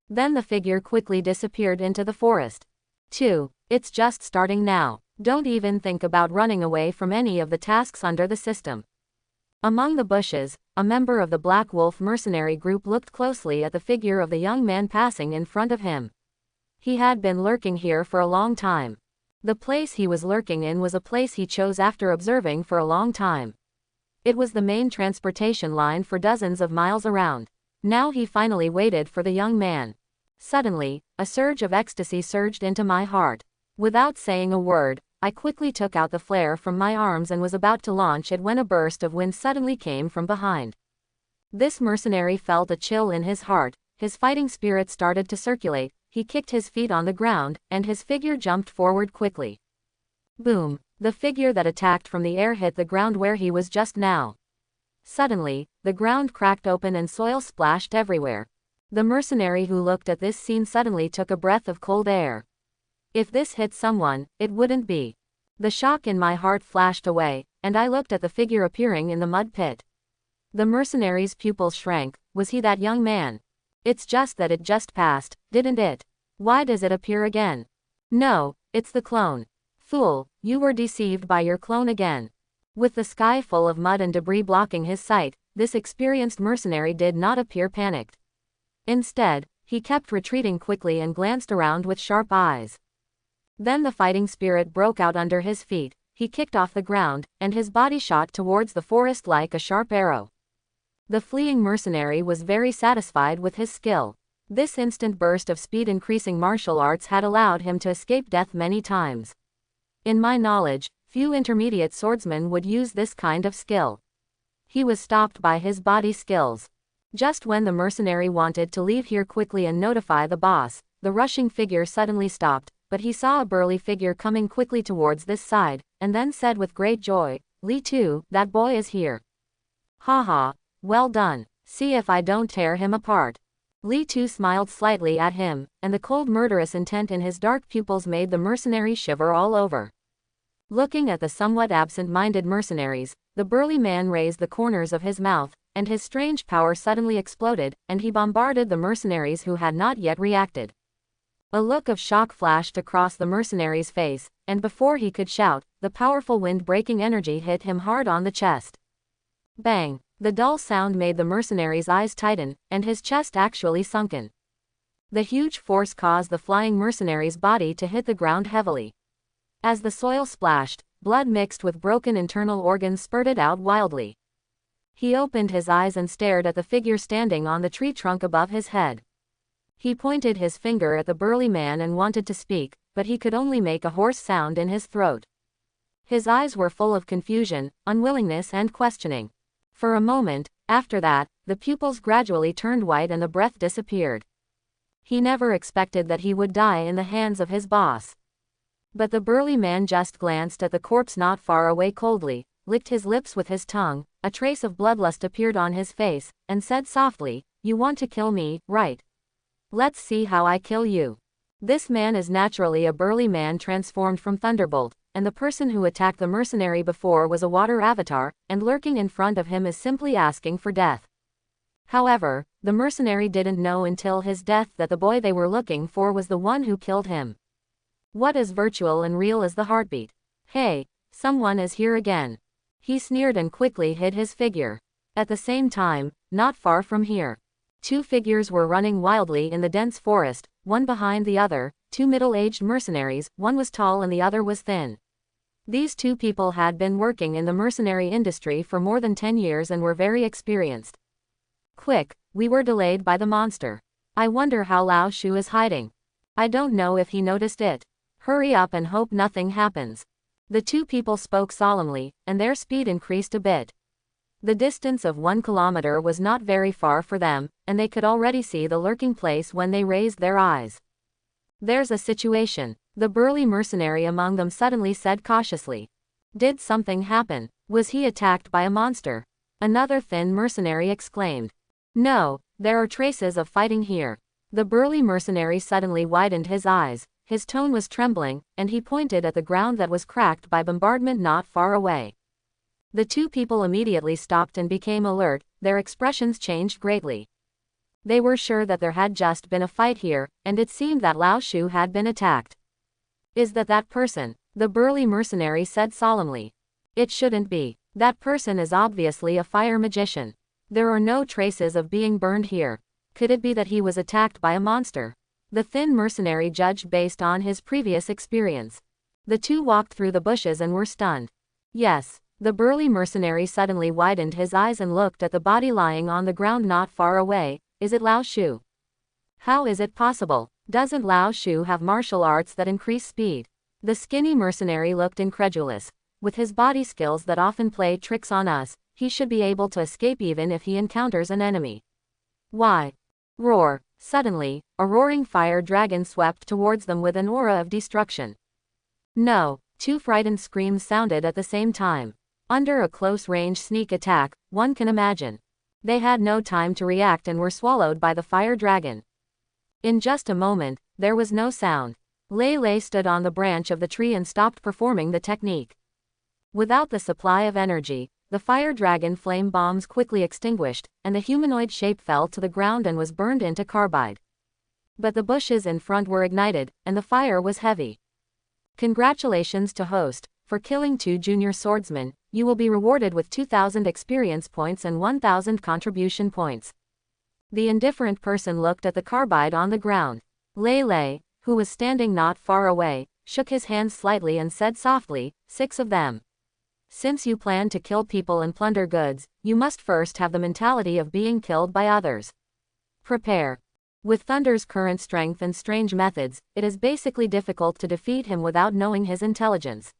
A: Then the figure quickly disappeared into the forest. 2. It's just starting now. Don't even think about running away from any of the tasks under the system. Among the bushes, a member of the Black Wolf mercenary group looked closely at the figure of the young man passing in front of him. He had been lurking here for a long time. The place he was lurking in was a place he chose after observing for a long time. It was the main transportation line for dozens of miles around. Now he finally waited for the young man. Suddenly, a surge of ecstasy surged into my heart. Without saying a word, I quickly took out the flare from my arms and was about to launch it when a burst of wind suddenly came from behind. This mercenary felt a chill in his heart, his fighting spirit started to circulate, he kicked his feet on the ground, and his figure jumped forward quickly. Boom! The figure that attacked from the air hit the ground where he was just now. Suddenly, the ground cracked open and soil splashed everywhere. The mercenary who looked at this scene suddenly took a breath of cold air. If this hit someone, it wouldn't be The shock in my heart flashed away, and I looked at the figure appearing in the mud pit. The mercenary's pupils shrank. Was he that young man? It's just that it just passed, didn't it? Why does it appear again? No, it's the clone. Fool, you were deceived by your clone again. With the sky full of mud and debris blocking his sight, this experienced mercenary did not appear panicked. Instead, he kept retreating quickly and glanced around with sharp eyes. Then the fighting spirit broke out under his feet, he kicked off the ground, and his body shot towards the forest like a sharp arrow. The fleeing mercenary was very satisfied with his skill. This instant burst of speed increasing martial arts had allowed him to escape death many times. In my knowledge, few intermediate swordsmen would use this kind of skill. He was stopped by his body skills. Just when the mercenary wanted to leave here quickly and notify the boss, the rushing figure suddenly stopped, but he saw a burly figure coming quickly towards this side, and then said with great joy, "Li Tu, that boy is here. Haha, well done, see if I don't tear him apart." Li Tu smiled slightly at him, and the cold murderous intent in his dark pupils made the mercenary shiver all over. Looking at the somewhat absent-minded mercenaries, the burly man raised the corners of his mouth, and his strange power suddenly exploded, and he bombarded the mercenaries who had not yet reacted. A look of shock flashed across the mercenary's face, and before he could shout, the powerful wind-breaking energy hit him hard on the chest. Bang! The dull sound made the mercenary's eyes tighten, and his chest actually sunken. The huge force caused the flying mercenary's body to hit the ground heavily. As the soil splashed, blood mixed with broken internal organs spurted out wildly. He opened his eyes and stared at the figure standing on the tree trunk above his head. He pointed his finger at the burly man and wanted to speak, but he could only make a hoarse sound in his throat. His eyes were full of confusion, unwillingness and questioning. For a moment, after that, the pupils gradually turned white and the breath disappeared. He never expected that he would die in the hands of his boss. But the burly man just glanced at the corpse not far away coldly, licked his lips with his tongue, a trace of bloodlust appeared on his face, and said softly, "You want to kill me, right? Let's see how I kill you." This man is naturally a burly man transformed from Thunderbolt, and the person who attacked the mercenary before was a water avatar, and lurking in front of him is simply asking for death. However, the mercenary didn't know until his death that the boy they were looking for was the one who killed him. What is virtual and real as the heartbeat? Hey, someone is here again. He sneered and quickly hid his figure. At the same time, not far from here, two figures were running wildly in the dense forest, one behind the other, two middle-aged mercenaries, one was tall and the other was thin. These two people had been working in the mercenary industry for more than 10 years and were very experienced. Quick, we were delayed by the monster. I wonder how Lao Shu is hiding. I don't know if he noticed it. Hurry up and hope nothing happens. The two people spoke solemnly, and their speed increased a bit. The distance of 1 kilometer was not very far for them, and they could already see the lurking place when they raised their eyes. There's a situation, the burly mercenary among them suddenly said cautiously. Did something happen? Was he attacked by a monster? Another thin mercenary exclaimed. No, there are traces of fighting here. The burly mercenary suddenly widened his eyes, his tone was trembling, and he pointed at the ground that was cracked by bombardment not far away. The two people immediately stopped and became alert, their expressions changed greatly. They were sure that there had just been a fight here, and it seemed that Lao Shu had been attacked. Is that person? The burly mercenary said solemnly. It shouldn't be. That person is obviously a fire magician. There are no traces of being burned here. Could it be that he was attacked by a monster? The thin mercenary judged based on his previous experience. The two walked through the bushes and were stunned. Yes. The burly mercenary suddenly widened his eyes and looked at the body lying on the ground not far away. Is it Lao Shu? How is it possible? Doesn't Lao Shu have martial arts that increase speed? The skinny mercenary looked incredulous. With his body skills that often play tricks on us, he should be able to escape even if he encounters an enemy. Why? Roar! Suddenly, a roaring fire dragon swept towards them with an aura of destruction. No! Two frightened screams sounded at the same time. Under a close-range sneak attack, one can imagine. They had no time to react and were swallowed by the fire dragon. In just a moment, there was no sound. Lei Lei stood on the branch of the tree and stopped performing the technique. Without the supply of energy, the fire dragon flame bombs quickly extinguished, and the humanoid shape fell to the ground and was burned into carbide. But the bushes in front were ignited, and the fire was heavy. Congratulations to host. For killing 2 junior swordsmen, you will be rewarded with 2,000 experience points and 1,000 contribution points. The indifferent person looked at the carbide on the ground. Lei Lei, who was standing not far away, shook his hands slightly and said softly, 6 of them. Since you plan to kill people and plunder goods, you must first have the mentality of being killed by others. Prepare. With Thunder's current strength and strange methods, it is basically difficult to defeat him without knowing his intelligence.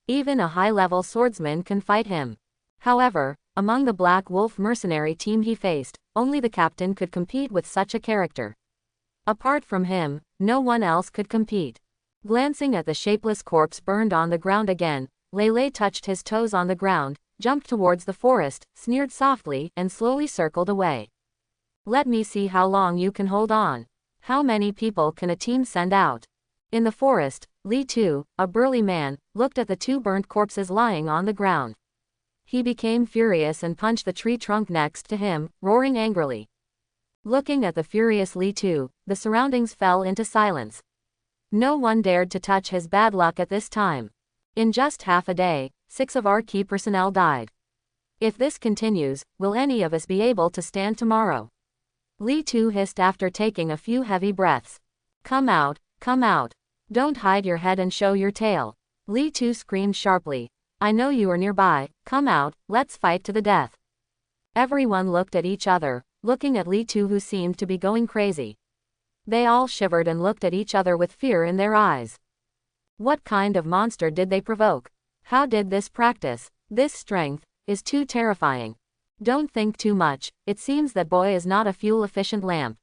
A: Even a high-level swordsman can fight him. However, among the Black Wolf mercenary team he faced, only the captain could compete with such a character. Apart from him, no one else could compete. Glancing at the shapeless corpse burned on the ground again, Lei Lei touched his toes on the ground, jumped towards the forest, sneered softly, and slowly circled away. Let me see how long you can hold on. How many people can a team send out? In the forest, Li Tu, a burly man, looked at the 2 burnt corpses lying on the ground. He became furious and punched the tree trunk next to him, roaring angrily. Looking at the furious Li Tu, the surroundings fell into silence. No one dared to touch his bad luck at this time. In just half a day, 6 of our key personnel died. If this continues, will any of us be able to stand tomorrow? Li Tu hissed after taking a few heavy breaths. Come out, come out. Don't hide your head and show your tail. Li Tu screamed sharply. I know you are nearby, come out, let's fight to the death. Everyone looked at each other, looking at Li Tu who seemed to be going crazy. They all shivered and looked at each other with fear in their eyes. What kind of monster did they provoke? How did this practice? This strength is too terrifying. Don't think too much, it seems that boy is not a fuel-efficient lamp.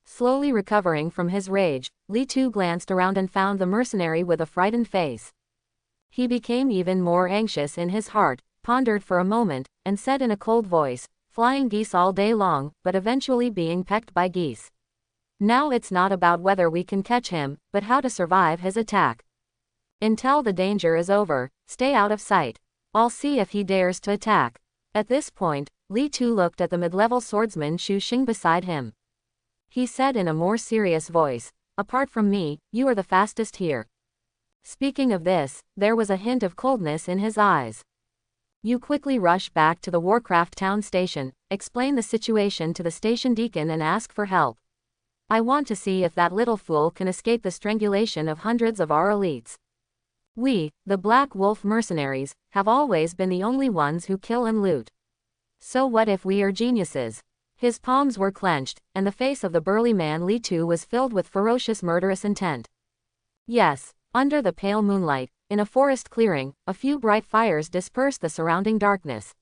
A: Slowly recovering from his rage, Li Tu glanced around and found the mercenary with a frightened face. He became even more anxious in his heart, pondered for a moment, and said in a cold voice, flying geese all day long, but eventually being pecked by geese. Now it's not about whether we can catch him, but how to survive his attack. Until the danger is over, stay out of sight. I'll see if he dares to attack. At this point, Li Tu looked at the mid-level swordsman Xu Xing beside him. He said in a more serious voice, apart from me, you are the fastest here. Speaking of this, there was a hint of coldness in his eyes. You quickly rush back to the Warcraft town station, explain the situation to the station deacon and ask for help. I want to see if that little fool can escape the strangulation of hundreds of our elites. We, the Black Wolf mercenaries, have always been the only ones who kill and loot. So what if we are geniuses? His palms were clenched, and the face of the burly man Li Tu was filled with ferocious murderous intent. Yes, under the pale moonlight, in a forest clearing, a few bright fires dispersed the surrounding darkness.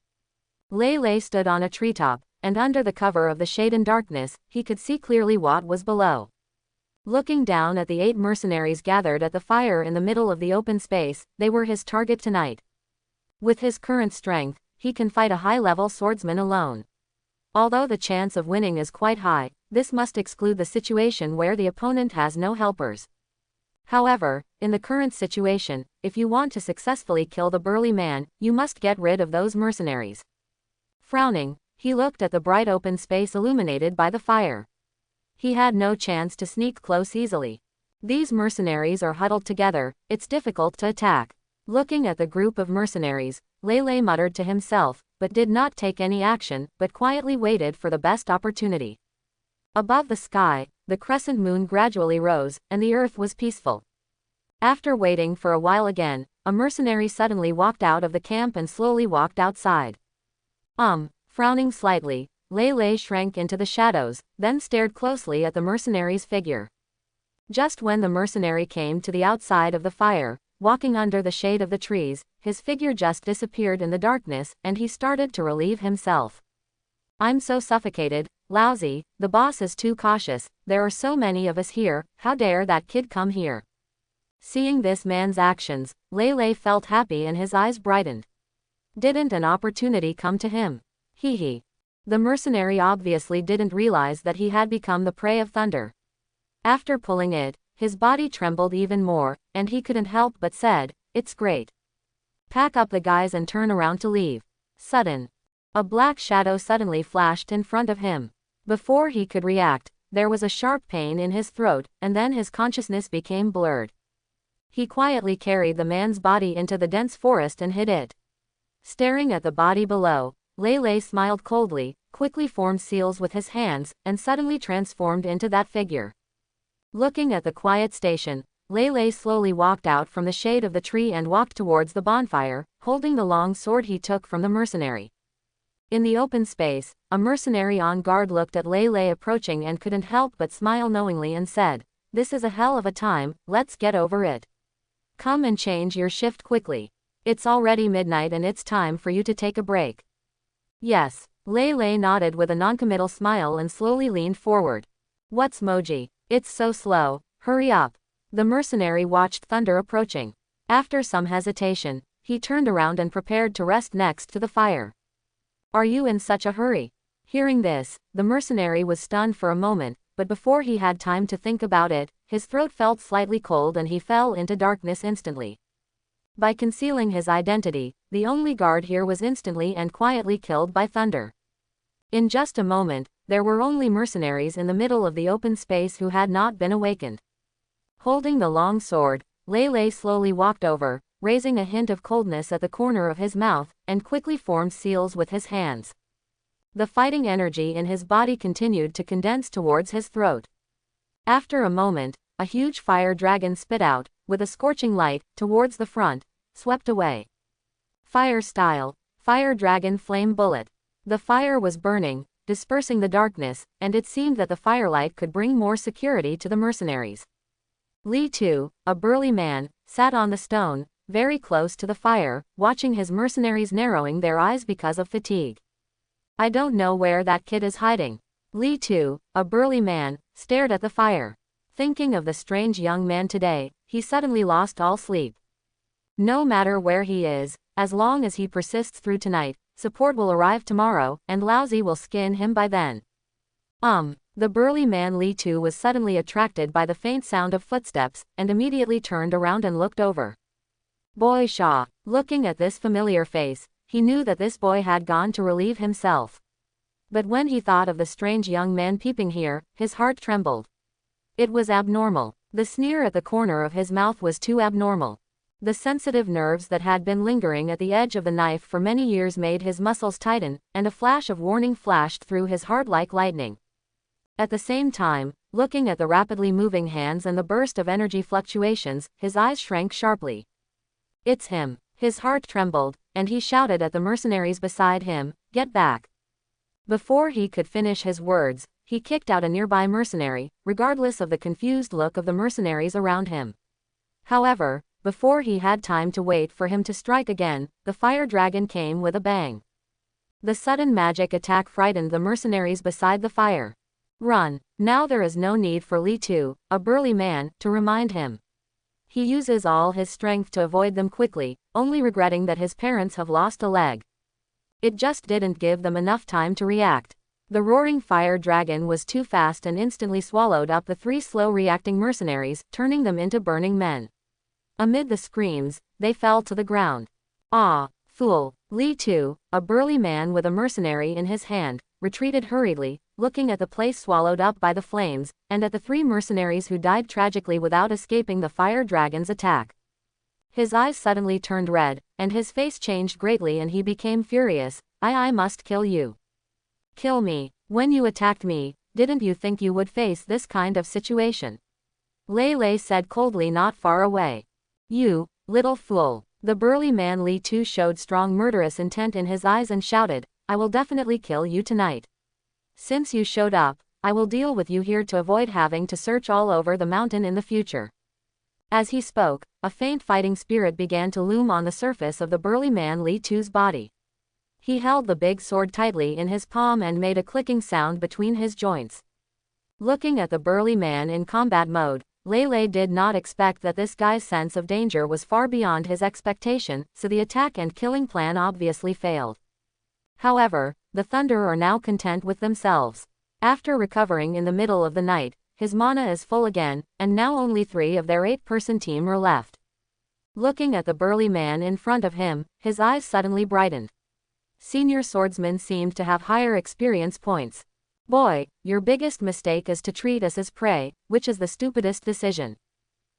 A: Lei Lei stood on a treetop, and under the cover of the shade and darkness, he could see clearly what was below. Looking down at the 8 mercenaries gathered at the fire in the middle of the open space, they were his target tonight. With his current strength, he can fight a high-level swordsman alone. Although the chance of winning is quite high, this must exclude the situation where the opponent has no helpers. However, in the current situation, if you want to successfully kill the burly man, you must get rid of those mercenaries. Frowning, he looked at the bright open space illuminated by the fire. He had no chance to sneak close easily. These mercenaries are huddled together, it's difficult to attack. Looking at the group of mercenaries, Lei Lei muttered to himself, but did not take any action, but quietly waited for the best opportunity. Above the sky, the crescent moon gradually rose, and the earth was peaceful. After waiting for a while again, a mercenary suddenly walked out of the camp and slowly walked outside. Frowning slightly, Lei Lei shrank into the shadows, then stared closely at the mercenary's figure. Just when the mercenary came to the outside of the fire, walking under the shade of the trees, his figure just disappeared in the darkness, and he started to relieve himself. I'm so suffocated, lousy, the boss is too cautious, there are so many of us here, how dare that kid come here? Seeing this man's actions, Lei Lei felt happy and his eyes brightened. Didn't an opportunity come to him? Hee. The mercenary obviously didn't realize that he had become the prey of thunder. After pulling it, his body trembled even more, and he couldn't help but said, "It's great. Pack up the guys and turn around to leave." Sudden. A black shadow suddenly flashed in front of him. Before he could react, there was a sharp pain in his throat, and then his consciousness became blurred. He quietly carried the man's body into the dense forest and hid it. Staring at the body below, Lei smiled coldly, quickly formed seals with his hands, and suddenly transformed into that figure. Looking at the quiet station, Lei slowly walked out from the shade of the tree and walked towards the bonfire, holding the long sword he took from the mercenary. In the open space, a mercenary on guard looked at Lei approaching and couldn't help but smile knowingly and said, "This is a hell of a time, let's get over it. Come and change your shift quickly. It's already midnight and it's time for you to take a break." "Yes." Lei nodded with a noncommittal smile and slowly leaned forward. "What's Moji? It's so slow, hurry up." The mercenary watched thunder approaching. After some hesitation, he turned around and prepared to rest next to the fire. "Are you in such a hurry?" Hearing this, the mercenary was stunned for a moment, but before he had time to think about it, his throat felt slightly cold and he fell into darkness instantly. By concealing his identity, the only guard here was instantly and quietly killed by thunder. In just a moment, there were only mercenaries in the middle of the open space who had not been awakened. Holding the long sword, Lei slowly walked over, raising a hint of coldness at the corner of his mouth, and quickly formed seals with his hands. The fighting energy in his body continued to condense towards his throat. After a moment, a huge fire dragon spit out, with a scorching light, towards the front, swept away. Fire style, fire dragon flame bullet. The fire was burning, dispersing the darkness, and it seemed that the firelight could bring more security to the mercenaries. Li Tu, a burly man, sat on the stone, very close to the fire, watching his mercenaries narrowing their eyes because of fatigue. "I don't know where that kid is hiding." Li Tu, a burly man, stared at the fire. Thinking of the strange young man today, he suddenly lost all sleep. No matter where he is, as long as he persists through tonight, support will arrive tomorrow, and Laozi will skin him by then. The burly man Li Tu was suddenly attracted by the faint sound of footsteps, and immediately turned around and looked over. Boy Shaw. Looking at this familiar face, he knew that this boy had gone to relieve himself. But when he thought of the strange young man peeping here, his heart trembled. It was abnormal. The sneer at the corner of his mouth was too abnormal. The sensitive nerves that had been lingering at the edge of the knife for many years made his muscles tighten, and a flash of warning flashed through his heart like lightning. At the same time, looking at the rapidly moving hands and the burst of energy fluctuations, his eyes shrank sharply. "It's him." His heart trembled, and he shouted at the mercenaries beside him, "Get back." Before he could finish his words, he kicked out a nearby mercenary, regardless of the confused look of the mercenaries around him. However, before he had time to wait for him to strike again, the fire dragon came with a bang. The sudden magic attack frightened the mercenaries beside the fire. "Run." Now there is no need for Li Tu, a burly man, to remind him. He uses all his strength to avoid them quickly, only regretting that his parents have lost a leg. It just didn't give them enough time to react. The roaring fire dragon was too fast and instantly swallowed up the three slow-reacting mercenaries, turning them into burning men. Amid the screams, they fell to the ground. "Ah, fool." Li Tu, a burly man with a mercenary in his hand, retreated hurriedly, looking at the place swallowed up by the flames, and at the three mercenaries who died tragically without escaping the fire dragon's attack. His eyes suddenly turned red, and his face changed greatly and he became furious. I must kill you. Kill me. When you attacked me, didn't you think you would face this kind of situation?" Lei said coldly not far away. "You, little fool." The burly man Li Tu showed strong murderous intent in his eyes and shouted, "I will definitely kill you tonight. Since you showed up, I will deal with you here to avoid having to search all over the mountain in the future." As he spoke, a faint fighting spirit began to loom on the surface of the burly man Li Tu's body. He held the big sword tightly in his palm and made a clicking sound between his joints. Looking at the burly man in combat mode, Lei did not expect that this guy's sense of danger was far beyond his expectation, so the attack and killing plan obviously failed. However, the Thunder are now content with themselves. After recovering in the middle of the night, his mana is full again, and now only 3 of their 8-person team are left. Looking at the burly man in front of him, his eyes suddenly brightened. Senior swordsman seemed to have higher experience points. Boy, your biggest mistake is to treat us as prey, which is the stupidest decision.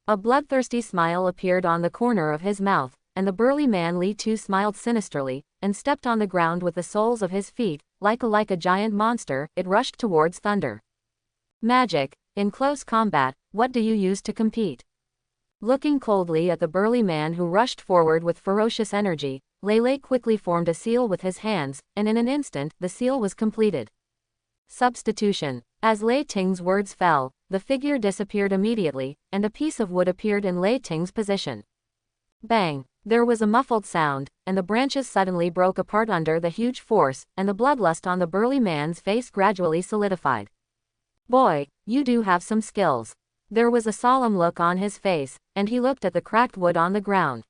A: A bloodthirsty smile appeared on the corner of his mouth, and the burly man Li Tu smiled sinisterly, and stepped on the ground with the soles of his feet, like a giant monster. It rushed towards Thunder. Magic. In close combat, what do you use to compete? Looking coldly at the burly man who rushed forward with ferocious energy, Lei quickly formed a seal with his hands, and in an instant, the seal was completed. Substitution. As Lei Ting's words fell, the figure disappeared immediately, and a piece of wood appeared in Lei Ting's position. Bang! There was a muffled sound, and the branches suddenly broke apart under the huge force, and the bloodlust on the burly man's face gradually solidified. Boy, you do have some skills. There was a solemn look on his face, and he looked at the cracked wood on the ground.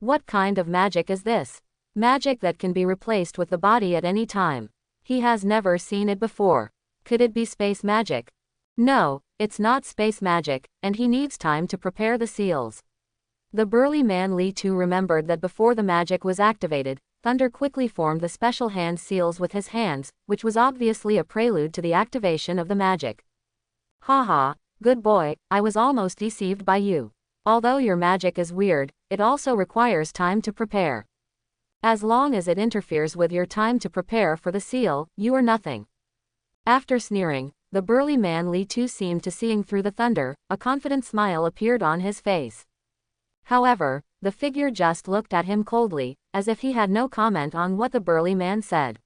A: What kind of magic is this? Magic that can be replaced with the body at any time. He has never seen it before. Could it be space magic? No, it's not space magic, and he needs time to prepare the seals. The burly man Li Tu remembered that before the magic was activated, Thunder quickly formed the special hand seals with his hands, which was obviously a prelude to the activation of the magic. Haha, good boy, I was almost deceived by you. Although your magic is weird, it also requires time to prepare. As long as it interferes with your time to prepare for the seal, you are nothing. After sneering, the burly man Li Tu seemed to seeing through the thunder. A confident smile appeared on his face. However, the figure just looked at him coldly, as if he had no comment on what the burly man said.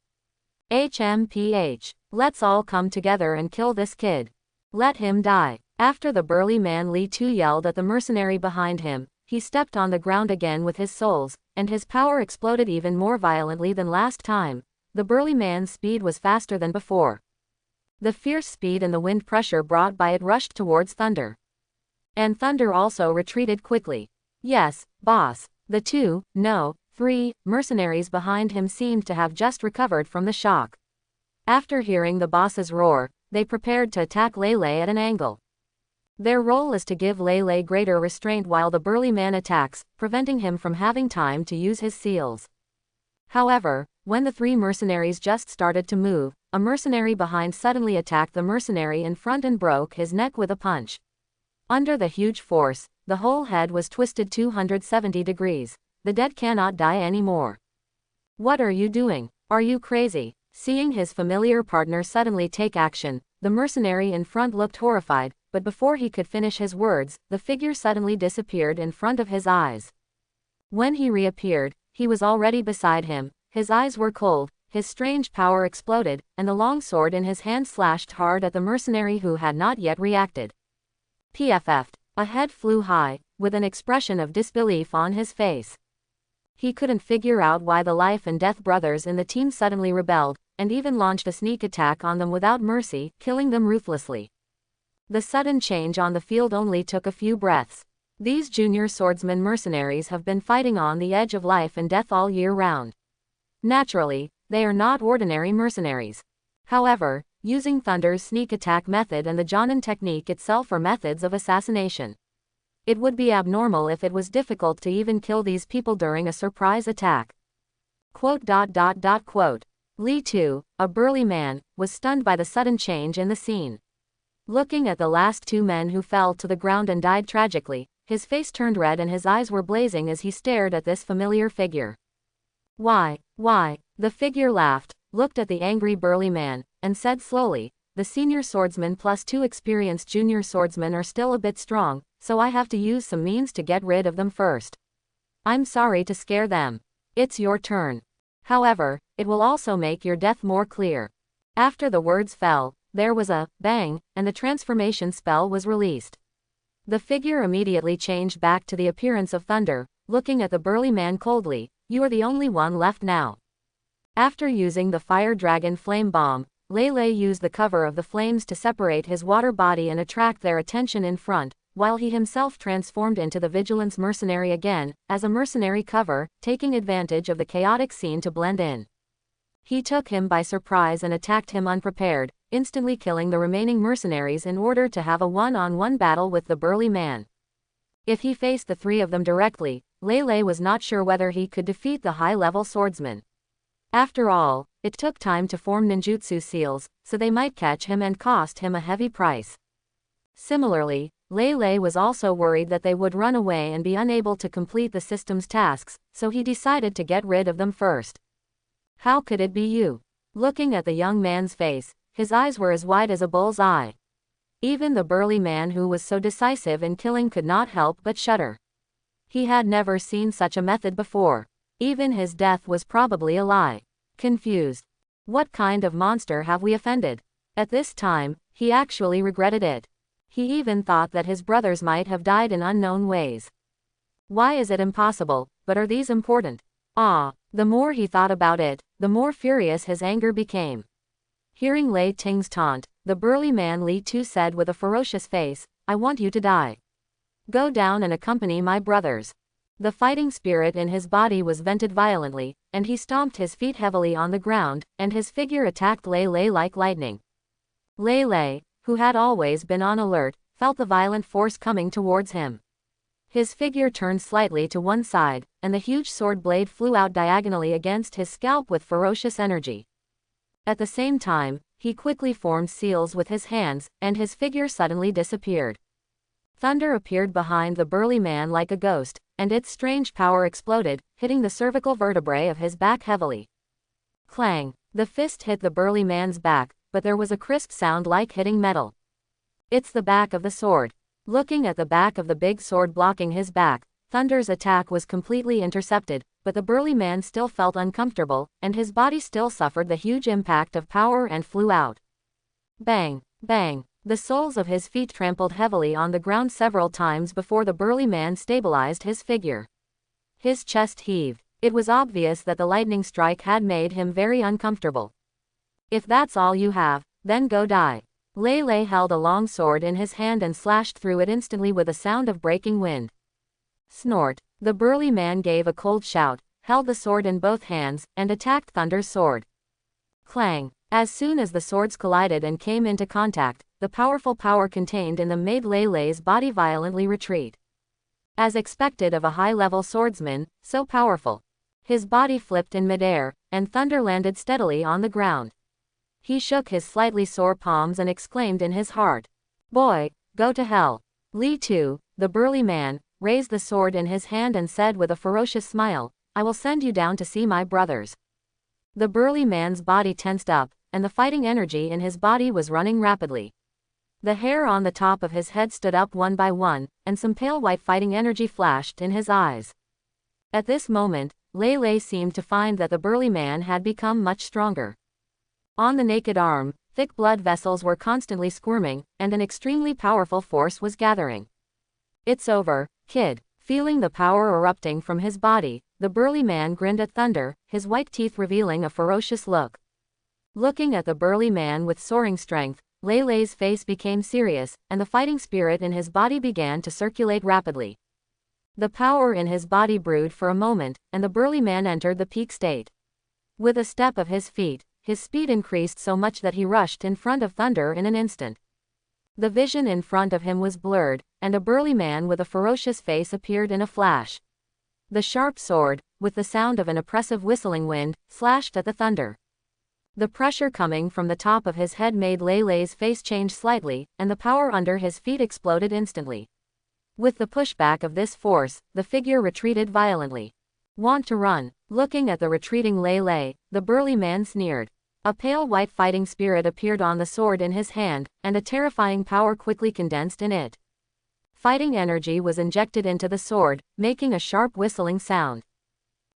A: HMPH. Let's all come together and kill this kid. Let him die. After the burly man Li Tu yelled at the mercenary behind him, he stepped on the ground again with his souls, and his power exploded even more violently than last time. The burly man's speed was faster than before. The fierce speed and the wind pressure brought by it rushed towards Thunder. And Thunder also retreated quickly. Yes, boss. The 3 mercenaries behind him seemed to have just recovered from the shock. After hearing the boss's roar, they prepared to attack Lei at an angle. Their role is to give Lei greater restraint while the burly man attacks, preventing him from having time to use his seals. However, when the 3 mercenaries just started to move, a mercenary behind suddenly attacked the mercenary in front and broke his neck with a punch. Under the huge force, the whole head was twisted 270 degrees. The dead cannot die anymore. What are you doing? Are you crazy? Seeing his familiar partner suddenly take action, the mercenary in front looked horrified, but before he could finish his words, the figure suddenly disappeared in front of his eyes. When he reappeared, he was already beside him. His eyes were cold, his strange power exploded, and the long sword in his hand slashed hard at the mercenary who had not yet reacted. PFF'd. A head flew high, with an expression of disbelief on his face. He couldn't figure out why the life and death brothers in the team suddenly rebelled, and even launched a sneak attack on them without mercy, killing them ruthlessly. The sudden change on the field only took a few breaths. These junior swordsman mercenaries have been fighting on the edge of life and death all year round. Naturally, they are not ordinary mercenaries. However, using Thunder's sneak attack method and the Jonin technique itself are methods of assassination. It would be abnormal if it was difficult to even kill these people during a surprise attack. Li Tu, a burly man, was stunned by the sudden change in the scene. Looking at the last 2 men who fell to the ground and died tragically, his face turned red and his eyes were blazing as he stared at this familiar figure. Why? The figure laughed, looked at the angry burly man, and said slowly, the senior swordsman plus 2 experienced junior swordsmen are still a bit strong, so I have to use some means to get rid of them first. I'm sorry to scare them. It's your turn. However, it will also make your death more clear. After the words fell, there was a bang, and the transformation spell was released. The figure immediately changed back to the appearance of Thunder, looking at the burly man coldly. You are the only one left now. After using the fire dragon flame bomb, Lei used the cover of the flames to separate his water body and attract their attention in front, while he himself transformed into the vigilance mercenary again, as a mercenary cover, taking advantage of the chaotic scene to blend in. He took him by surprise and attacked him unprepared, instantly killing the remaining mercenaries in order to have a one-on-one battle with the burly man. If he faced the three of them directly, Lei was not sure whether he could defeat the high-level swordsman. After all, it took time to form ninjutsu seals, so they might catch him and cost him a heavy price. Similarly, Lei was also worried that they would run away and be unable to complete the system's tasks, so he decided to get rid of them first. How could it be you? Looking at the young man's face, his eyes were as wide as a bull's eye. Even the burly man who was so decisive in killing could not help but shudder. He had never seen such a method before. Even his death was probably a lie. Confused. What kind of monster have we offended? At this time, he actually regretted it. He even thought that his brothers might have died in unknown ways. Why is it impossible, but are these important? The more he thought about it, the more furious his anger became. Hearing Lei Ting's taunt, the burly man Li Tu said with a ferocious face, "I want you to die. Go down and accompany my brothers." The fighting spirit in his body was vented violently, and he stomped his feet heavily on the ground, and his figure attacked Lei like lightning. Lei, who had always been on alert, felt the violent force coming towards him. His figure turned slightly to one side, and the huge sword blade flew out diagonally against his scalp with ferocious energy. At the same time, he quickly formed seals with his hands, and his figure suddenly disappeared. Thunder appeared behind the burly man like a ghost, and its strange power exploded, hitting the cervical vertebrae of his back heavily. Clang! The fist hit the burly man's back, but there was a crisp sound like hitting metal. It's the back of the sword. Looking at the back of the big sword blocking his back, Thunder's attack was completely intercepted, but the burly man still felt uncomfortable, and his body still suffered the huge impact of power and flew out. Bang! Bang! The soles of his feet trampled heavily on the ground several times before the burly man stabilized his figure. His chest heaved. It was obvious that the lightning strike had made him very uncomfortable. "If that's all you have, then go die." Lei held a long sword in his hand and slashed through it instantly with a sound of breaking wind. Snort! The burly man gave a cold shout, held the sword in both hands, and attacked Thunder's sword. Clang! As soon as the swords collided and came into contact, the powerful power contained in them made Lei's body violently retreat. As expected of a high-level swordsman, so powerful. His body flipped in midair, and Thunder landed steadily on the ground. He shook his slightly sore palms and exclaimed in his heart, "Boy, go to hell." Li Tu, the burly man, raised the sword in his hand and said with a ferocious smile, "I will send you down to see my brothers." The burly man's body tensed up, and the fighting energy in his body was running rapidly. The hair on the top of his head stood up one by one, and some pale white fighting energy flashed in his eyes. At this moment, Lei seemed to find that the burly man had become much stronger. On the naked arm, thick blood vessels were constantly squirming, and an extremely powerful force was gathering. "It's over, kid." Feeling the power erupting from his body, the burly man grinned at Thunder, his white teeth revealing a ferocious look. Looking at the burly man with soaring strength, Lei's face became serious, and the fighting spirit in his body began to circulate rapidly. The power in his body brewed for a moment, and the burly man entered the peak state. With a step of his feet, his speed increased so much that he rushed in front of Thunder in an instant. The vision in front of him was blurred, and a burly man with a ferocious face appeared in a flash. The sharp sword, with the sound of an oppressive whistling wind, slashed at the Thunder. The pressure coming from the top of his head made Lei's face change slightly, and the power under his feet exploded instantly. With the pushback of this force, the figure retreated violently. "Want to run?" Looking at the retreating Lei, the burly man sneered. A pale white fighting spirit appeared on the sword in his hand, and a terrifying power quickly condensed in it. Fighting energy was injected into the sword, making a sharp whistling sound.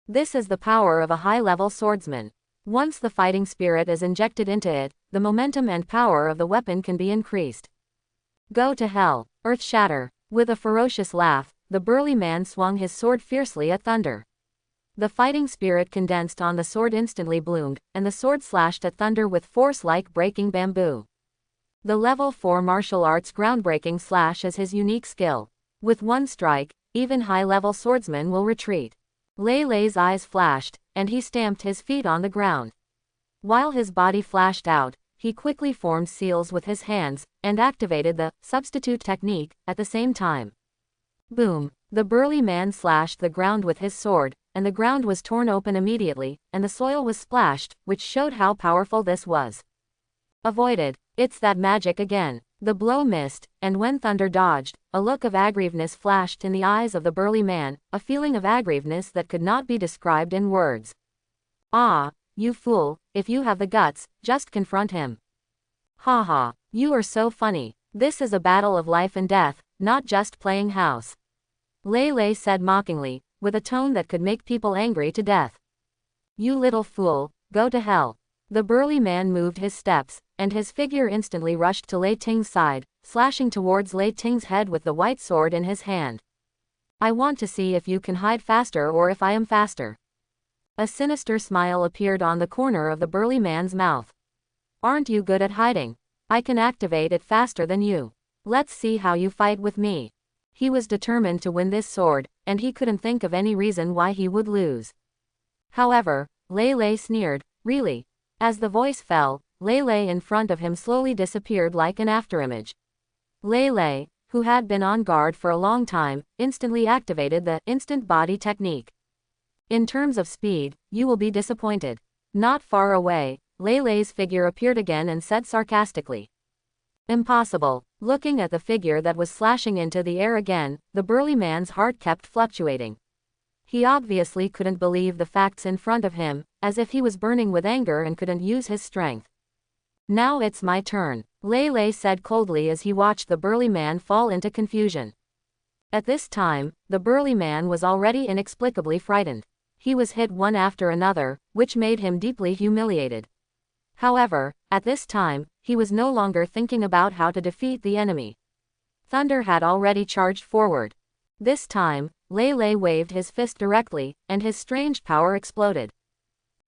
A: This is the power of a high-level swordsman. Once the fighting spirit is injected into it, the momentum and power of the weapon can be increased. "Go to hell, earth shatter." With a ferocious laugh, the burly man swung his sword fiercely at Thunder. The fighting spirit condensed on the sword instantly bloomed, and the sword slashed at Thunder with force like breaking bamboo. The level 4 martial arts groundbreaking slash is his unique skill. With one strike, even high-level swordsmen will retreat. Lei's eyes flashed, and he stamped his feet on the ground. While his body flashed out, he quickly formed seals with his hands, and activated the substitute technique at the same time. Boom! The burly man slashed the ground with his sword, and the ground was torn open immediately, and the soil was splashed, which showed how powerful this was. Avoided. It's that magic again. The blow missed, and when Thunder dodged, a look of aggrieveness flashed in the eyes of the burly man, a feeling of aggrieveness that could not be described in words. Ah, you fool, if you have the guts, just confront him. Ha ha, you are so funny. This is a battle of life and death, not just playing house. Lei Lei said mockingly, with a tone that could make people angry to death. You little fool, go to hell. The burly man moved his steps, and his figure instantly rushed to Lei Ting's side, slashing towards Lei Ting's head with the white sword in his hand. I want to see if you can hide faster or if I am faster. A sinister smile appeared on the corner of the burly man's mouth. Aren't you good at hiding? I can activate it faster than you. Let's see how you fight with me. He was determined to win this sword, and he couldn't think of any reason why he would lose. However, Lei Lei sneered, really? As the voice fell, Lei Lei in front of him slowly disappeared like an afterimage. Lei Lei, who had been on guard for a long time, instantly activated the instant body technique. In terms of speed, you will be disappointed. Not far away, Lei Lei's figure appeared again and said sarcastically. Impossible. Looking at the figure that was slashing into the air again, the burly man's heart kept fluctuating. He obviously couldn't believe the facts in front of him, as if he was burning with anger and couldn't use his strength. Now it's my turn, Lei Lei said coldly as he watched the burly man fall into confusion. At this time, the burly man was already inexplicably frightened. He was hit one after another, which made him deeply humiliated. However, at this time, he was no longer thinking about how to defeat the enemy. Thunder had already charged forward. This time, Lei Lei waved his fist directly, and his strange power exploded.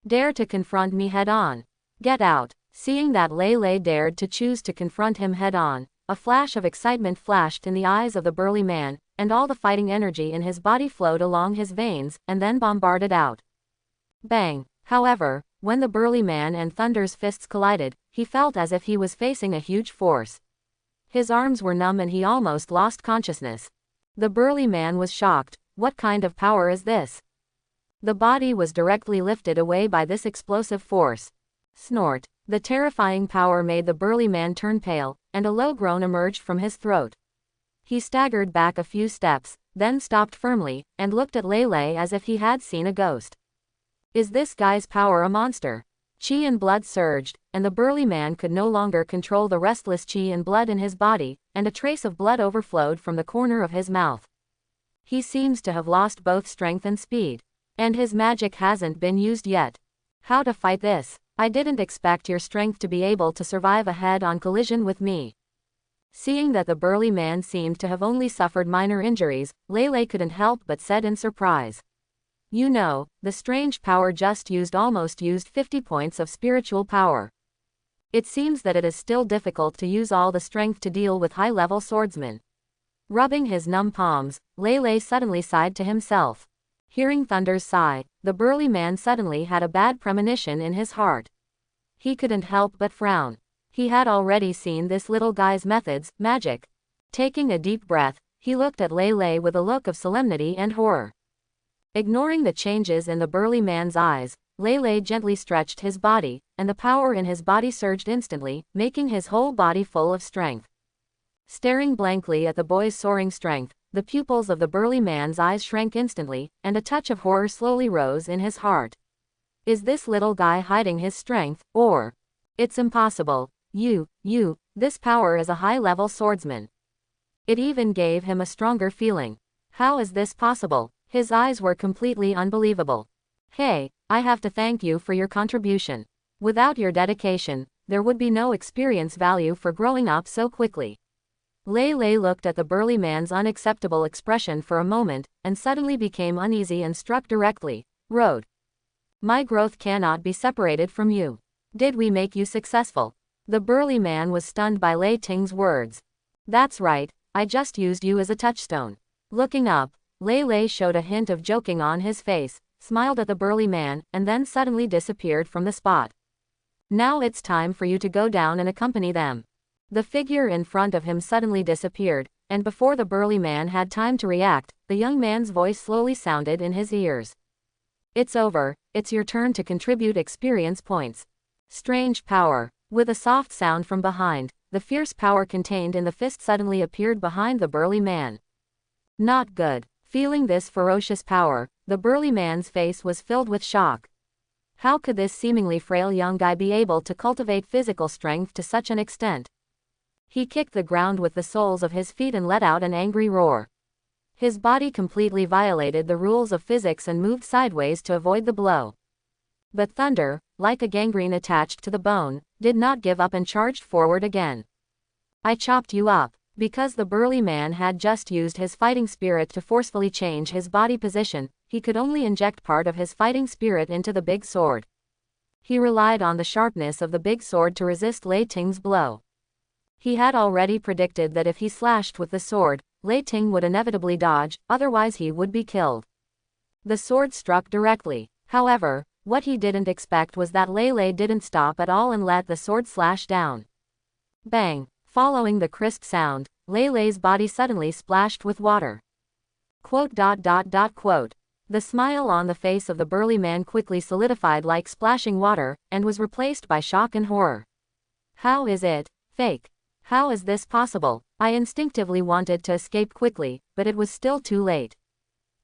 A: Dare to confront me head-on. Get out. Seeing that Lei Lei dared to choose to confront him head-on, a flash of excitement flashed in the eyes of the burly man, and all the fighting energy in his body flowed along his veins, and then bombarded out. Bang! However, when the burly man and Thunder's fists collided, he felt as if he was facing a huge force. His arms were numb and he almost lost consciousness. The burly man was shocked. What kind of power is this? The body was directly lifted away by this explosive force. Snort. The terrifying power made the burly man turn pale, and a low groan emerged from his throat. He staggered back a few steps, then stopped firmly, and looked at Lei Lei as if he had seen a ghost. Is this guy's power a monster? Qi and blood surged, and the burly man could no longer control the restless qi and blood in his body, and a trace of blood overflowed from the corner of his mouth. He seems to have lost both strength and speed. And his magic hasn't been used yet. How to fight this? I didn't expect your strength to be able to survive a head-on collision with me. Seeing that the burly man seemed to have only suffered minor injuries, Lei Lei couldn't help but said in surprise. You know, the strange power just almost used 50 points of spiritual power. It seems that it is still difficult to use all the strength to deal with high-level swordsmen. Rubbing his numb palms, Lei Lei suddenly sighed to himself. Hearing Thunder's sigh, the burly man suddenly had a bad premonition in his heart. He couldn't help but frown. He had already seen this little guy's methods, magic. Taking a deep breath, he looked at Lei Lei with a look of solemnity and horror. Ignoring the changes in the burly man's eyes, Lei Lei gently stretched his body, and the power in his body surged instantly, making his whole body full of strength. Staring blankly at the boy's soaring strength, the pupils of the burly man's eyes shrank instantly, and a touch of horror slowly rose in his heart. Is this little guy hiding his strength, or? It's impossible. This power is a high-level swordsman. It even gave him a stronger feeling. How is this possible? His eyes were completely unbelievable. Hey, I have to thank you for your contribution. Without your dedication, there would be no experience value for growing up so quickly. Lei Lei looked at the burly man's unacceptable expression for a moment, and suddenly became uneasy and struck directly. Road. My growth cannot be separated from you. Did we make you successful? The burly man was stunned by Lei Ting's words. That's right, I just used you as a touchstone. Looking up, Lei Lei showed a hint of joking on his face, smiled at the burly man, and then suddenly disappeared from the spot. Now it's time for you to go down and accompany them. The figure in front of him suddenly disappeared, and before the burly man had time to react, the young man's voice slowly sounded in his ears. It's over, it's your turn to contribute experience points. Strange power. With a soft sound from behind, the fierce power contained in the fist suddenly appeared behind the burly man. Not good. Feeling this ferocious power, the burly man's face was filled with shock. How could this seemingly frail young guy be able to cultivate physical strength to such an extent? He kicked the ground with the soles of his feet and let out an angry roar. His body completely violated the rules of physics and moved sideways to avoid the blow. But thunder, like a gangrene attached to the bone, did not give up and charged forward again. I chopped you up. Because the burly man had just used his fighting spirit to forcefully change his body position, he could only inject part of his fighting spirit into the big sword. He relied on the sharpness of the big sword to resist Lei Ting's blow. He had already predicted that if he slashed with the sword, Lei Ting would inevitably dodge, otherwise he would be killed. The sword struck directly. However, what he didn't expect was that Lei didn't stop at all and let the sword slash down. Bang! Following the crisp sound, Lei's body suddenly splashed with water. Quote. The smile on the face of the burly man quickly solidified like splashing water, and was replaced by shock and horror. How is it fake? How is this possible? I instinctively wanted to escape quickly, but it was still too late.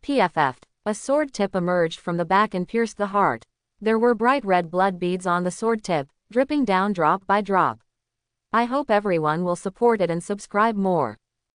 A: PFF'd. A sword tip emerged from the back and pierced the heart. There were bright red blood beads on the sword tip, dripping down drop by drop. I hope everyone will support it and subscribe more.